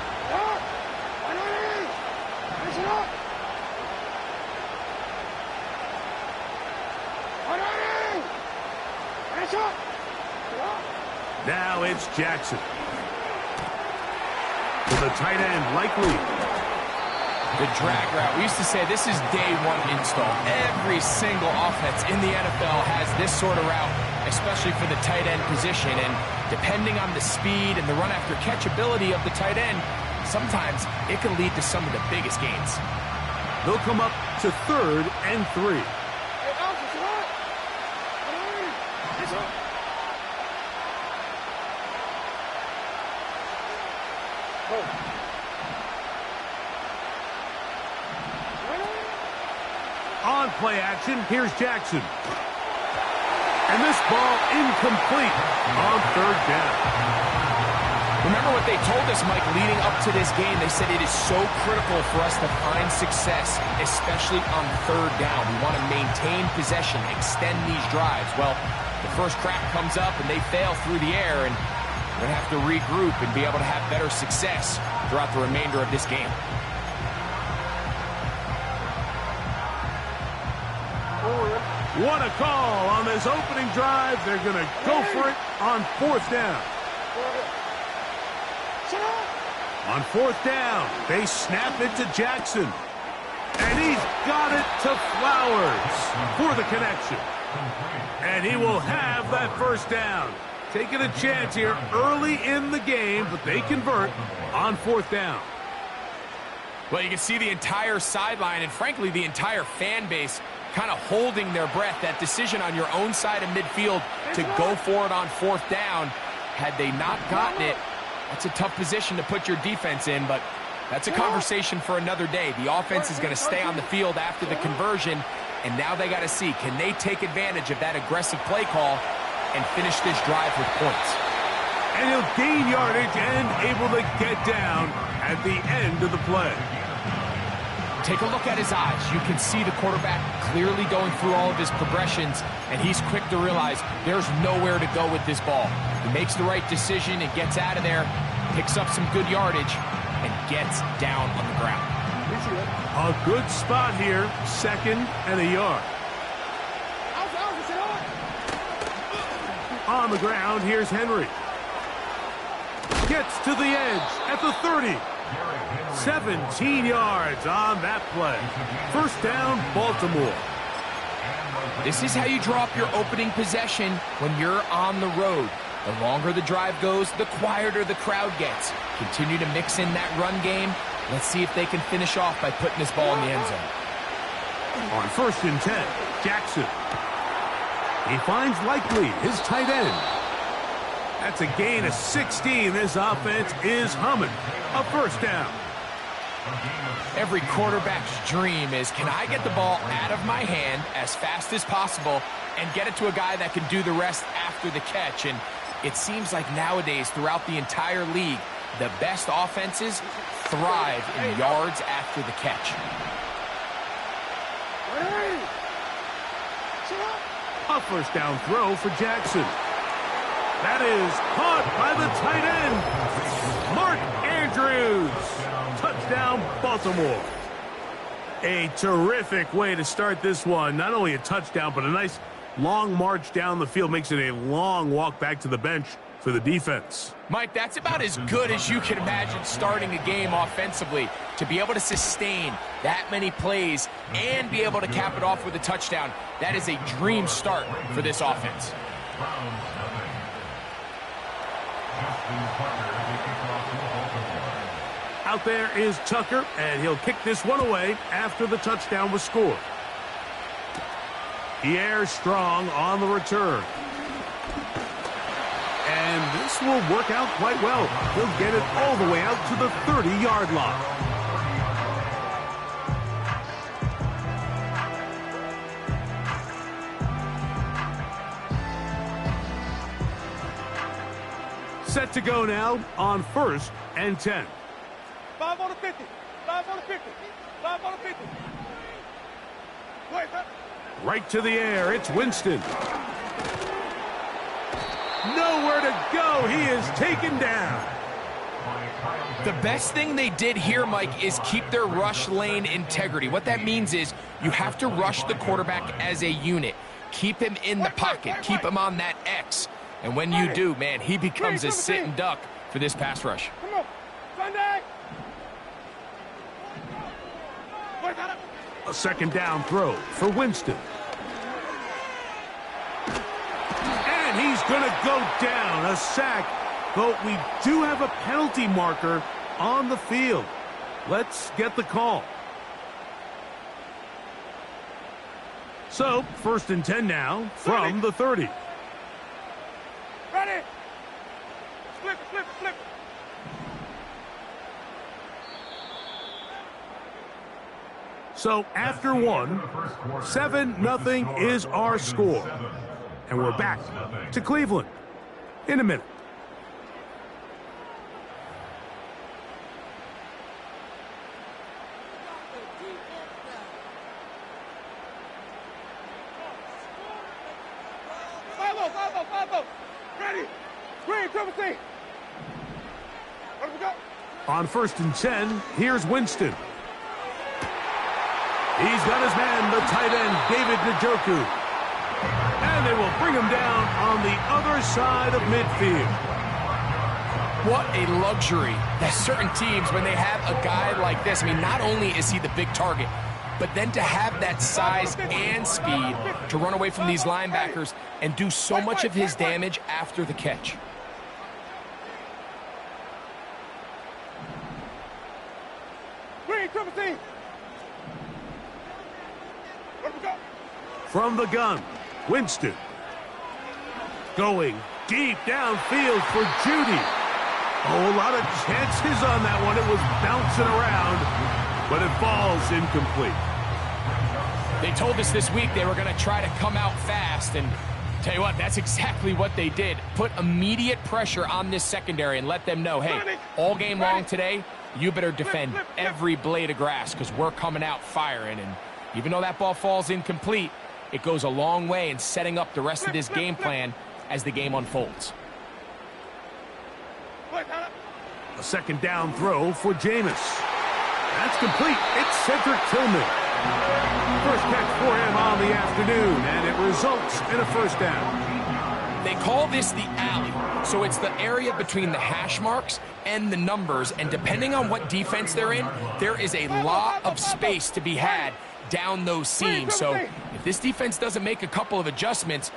Now it's Jackson. To the tight end, Likely. The drag route. We used to say this is day one install. Every single offense in the NFL has this sort of route, especially for the tight end position. And depending on the speed and the run after catch ability of the tight end, sometimes it can lead to some of the biggest gains. They'll come up to third and 3. On play action, here's Jackson. And this ball incomplete on third down. Remember what they told us, Mike, leading up to this game. They said it is so critical for us to find success, especially on third down. We want to maintain possession, extend these drives. Well, the first crack comes up and they fail through the air, and we're going to have to regroup and be able to have better success throughout the remainder of this game. What a call on this opening drive. They're going to go for it on fourth down. On fourth down, they snap it to Jackson. And he's got it to Flowers for the connection. And he will have that first down. Taking a chance here early in the game, but they convert on fourth down. Well, you can see the entire sideline and, frankly, the entire fan base kind of holding their breath. That decision on your own side of midfield to go for it on fourth down, had they not gotten it, that's a tough position to put your defense in, but that's a conversation for another day. The offense is going to stay on the field after the conversion, and now they got to see, can they take advantage of that aggressive play call and finish this drive with points? And he'll gain yardage and able to get down at the end of the play. Take a look at his eyes. You can see the quarterback clearly going through all of his progressions, and he's quick to realize there's nowhere to go with this ball. He makes the right decision and gets out of there, picks up some good yardage, and gets down on the ground. A good spot here, second and a yard. On the ground, here's Henry. Gets to the edge at the 30. 17 yards on that play. First down, Baltimore. This is how you draw up your opening possession when you're on the road. The longer the drive goes, the quieter the crowd gets. Continue to mix in that run game. Let's see if they can finish off by putting this ball in the end zone. On first and 10, Jackson. He finds Likely, his tight end. That's a gain of 16. This offense is humming. A first down. Every quarterback's dream is, can I get the ball out of my hand as fast as possible and get it to a guy that can do the rest after the catch? And it seems like nowadays throughout the entire league, the best offenses thrive in yards after the catch. A first down throw for Jackson. That is caught by the tight end, Mark Andrews. Touchdown, Baltimore. A terrific way to start this one. Not only a touchdown, but a nice long march down the field. Makes it a long walk back to the bench for the defense. Mike, that's about as good as you can imagine starting a game offensively. To be able to sustain that many plays and be able to cap it off with a touchdown, that is a dream start for this offense. Out there is Tucker, and he'll kick this one away after the touchdown was scored. Pierre strong on the return. And this will work out quite well. He'll get it all the way out to the 30-yard line. Set to go now on 1st and 10. 5 on the 50. 5 on the 50. 5 on the 50. Wait, Right to the air, it's Winston. Nowhere to go, he is taken down. The best thing they did here, Mike, is keep their rush lane integrity. What that means is you have to rush the quarterback as a unit. Keep him in the pocket. Keep him on that X. And when you do, man, he becomes a sit and duck for this pass rush. come on. Sunday. Wait, A second down throw for Winston. And he's going to go down, a sack. But we do have a penalty marker on the field. Let's get the call. So, 1st and 10 now from the 30. Ready. Flip it, flip it, flip it. So after one, 7-0 is our score. And we're back to Cleveland in a minute. Five. Ready. Green, triple T. Where do we go? On 1st and 10, here's Winston. He's got his man, the tight end, David Njoku. And they will bring him down on the other side of midfield. What a luxury that certain teams, when they have a guy like this, I mean, not only is he the big target, but then to have that size and speed to run away from these linebackers and do so much of his damage after the catch. Green, triple T. Where do we go? From the gun, Winston. Going deep downfield for Judy. Oh, a lot of chances on that one. It was bouncing around, but it falls incomplete. They told us this week they were going to try to come out fast, and tell you what, that's exactly what they did. Put immediate pressure on this secondary and let them know, hey, all game long today, you better defend every blade of grass because we're coming out firing. And even though that ball falls incomplete, it goes a long way in setting up the rest of this game plan as the game unfolds. A second down throw for Jameis. That's complete. It's Cedric Tillman. First catch for him on the afternoon, and it results in a first down. They call this the alley, so it's the area between the hash marks and the numbers, and depending on what defense they're in, there is a lot of space to be had down those seams. So if this defense doesn't make a couple of adjustments,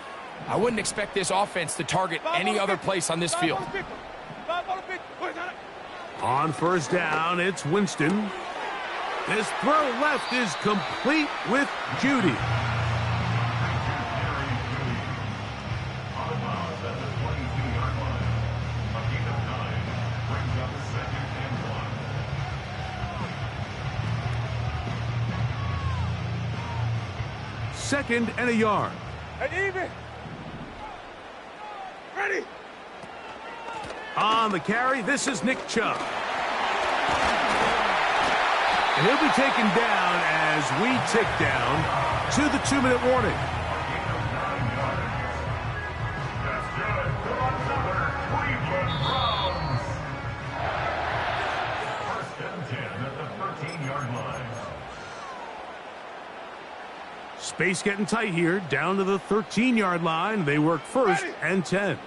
I wouldn't expect this offense to target any other place on this field. On first down, it's Winston. This throw left is complete with Judy. Second and a yard. And even. Ready. On the carry, this is Nick Chubb. And he'll be taken down as we tick down to the 2-minute warning. That's good. Another Cleveland Browns. First and 10 at the 13-yard line. Space getting tight here, down to the 13-yard line. They work 1st and 10.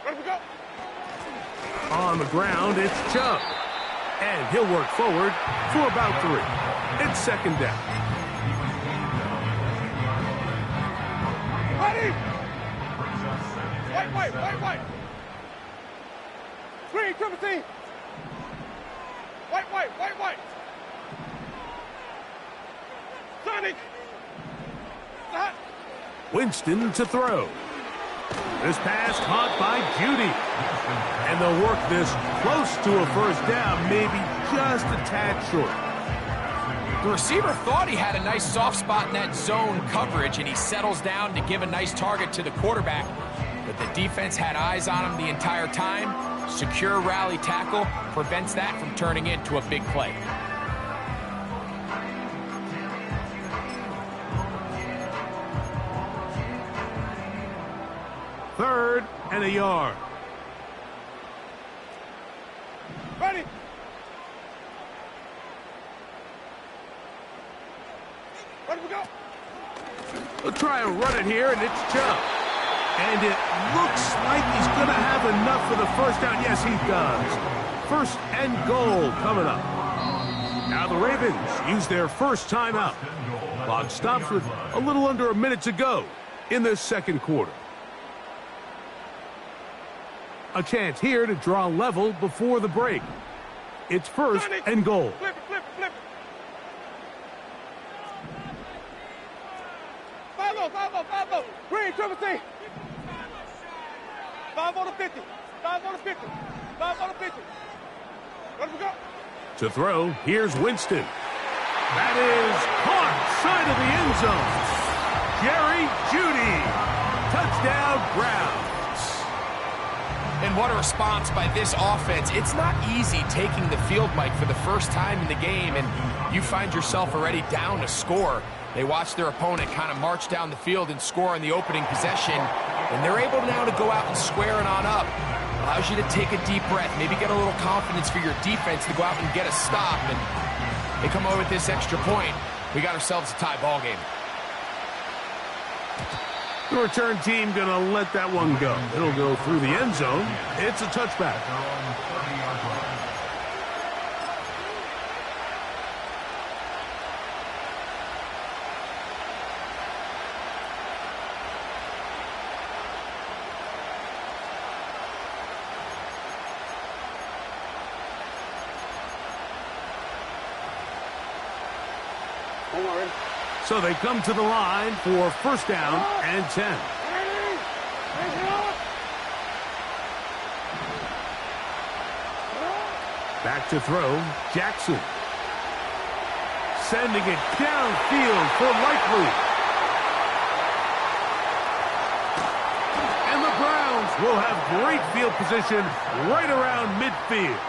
Where do we go? On the ground, it's Chubb. And he'll work forward for about 3. It's second down. Ready? White. Green, triple team. White. Sonic. Hot. Winston to throw. This pass caught by Judy. And they'll work this close to a first down, maybe just a tad short. The receiver thought he had a nice soft spot in that zone coverage, and he settles down to give a nice target to the quarterback. But the defense had eyes on him the entire time. Secure rally tackle prevents that from turning into a big play. Third and a yard. Ready? Ready to go? They'll try and run it here, and it's Chubb. And it looks like he's going to have enough for the first down. Yes, he does. First and goal coming up. Now the Ravens use their first timeout. Clock stops with a little under a minute to go in this second quarter. A chance here to draw level before the break. It's first and goal. Flip it. 5-0. Green, triple team. 5 on the 50. 5 on the 50. 5 on the 50. Ready to go? To throw, here's Winston. That is caught side of the end zone. Jerry Jeudy. Touchdown Browns. And what a response by this offense. It's not easy taking the field, Mike, for the first time in the game, and you find yourself already down to score. They watch their opponent kind of march down the field and score on the opening possession, and they're able now to go out and square it on up. Allows you to take a deep breath, maybe get a little confidence for your defense to go out and get a stop, and they come over with this extra point. We got ourselves a tie ball game. The return team going to let that one go. It'll go through the end zone. It's a touchback. So they come to the line for first down and 10. Back to throw, Jackson. Sending it downfield for Likely. And the Browns will have great field position right around midfield.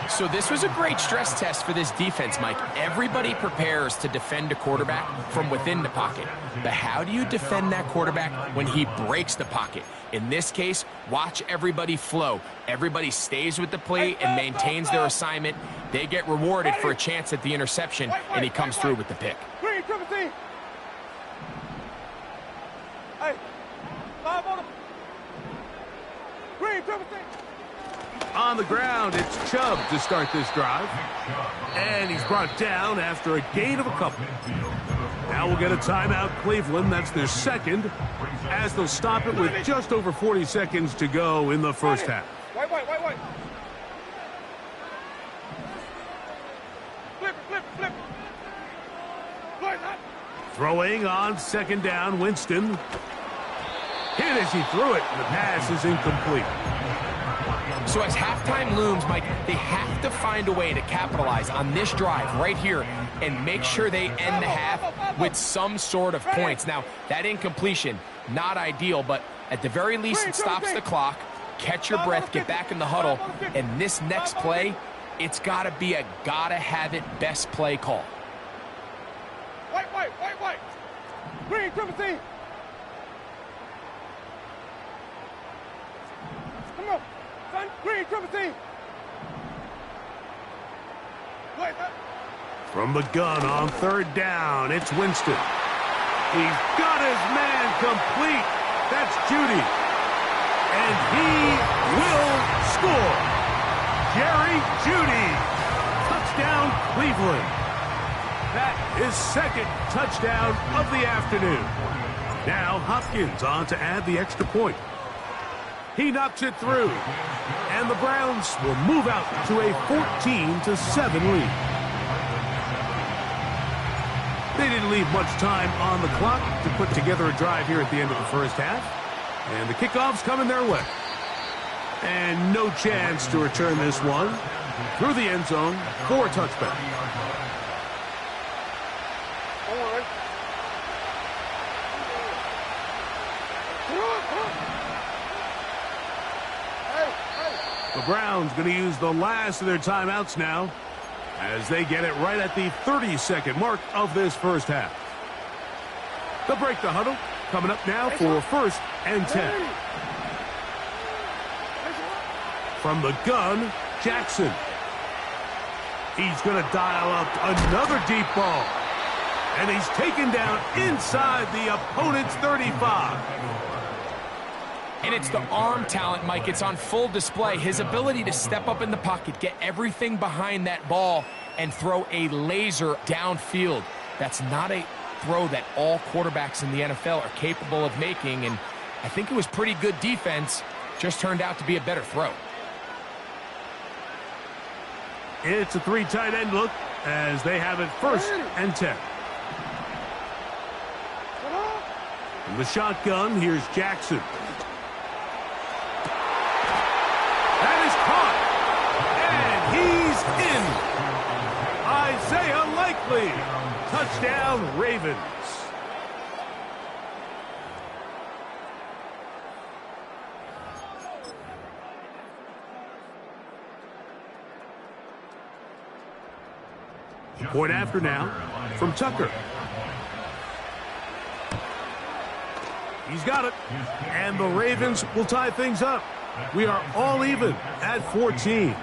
So this was a great stress test for this defense, Mike. Everybody prepares to defend a quarterback from within the pocket. But how do you defend that quarterback when he breaks the pocket? In this case, watch everybody flow. Everybody stays with the play and maintains their assignment. They get rewarded for a chance at the interception, and he comes through with the pick. Green, triple team. Hey, 5 on the... Green, triple team. On the ground, it's Chubb to start this drive. And he's brought down after a gain of a couple. Now we'll get a timeout, Cleveland. That's their second, as they'll stop it with just over 40 seconds to go in the first half. White. Flip. Throwing on second down, Winston. Hit as he threw it, and the pass is incomplete. So as halftime looms, Mike, they have to find a way to capitalize on this drive right here and make sure they end the half with some sort of points. Now, that incompletion, not ideal, but at the very least, it stops the clock. Catch your breath, get back in the huddle, and this next play, it's got to be a gotta-have-it best play call. White. Green, triple team. Come on. Green, triple team. From the gun on third down, it's Winston. He's got his man complete. That's Jeudy. And he will score. Jerry Jeudy. Touchdown, Cleveland. That is second touchdown of the afternoon. Now Hopkins on to add the extra point. He knocks it through, and the Browns will move out to a 14-7 lead. They didn't leave much time on the clock to put together a drive here at the end of the first half, and the kickoff's coming their way. And no chance to return this one through the end zone for a touchback. The Browns going to use the last of their timeouts now as they get it right at the 30-second mark of this first half. They'll break the huddle. Coming up now for 1st and 10. From the gun, Jackson. He's going to dial up another deep ball. And he's taken down inside the opponent's 35. And it's the arm talent, Mike. It's on full display. His ability to step up in the pocket, get everything behind that ball, and throw a laser downfield. That's not a throw that all quarterbacks in the NFL are capable of making, and I think it was pretty good defense. Just turned out to be a better throw. It's a 3 tight end look as they have it 1st and 10. From the shotgun, here's Jackson. That is caught. And he's in. Isaiah Likely. Touchdown, Ravens. Point after now from Tucker. He's got it. And the Ravens will tie things up. We are all even at 14.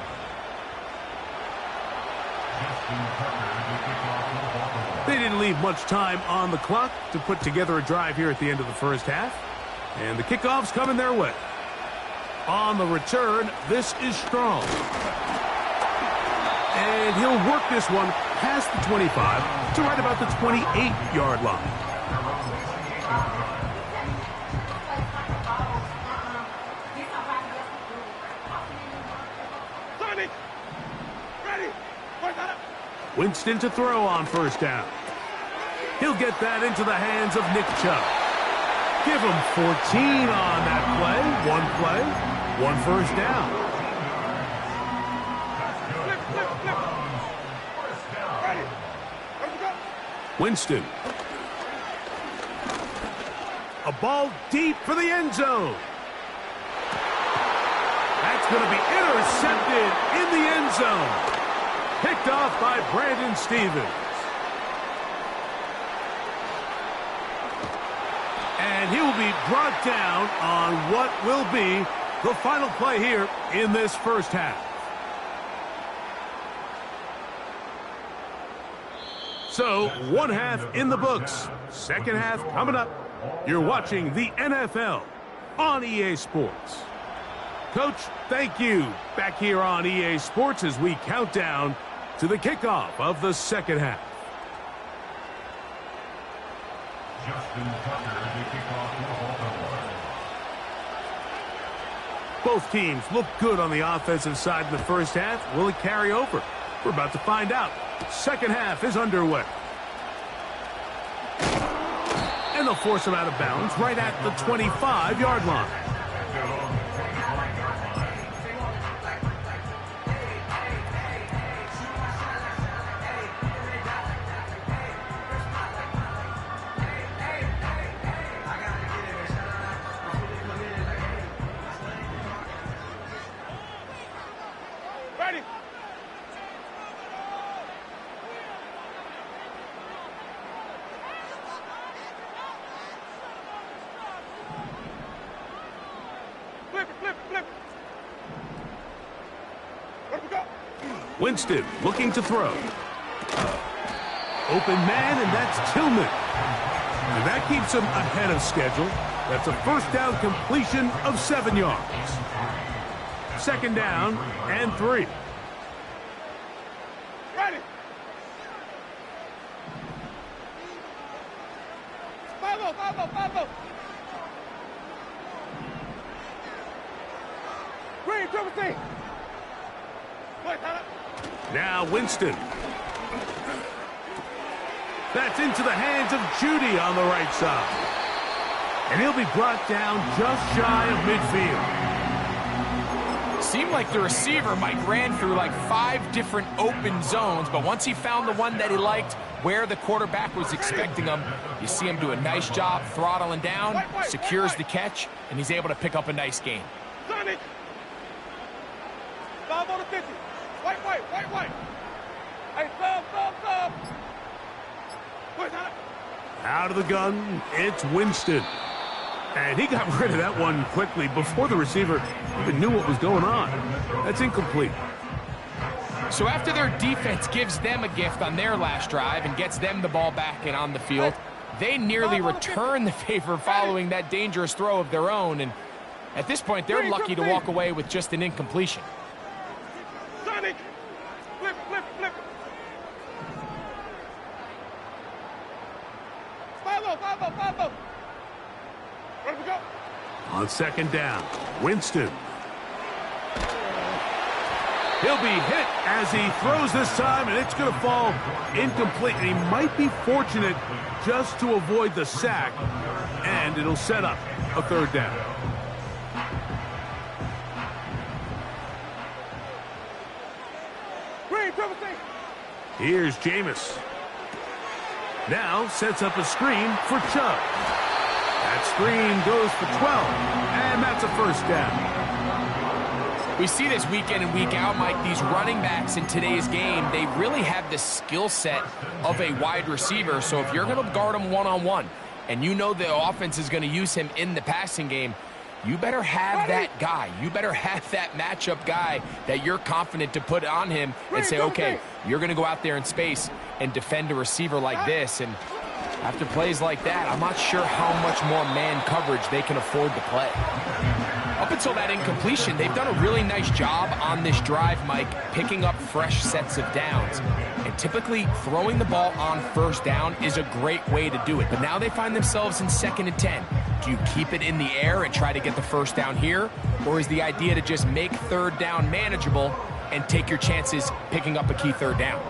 They didn't leave much time on the clock to put together a drive here at the end of the first half. And the kickoff's coming their way. On the return, this is Strong. And he'll work this one past the 25 to right about the 28-yard line. Winston to throw on 1st down. He'll get that into the hands of Nick Chubb. Give him 14 on that play. One 1st down. Winston. A ball deep for the end zone. That's going to be intercepted in the end zone. Picked off by Brandon Stevens. And he will be brought down on what will be the final play here in this first half. So, 1 half in the books. 2nd half coming up. You're watching the NFL on EA Sports. Coach, thank you. Back here on EA Sports as we count down to the kickoff of the 2nd half. Both teams look good on the offensive side in the first half. Will it carry over? We're about to find out. 2nd half is underway. And they'll force him out of bounds right at the 25-yard line. Winston looking to throw. Open man, and that's Tillman. And that keeps him ahead of schedule. That's a 1st down completion of 7 yards. 2nd down and 3. Ready. Follow. Green, triple C. Now Winston. That's into the hands of Judy on the right side. And he'll be brought down just shy of midfield. Seemed like the receiver, Mike, ran through like 5 different open zones, but once he found the one that he liked, where the quarterback was expecting him, you see him do a nice job throttling down, secures the catch, and he's able to pick up a nice gain. Sonic. 5 on the 50. White. Hey, sub. Out of the gun, it's Winston. And he got rid of that one quickly before the receiver even knew what was going on. That's incomplete. So after their defense gives them a gift on their last drive and gets them the ball back and on the field, they nearly return the favor following that dangerous throw of their own. And at this point, they're lucky to walk away with just an incompletion. Sonic. Flip. Follow. Where we go? On 2nd down, Winston. He'll be hit as he throws this time, and it's going to fall incomplete. And he might be fortunate just to avoid the sack, and it'll set up a 3rd down. Green, triple C. Here's Jameis. Now sets up a screen for Chubb. That screen goes for 12, and that's a 1st down. We see this week in and week out, Mike, these running backs in today's game, they really have the skill set of a wide receiver. So if you're going to guard him one-on-one, and you know the offense is going to use him in the passing game, you better have that guy. You better have that matchup guy that you're confident to put on him and say, okay, you're going to go out there in space and defend a receiver like this. And after plays like that, I'm not sure how much more man coverage they can afford to play. Up until that incompletion, they've done a really nice job on this drive, Mike, picking up fresh sets of downs. And typically, throwing the ball on 1st down is a great way to do it. But now they find themselves in 2nd and 10. Do you keep it in the air and try to get the 1st down here? Or is the idea to just make 3rd down manageable and take your chances picking up a key 3rd down?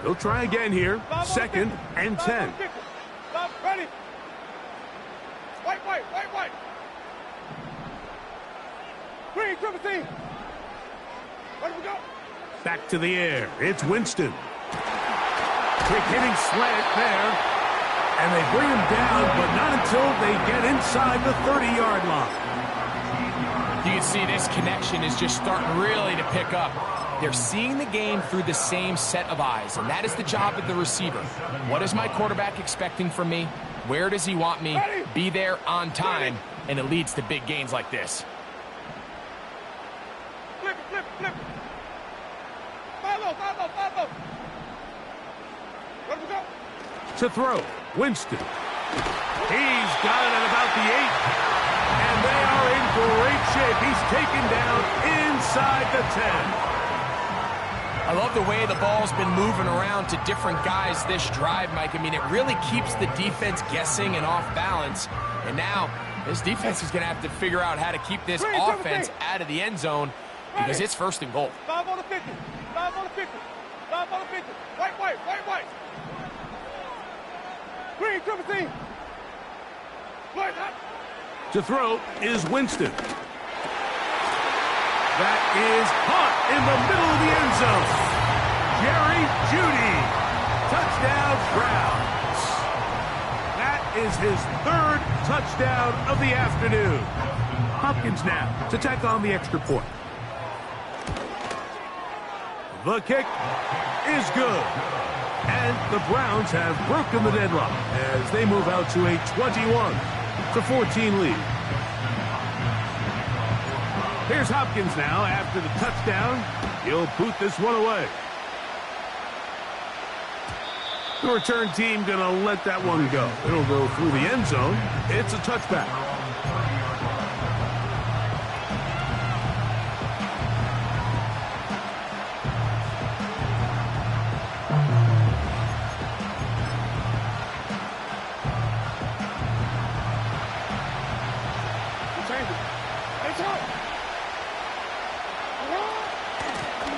They'll try again here, 2nd and 10. Ready. White. Green, triple C. Where do we go? Back to the air. It's Winston. Quick hitting slant there. And they bring him down, but not until they get inside the 30-yard line. You can see this connection is just starting really to pick up. They're seeing the game through the same set of eyes, and that is the job of the receiver. What is my quarterback expecting from me? Where does he want me? Be there on time, and it leads to big gains like this. Flip. Follow. Where do we go? To throw, Winston. He's got it at about the 8. And they are in great shape. He's taken down inside the 10. I love the way the ball's been moving around to different guys this drive, Mike. I mean, it really keeps the defense guessing and off balance. And now, this defense is going to have to figure out how to keep this offense out of the end zone because it's 1st and goal. 5 on the 50. 5 on the 50. 5 on the 50. White. Green, triple C. White. To throw is Winston. That is caught in the middle of the end zone. Jerry Jeudy. Touchdown, Browns. That is his 3rd touchdown of the afternoon. Hopkins now to tack on the extra point. The kick is good. And the Browns have broken the deadlock as they move out to a 21-14 lead. Here's Hopkins now after the touchdown. He'll boot this one away. The return team going to let that one go. It'll go through the end zone. It's a touchback.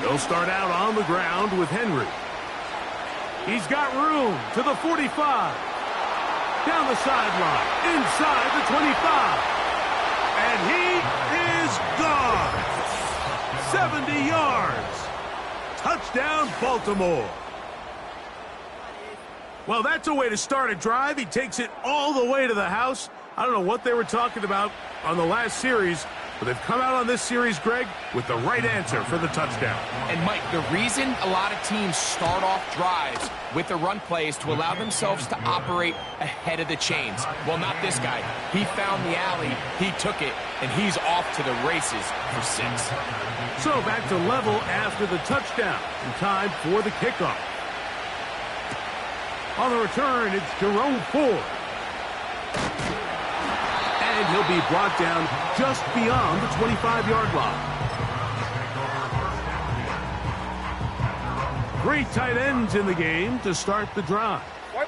They'll start out on the ground with Henry. He's got room to the 45. Down the sideline, inside the 25. And he is gone. 70 yards. Touchdown, Baltimore. Well, that's a way to start a drive. He takes it all the way to the house. I don't know what they were talking about on the last series, but they've come out on this series, Greg, with the right answer for the touchdown. And, Mike, the reason a lot of teams start off drives with the run play is to allow themselves to operate ahead of the chains. Well, not this guy. He found the alley, he took it, and he's off to the races for 6. So back to level after the touchdown, and time for the kickoff. On the return, it's Jerome Ford. And he'll be brought down just beyond the 25-yard line. 3 tight ends in the game to start the drive. Wait.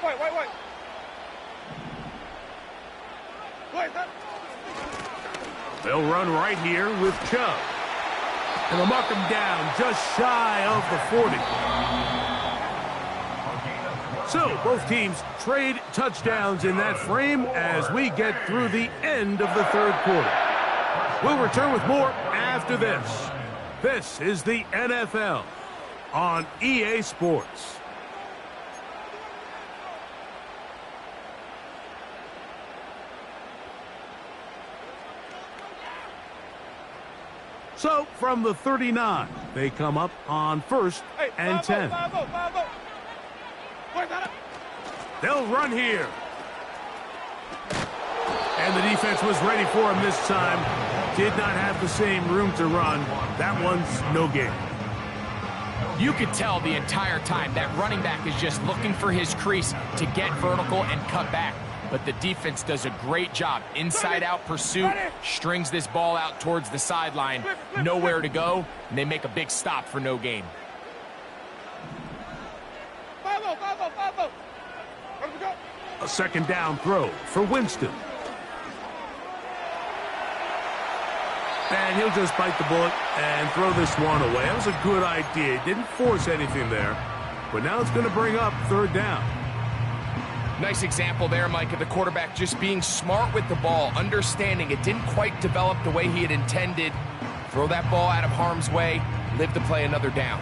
They'll run right here with Chubb. And they'll mark him down just shy of the 40. So both teams trade touchdowns in that frame as we get through the end of the third quarter. We'll return with more after this. This is the NFL on EA Sports. So from the 39, they come up on 1st and 10. They'll run here. And the defense was ready for him this time. Did not have the same room to run. That one's no gain. You could tell the entire time that running back is just looking for his crease to get vertical and cut back. But the defense does a great job. Inside-out pursuit, strings this ball out towards the sideline. Nowhere to go, and they make a big stop for no gain. A second down throw for Winston. And he'll just bite the bullet and throw this one away. That was a good idea. Didn't force anything there. But now it's going to bring up 3rd down. Nice example there, Mike, of the quarterback just being smart with the ball, understanding it didn't quite develop the way he had intended. Throw that ball out of harm's way, live to play another down.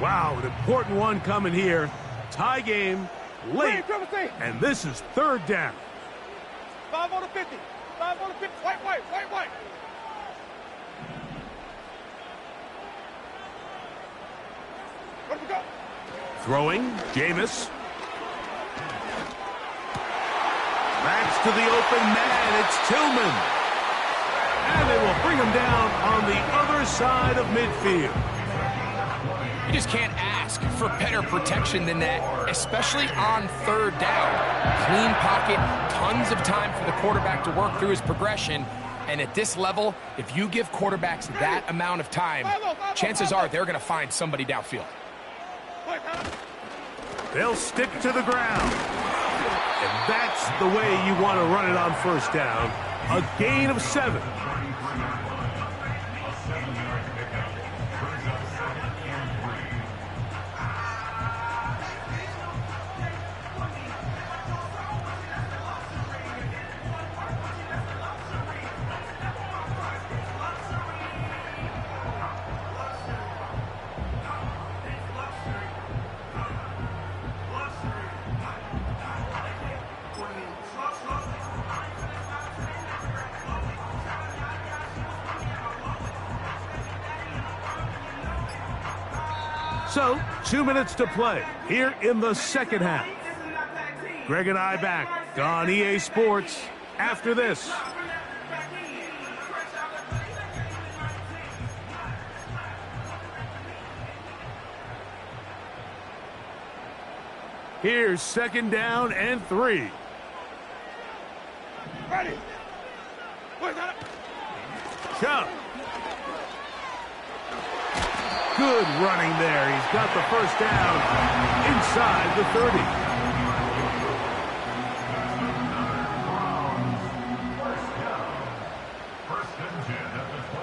Wow, an important one coming here. Tie game, late, and this is 3rd down. 5 on the 50. 5 on the 50. White. Where do we go? Throwing, Jameis. Backs to the open man, it's Tillman. And they will bring him down on the other side of midfield. You just can't ask for better protection than that, especially on 3rd down. Clean pocket, tons of time for the quarterback to work through his progression. And at this level, if you give quarterbacks that amount of time, chances are they're going to find somebody downfield. They'll stick to the ground. And that's the way you want to run it on 1st down. A gain of 7. So, 2 minutes to play here in the 2nd half. Greg and I back on EA Sports after this. Here's 2nd down and 3. Ready. Chubb. Good running there. He's got the 1st down inside the 30.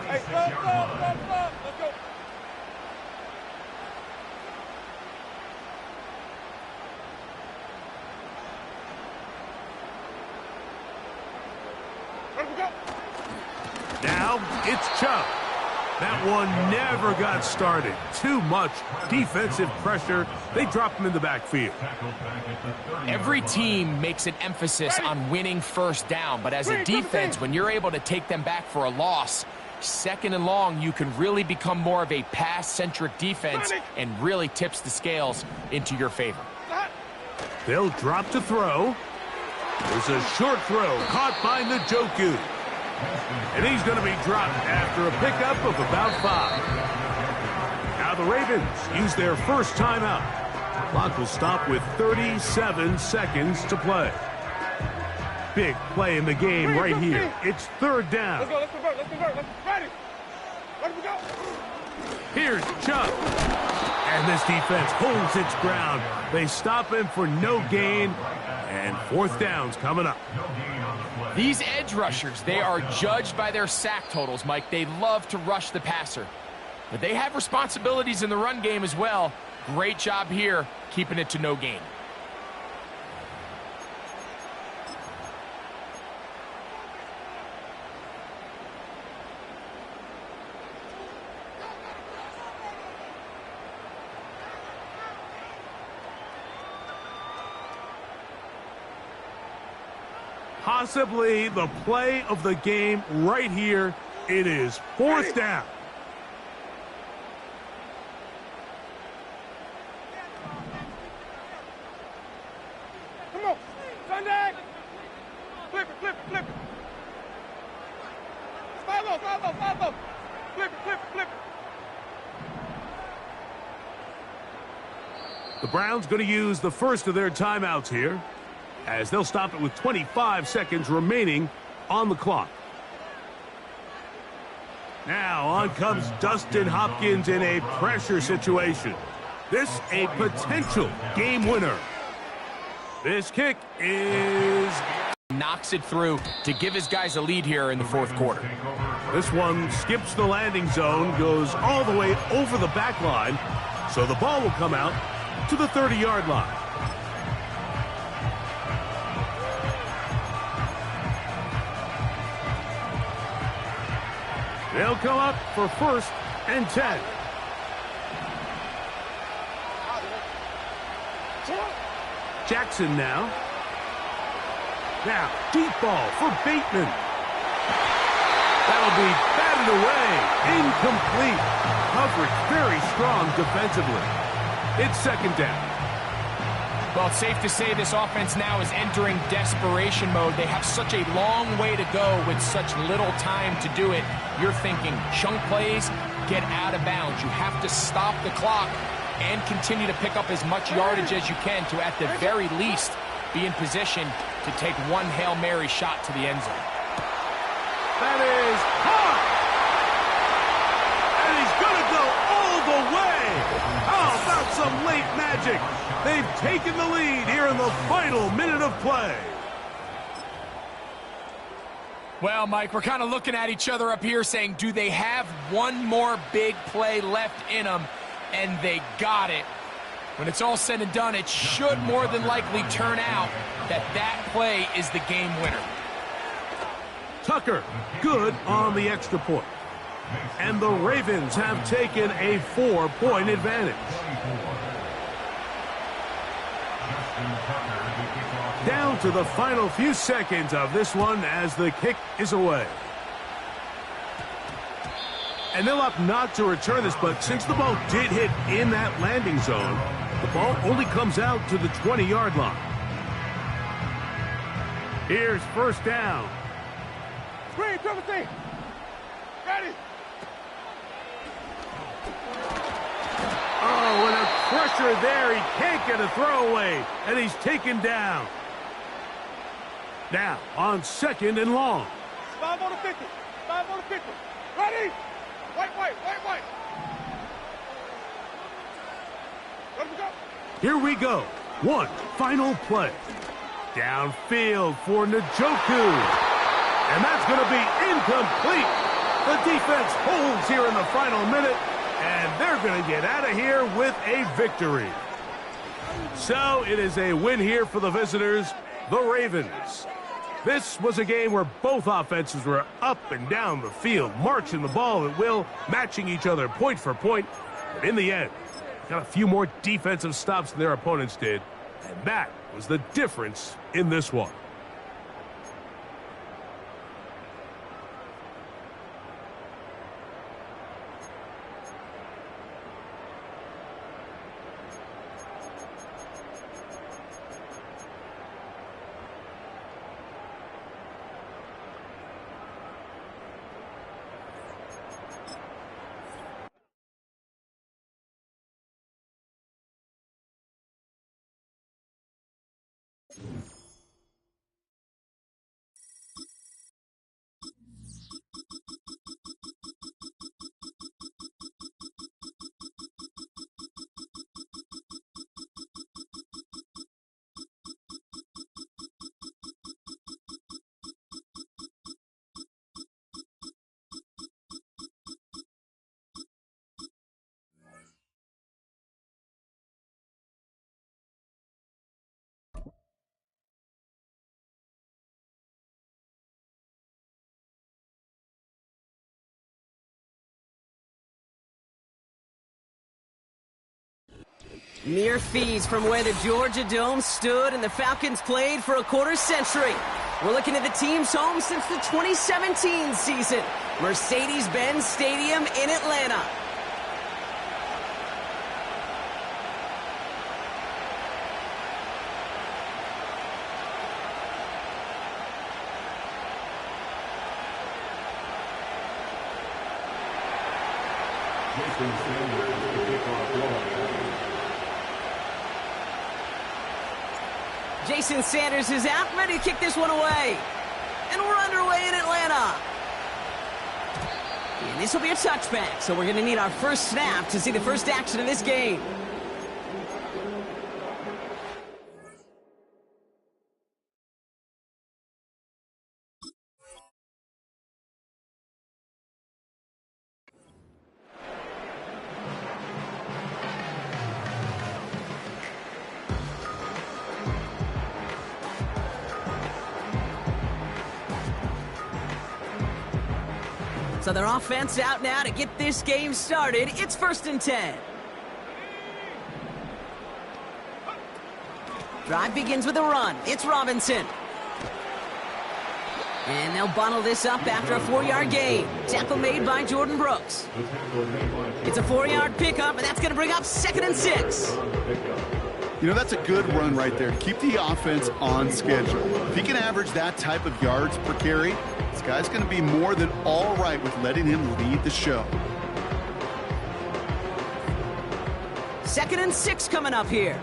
Hey, stop. Let's go. Now it's Chubb. That one never got started. Too much defensive pressure. They drop him in the backfield. Every team makes an emphasis on winning first down, but as a defense, when you're able to take them back for a loss, second and long, you can really become more of a pass-centric defense and really tips the scales into your favor. They'll drop to throw. There's a short throw caught by Njoku. And he's going to be dropped after a pickup of about 5. Now the Ravens use their first timeout. Clock will stop with 37 seconds to play. Big play in the game right here. It's third down. Let's go, let's convert, let's convert. Let's ready. Let me go. Here's Chubb. And this defense holds its ground. They stop him for no gain. And fourth down's coming up. These edge rushers, they are judged by their sack totals, Mike. They love to rush the passer. But they have responsibilities in the run game as well. Great job here, keeping it to no gain. Possibly the play of the game right here. It is fourth down. Come on. Sunday. Flip it, flip it, flip it. Follow. Flip it, flip it, flip it. The Browns going to use the first of their timeouts here, as they'll stop it with 25 seconds remaining on the clock. Now on comes Dustin Hopkins in a pressure situation. This a potential game winner. This kick is... Knocks it through to give his guys a lead here in the fourth quarter. This one skips the landing zone, goes all the way over the back line, so the ball will come out to the 30-yard line. They'll come up for first and 10. Jackson now. Now, deep ball for Bateman. That'll be batted away. Incomplete. Coverage very strong defensively. It's second down. Well, it's safe to say this offense now is entering desperation mode. They have such a long way to go with such little time to do it. You're thinking chunk plays, get out of bounds. You have to stop the clock and continue to pick up as much yardage as you can to, at the very least, be in position to take one Hail Mary shot to the end zone. That is caught! And he's going to go all the way! How about some late magic? They've taken the lead here in the final minute of play. Well, Mike, we're kind of looking at each other up here saying, do they have one more big play left in them? And they got it. When it's all said and done, it should more than likely turn out that that play is the game winner. Tucker, good on the extra point. And the Ravens have taken a 4-point advantage. Down to the final few seconds of this one as the kick is away. And they'll opt not to return this, but since the ball did hit in that landing zone, the ball only comes out to the 20-yard line. Here's first down. Screen, Timothy. Ready. Oh, and a pressure there. He can't get a throwaway, and he's taken down. Now, on second and long. 5 on the 50. 5 on the 50. Ready. White. Let me go. Here we go. One final play. Downfield for Njoku. And that's going to be incomplete. The defense holds here in the final minute, and they're going to get out of here with a victory. So it is a win here for the visitors, the Ravens. This was a game where both offenses were up and down the field, marching the ball at will, matching each other point for point. But in the end, got a few more defensive stops than their opponents did, and that was the difference in this one. Mere fees from where the Georgia Dome stood and the Falcons played for a quarter century. We're looking at the team's home since the 2017 season. Mercedes-Benz Stadium in Atlanta. Jason Sanders is out, ready to kick this one away. And we're underway in Atlanta. And this will be a touchback, so we're going to need our first snap to see the first action of this game. So their offense out now to get this game started. It's 1st and 10. Drive begins with a run. It's Robinson. And they'll bundle this up after a 4-yard gain. Tackle made by Jordan Brooks. It's a 4-yard pickup, and that's going to bring up 2nd and 6. You know, that's a good run right there to keep the offense on schedule. If he can average that type of yards per carry, this guy's going to be more than all right with letting him lead the show. 2nd and 6 coming up here.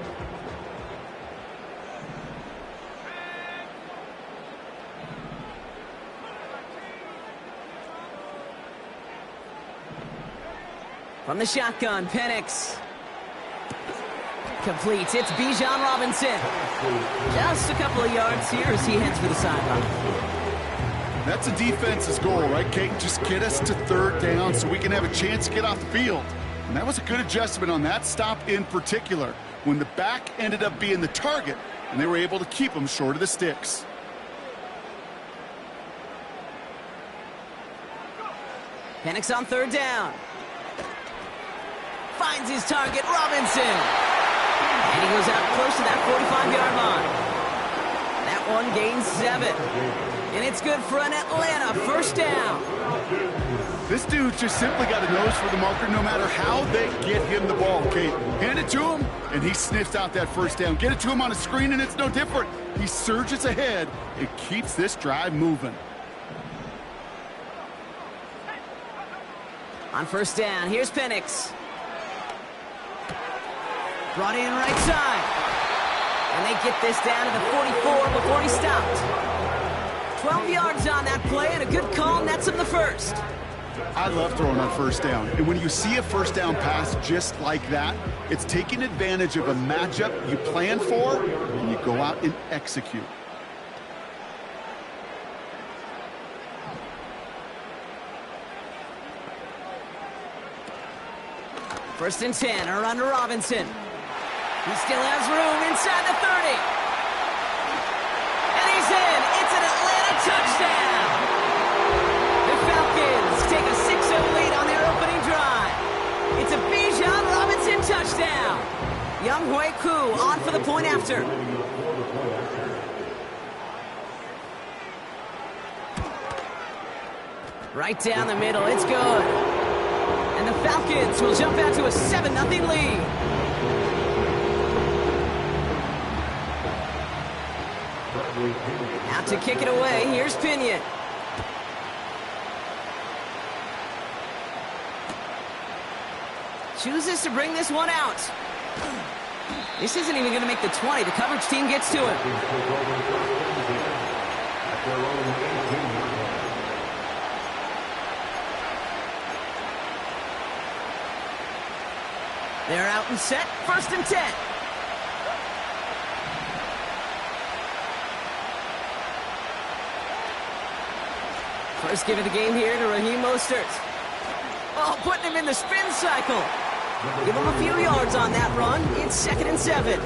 From the shotgun, Penix. Complete. It's Bijan Robinson. Just a couple of yards here as he heads for the sideline. That's a defense's goal, right, Kate? Just get us to 3rd down so we can have a chance to get off the field. And that was a good adjustment on that stop in particular, when the back ended up being the target, and they were able to keep him short of the sticks. Penix on 3rd down. Finds his target, Robinson. And he goes out close to that 45-yard line. That one gains 7. And it's good for an Atlanta 1st down. This dude just simply got a nose for the marker no matter how they get him the ball, Kate. Hand it to him, and he sniffs out that 1st down. Get it to him on a screen, and it's no different. He surges ahead and keeps this drive moving. On 1st down, here's Penix. Brought in right side. And they get this down to the 44 before he stopped. 12 yards on that play, and a good call nets him the 1st. I love throwing on 1st down. And when you see a 1st down pass just like that, it's taking advantage of a matchup you plan for, and you go out and execute. First and 10, a run to Robinson. He still has room inside the 30. And he's in. It's an Atlanta Young Hui Koo on for the point after. Right down the middle, it's good. And the Falcons will jump out to a 7-0 lead. Out to kick it away, here's Pinion. Chooses to bring this one out. This isn't even going to make the 20. The coverage team gets to it. They're out and set. 1st and 10. First give of the game here to Raheem Mostert. Oh, putting him in the spin cycle. Give him a few yards on that run. It's 2nd and 7.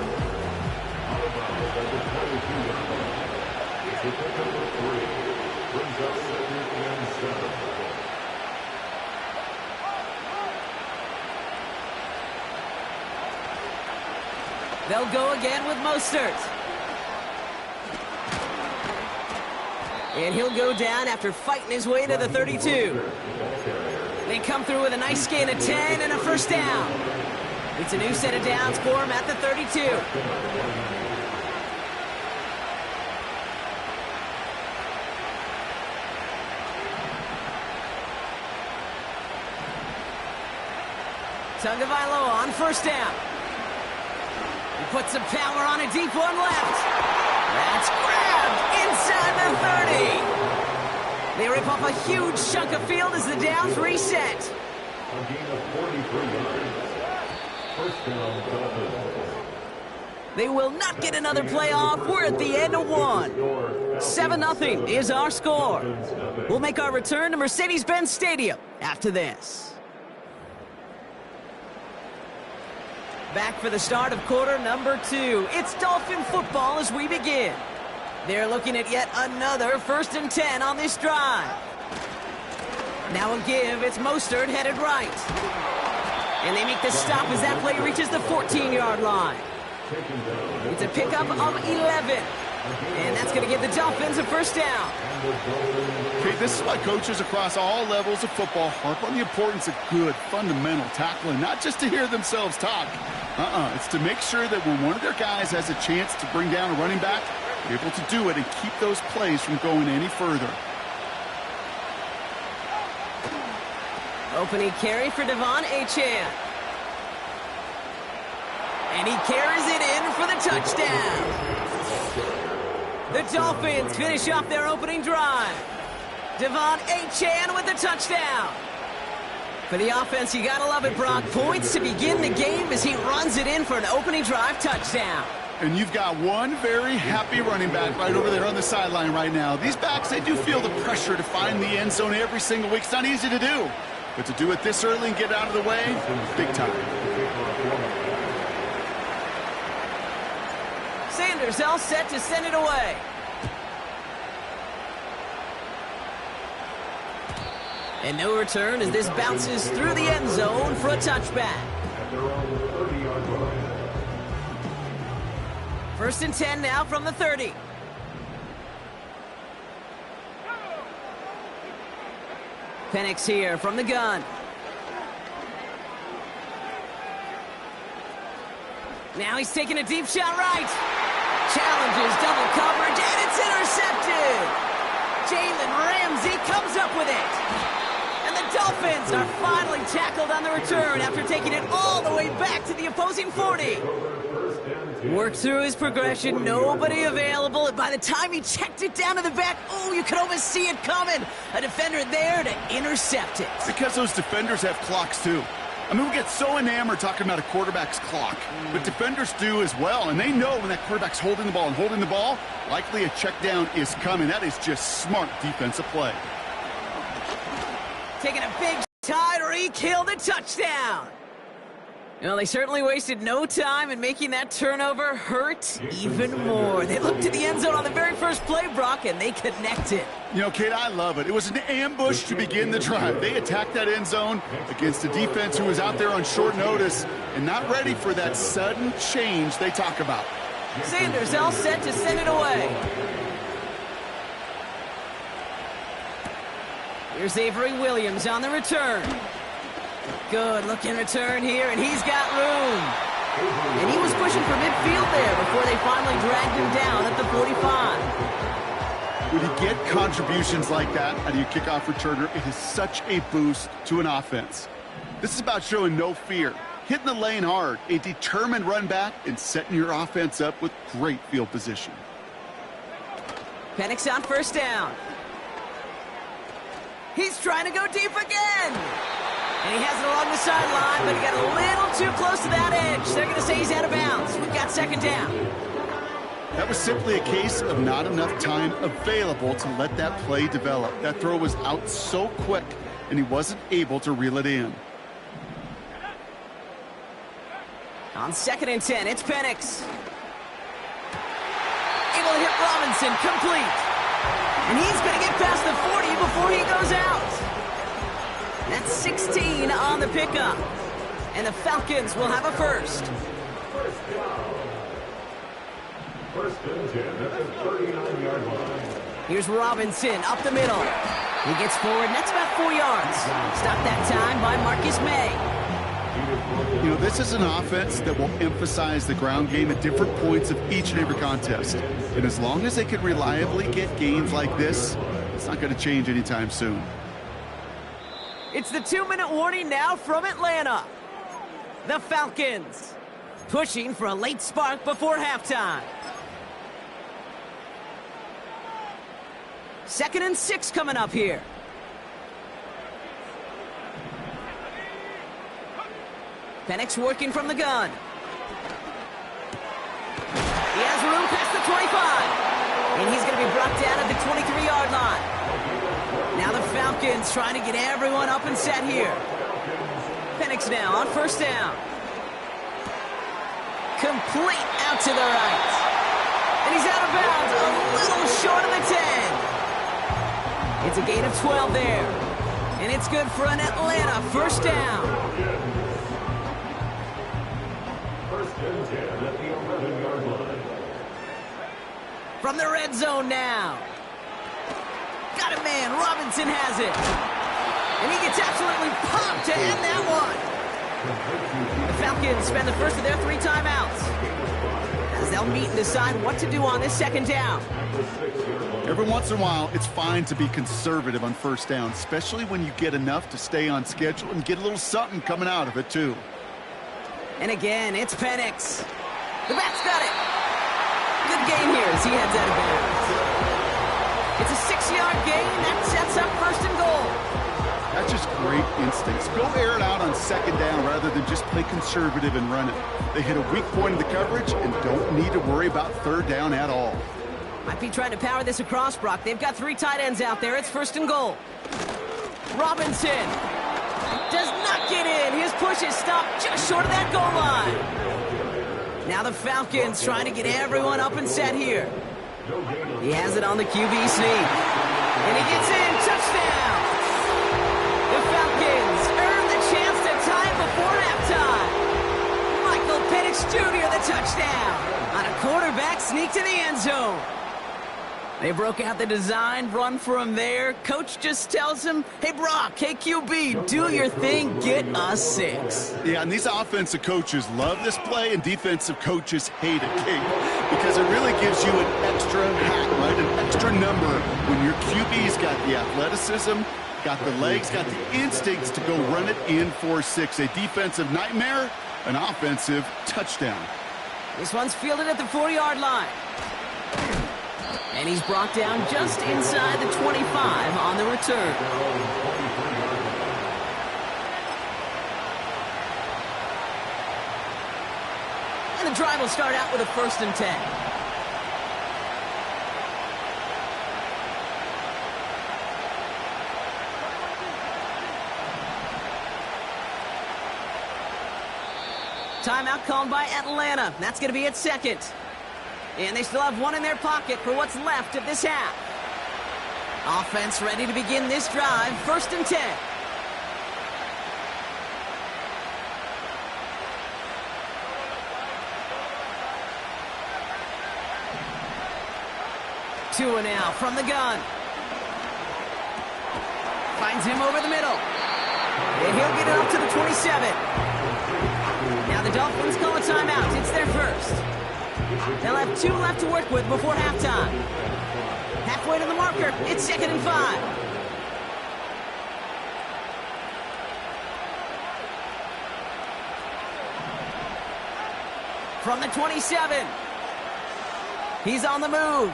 They'll go again with Mostert. And he'll go down after fighting his way to the 32. They come through with a nice gain of 10 and a 1st down. It's a new set of downs for him at the 32. Tagovailoa on 1st down. He puts some power on a deep one left. That's grabbed inside the 30. They rip off a huge chunk of field as the downs reset. A gain of 43 yards. 1st down, Dolphins. They will not get another playoff. We're at the end of one. 7-0 is our score. We'll make our return to Mercedes-Benz Stadium after this. Back for the start of quarter number 2. It's Dolphin football as we begin. They're looking at yet another 1st and 10 on this drive. Now a give. It's Mostert headed right. And they make the stop as that play reaches the 14-yard line. It's a pickup of 11. And that's going to give the Dolphins a 1st down. Okay, this is why coaches across all levels of football harp on the importance of good, fundamental tackling, not just to hear themselves talk. It's to make sure that when one of their guys has a chance to bring down a running back, they're able to do it and keep those plays from going any further. Opening carry for Devon Achane. And he carries it in for the touchdown. The Dolphins finish off their opening drive. Devon Achane with the touchdown. For the offense, you gotta love it, Brock. Points to begin the game as he runs it in for an opening drive touchdown. And you've got one very happy running back right over there on the sideline right now. These backs, they do feel the pressure to find the end zone every single week. It's not easy to do. But to do it this early and get out of the way, big time. Sanders all set to send it away. And no return as this bounces through the end zone for a touchback. 1st and 10 now from the 30. Penix here from the gun. Now he's taking a deep shot right. Challenges double coverage, and it's intercepted. Jalen Ramsey comes up with it. And the Dolphins are finally tackled on the return after taking it all the way back to the opposing 40. Worked through his progression, nobody available, and by the time he checked it down to the back, oh, you could almost see it coming. A defender there to intercept it. Because those defenders have clocks too. I mean, we get so enamored talking about a quarterback's clock, but defenders do as well, and they know when that quarterback's holding the ball and holding the ball, likely a check down is coming. That is just smart defensive play. Taking a big Tyreek Hill the touchdown. Well, they certainly wasted no time in making that turnover hurt even more. They looked to the end zone on the very first play, Brock, and they connected. You know, Kate, I love it. It was an ambush to begin the drive. They attacked that end zone against a defense who was out there on short notice and not ready for that sudden change they talk about. Sanders all set to send it away. Here's Avery Williams on the return. Good looking return here, and he's got room. And he was pushing for midfield there before they finally dragged him down at the 45. When you get contributions like that out of your kickoff returner, it is such a boost to an offense. This is about showing no fear, hitting the lane hard, a determined run back, and setting your offense up with great field position. Penix on first down. He's trying to go deep again. And he has it along the sideline, but he got a little too close to that edge. They're going to say he's out of bounds. We've got second down. That was simply a case of not enough time available to let that play develop. That throw was out so quick, and he wasn't able to reel it in. On 2nd and 10, it's Penix. Able to hit Robinson, complete. And he's going to get past the 40 before he goes out. That's 16 on the pickup. And the Falcons will have a first. First and 10 at the 39-yard line. Here's Robinson up the middle. He gets forward, and that's about 4 yards. Stopped that time by Marcus May. You know, this is an offense that will emphasize the ground game at different points of each and every contest. And as long as they can reliably get gains like this, it's not going to change anytime soon. It's the 2-minute warning now from Atlanta. The Falcons pushing for a late spark before halftime. 2nd and 6 coming up here. Penix working from the gun. He has room past the 25. And he's going to be brought down at the 23-yard line. Now the Falcons trying to get everyone up and set here. Penix now on first down. Complete out to the right. And he's out of bounds, a little short of the 10. It's a gain of 12 there. And it's good for an Atlanta first down. First and 10 at the 11-yard line. From the red zone now. Got it, man. Robinson has it. And he gets absolutely pumped to end that one. The Falcons spend the first of their 3 timeouts as they'll meet and decide what to do on this second down. Every once in a while, it's fine to be conservative on first down, especially when you get enough to stay on schedule and get a little something coming out of it, too. And again, it's Penix. The back's got it. Good gain here as he heads out of bounds. It's a 6-yard gain. That sets up first and goal. That's just great instincts. Go air it out on second down rather than just play conservative and run it. They hit a weak point in the coverage and don't need to worry about third down at all. Might be trying to power this across, Brock. They've got 3 tight ends out there. It's first and goal. Robinson does not get in. His push is stopped just short of that goal line. Now the Falcons trying to get everyone up and set here. He has it on the QB sneak. And he gets in. Touchdown. The Falcons earn the chance to tie it before halftime. Michael Penix Jr. the touchdown on a quarterback sneak to the end zone. They broke out the design run from there. Coach just tells him, hey, Brock, hey, QB, do your thing, get us 6. Yeah, and these offensive coaches love this play, and defensive coaches hate it, King, because it really gives you an extra hat, right, an extra number when your QB's got the athleticism, got the legs, got the instincts to go run it in for 6. A defensive nightmare, an offensive touchdown. This one's fielded at the 4-yard line. And he's brought down just inside the 25 on the return. And the drive will start out with a 1st and 10. Timeout called by Atlanta. That's going to be at second. And they still have one in their pocket for what's left of this half. Offense ready to begin this drive. 1st and 10. Tua now from the gun. Finds him over the middle. And he'll get it up to the 27. Now the Dolphins call a timeout. It's their first. They'll have 2 left to work with before halftime. Halfway to the marker. It's 2nd and 5. From the 27. He's on the move.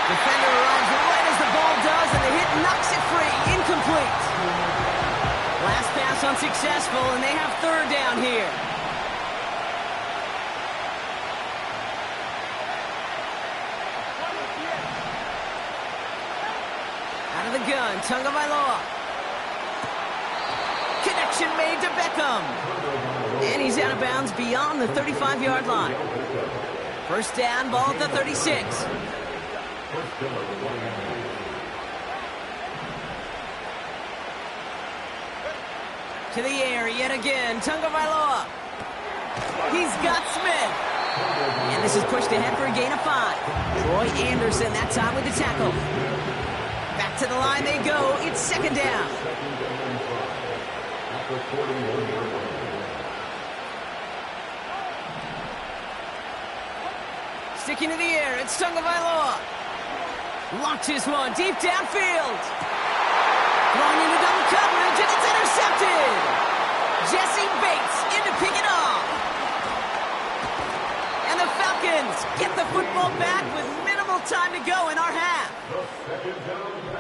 Defender arrives right as the ball does, and the hit knocks it free. Incomplete. Last pass unsuccessful, and they have 3rd down here. Out of the gun, Tagovailoa. Connection made to Beckham. And he's out of bounds beyond the 35-yard line. 1st down, ball at the 36. To the air yet again, Tagovailoa. He's got Smith. And this is pushed ahead for a gain of 5. Troy Anderson that time with the tackle. Back to the line they go. It's 2nd down. Sticking to the air, it's Tagovailoa. Launches one deep downfield. Throwing into double coverage, and it's intercepted. Jesse Bates in to pick it off. And the Falcons get the football back with minimal time to go in our half.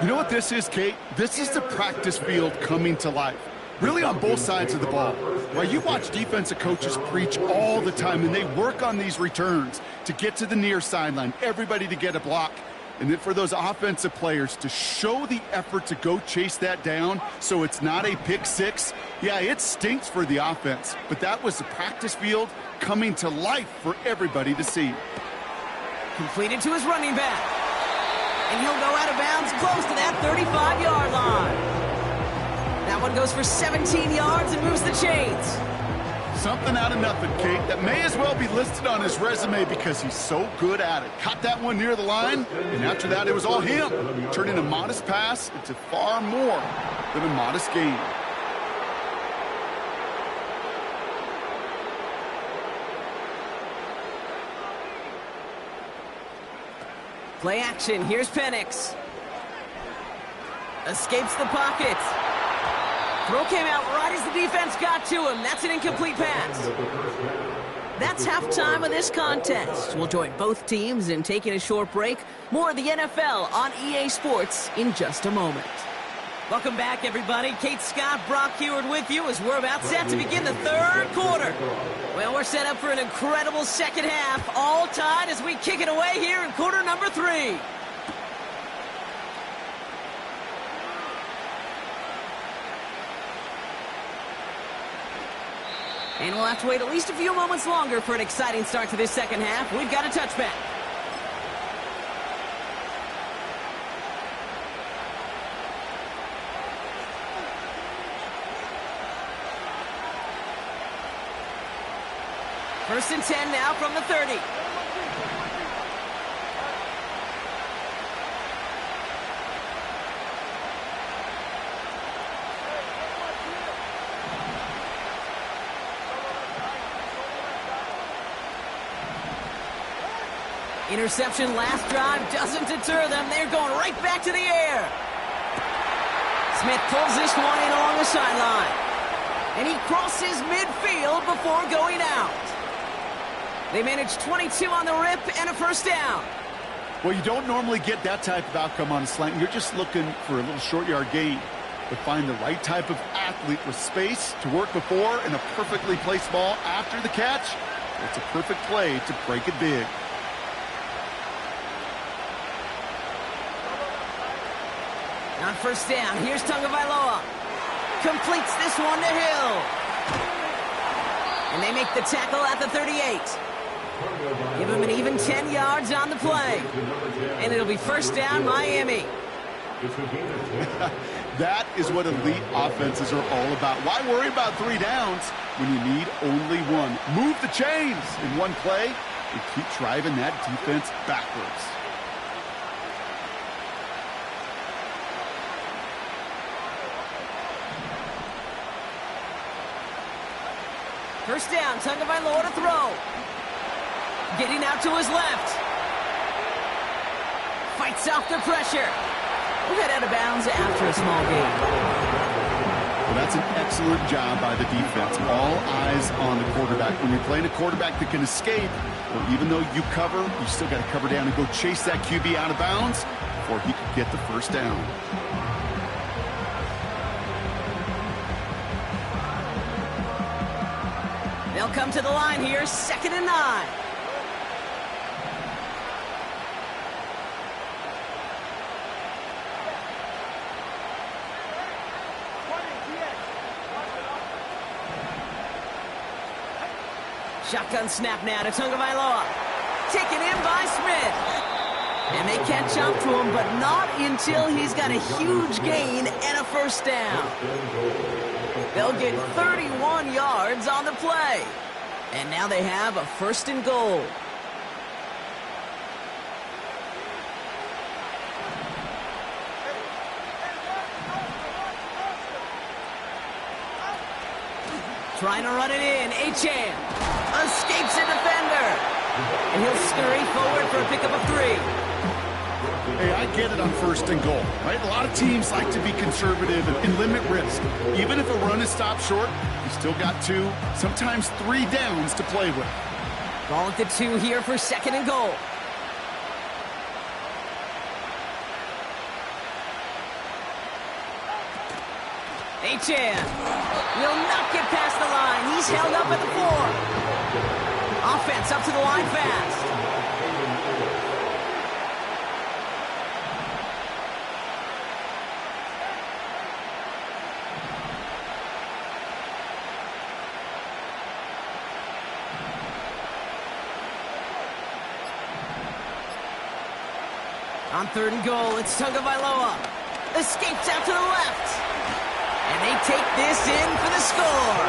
You know what this is, Kate? This is the practice field coming to life. Really on both sides of the ball. Well, you watch defensive coaches preach all the time, and they work on these returns to get to the near sideline, everybody to get a block. And then for those offensive players to show the effort to go chase that down so it's not a pick six, yeah, it stinks for the offense. But that was the practice field coming to life for everybody to see. Completed to his running back. And he'll go out of bounds close to that 35-yard line. That one goes for 17 yards and moves the chains. Something out of nothing, Kate, that may as well be listed on his resume because he's so good at it. Caught that one near the line, and after that, it was all him. Turning a modest pass into far more than a modest gain. Play action. Here's Penix. Escapes the pocket. Throw came out right as the defense got to him. That's an incomplete pass. That's halftime of this contest. We'll join both teams in taking a short break. More of the NFL on EA Sports in just a moment. Welcome back, everybody. Kate Scott, Brock Heward with you as we're about set to begin the 3rd quarter. Well, we're set up for an incredible second half, all tied as we kick it away here in quarter number 3. And we'll have to wait at least a few moments longer for an exciting start to this second half. We've got a touchback. First and 10 now from the 30. Interception last drive doesn't deter them. They're going right back to the air. Smith pulls this one in along the sideline. And he crosses midfield before going out. They managed 22 on the rip and a first down. Well, you don't normally get that type of outcome on a slant. You're just looking for a little short yard gain. But find the right type of athlete with space to work before and a perfectly placed ball after the catch. It's a perfect play to break it big. On first down, here's Tagovailoa. completes this one to Hill. And they make the tackle at the 38. Give him an even 10 yards on the play. And it'll be first down, Miami. That is what elite offenses are all about. Why worry about 3 downs when you need only one? Move the chains in one play and keep driving that defense backwards. First down, Tagovailoa to throw. Getting out to his left. Fights off the pressure. We'll head out of bounds after a small gain. Well, that's an excellent job by the defense. All eyes on the quarterback. When you're playing a quarterback that can escape, well, even though you cover, you still got to cover down and go chase that QB out of bounds before he could get the first down. They'll come to the line here, 2nd and 9. Shotgun snap now to Tagovailoa. Taken in by Smith. And they catch up to him, but not until he's got a huge gain and a first down. They'll get 31 yards on the play. And now they have a 1st and goal. Trying to run it in. Achane escapes a defender. And he'll scurry forward for a pickup of 3. Hey, I get it on 1st and goal, right? A lot of teams like to be conservative and limit risk. Even if a run is stopped short, you still got 2, sometimes 3 downs to play with. Ball at the 2 here for 2nd and goal. Achane will not get past the line. He's held up at the 4. Offense up to the line fast. On 3rd and goal, it's Tagovailoa. Escapes out to the left. And they take this in for the score.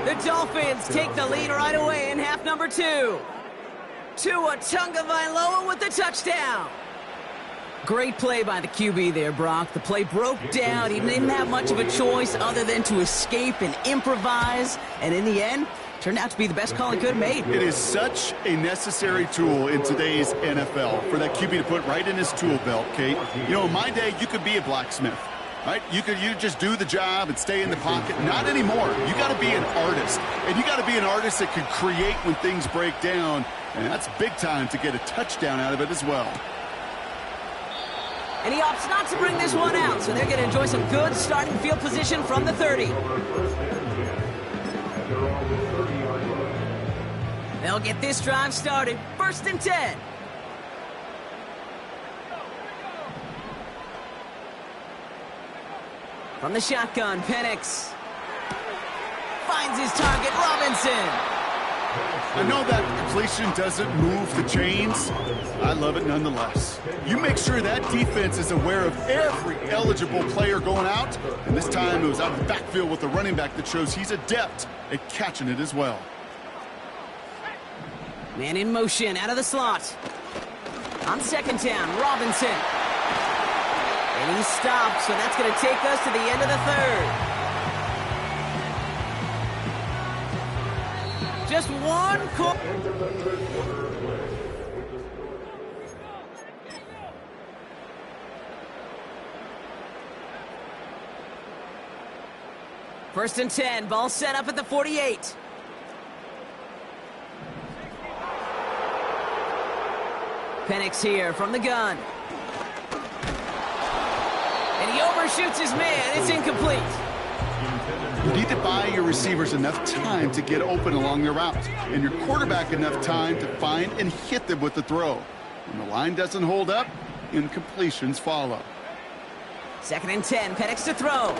The Dolphins take the lead right away in half number 2. Tua Tagovailoa with the touchdown. Great play by the QB there, Brock. The play broke down. He didn't have much of a choice other than to escape and improvise. And in the end, turned out to be the best call he could have made. It is such a necessary tool in today's NFL for that QB to put right in his tool belt, Kate. You know, in my day, you could be a blacksmith, right? You just do the job and stay in the pocket. Not anymore. You got to be an artist. And you got to be an artist that can create when things break down. And that's big time to get a touchdown out of it as well. And he opts not to bring this one out, so they're going to enjoy some good starting field position from the 30. They'll get this drive started. 1st and 10. From the shotgun, Penix finds his target, Robinson. I know that completion doesn't move the chains. I love it nonetheless. You make sure that defense is aware of every eligible player going out. And this time it was out of the backfield with a running back that shows he's adept at catching it as well. Man in motion, out of the slot. On 2nd down, Robinson. And he stopped, so that's going to take us to the end of the 3rd. Just one quarter. First and 10, ball set up at the 48. Penix here from the gun. And he overshoots his man. It's incomplete. You need to buy your receivers enough time to get open along their route, and your quarterback enough time to find and hit them with the throw. When the line doesn't hold up, incompletions follow. 2nd and 10, Penix to throw.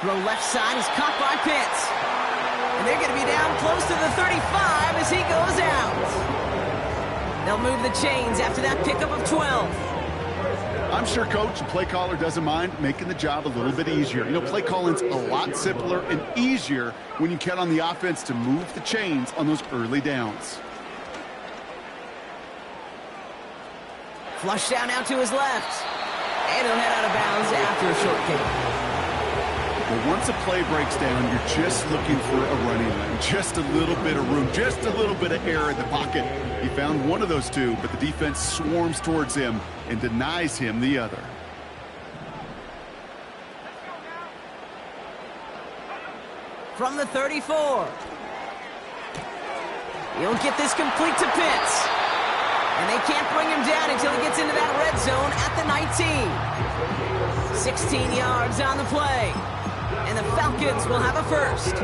Throw left side is caught by Pitts. And they're going to be down close to the 35 as he goes out. They'll move the chains after that pickup of 12. I'm sure coach and play caller doesn't mind making the job a little bit easier. You know, play calling's a lot simpler and easier when you count on the offense to move the chains on those early downs. Flush down out to his left. And he'll head out of bounds after a short kick. Well, once a play breaks down, you're just looking for a running lane. Just a little bit of room, just a little bit of air in the pocket. He found one of those two, but the defense swarms towards him and denies him the other. From the 34. He'll get this complete to Pitts. And they can't bring him down until he gets into that red zone at the 19. 16 yards on the play. And the Falcons will have a first.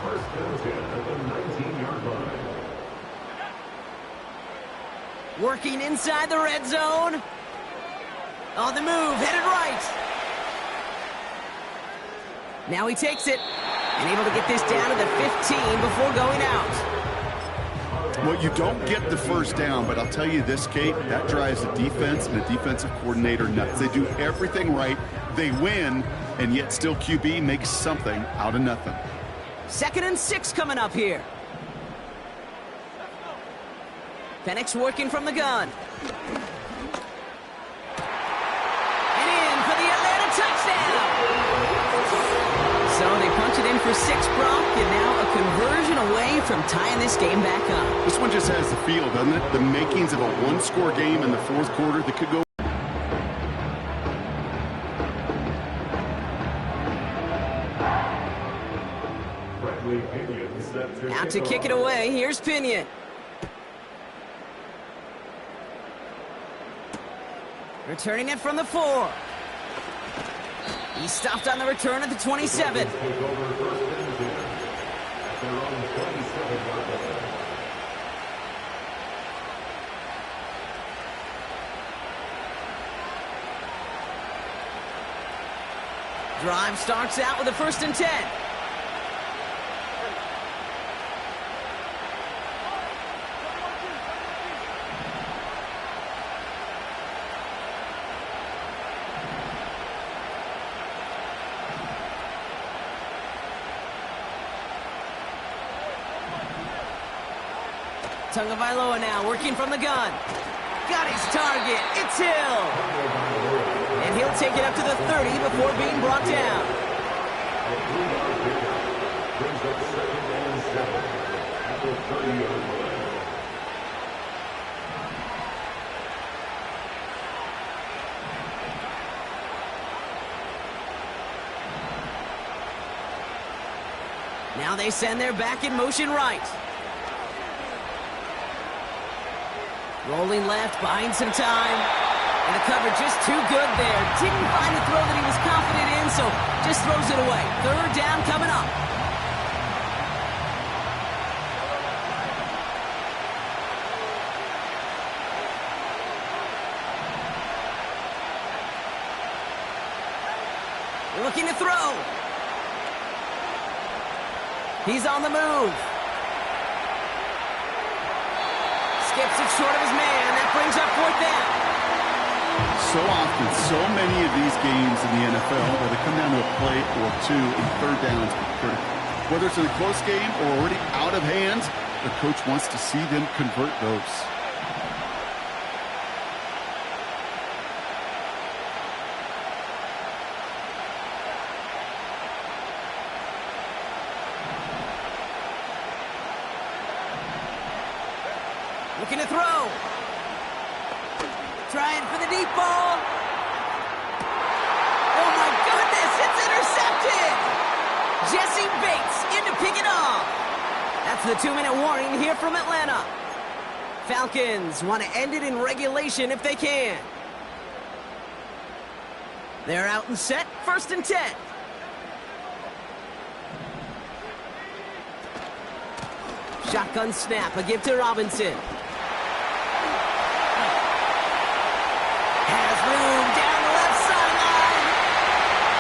First and 10 at the 19-yard line. Working inside the red zone. On the move, headed right. Now he takes it. And able to get this down to the 15 before going out. Well, you don't get the first down, but I'll tell you this, Kate, that drives the defense and the defensive coordinator nuts. They do everything right. They win, and yet still QB makes something out of nothing. 2nd and 6 coming up here. Penix working from the gun. And in for the Atlanta touchdown. So they punch it in for 6, Brock, and now a conversion away from tying this game back up. This one just has the feel, doesn't it? The makings of a one-score game in the fourth quarter that could go. Out to kick it away. Here's Pinion. Returning it from the 4. He stopped on the return at the 27. Drive starts out with a 1st and 10. Tagovailoa now working from the gun. Got his target. It's Hill. And he'll take it up to the 30 before being brought down. Now they send their back in motion right. Rolling left, buying some time. And the cover just too good there. Didn't find the throw that he was confident in, so just throws it away. 3rd down coming up. Looking to throw. He's on the move. Skips it short of his man. That brings up 4th down. So often, so many of these games in the NFL where they come down to a play or two and 3rd downs are critical. Whether it's in a close game or already out of hands, the coach wants to see them convert those. Looking to throw. Trying for the deep ball. Oh, my goodness, it's intercepted. Jesse Bates in to pick it off. That's the 2-minute warning here from Atlanta. Falcons want to end it in regulation if they can. They're out and set. 1st and 10. Shotgun snap, a give to Robinson.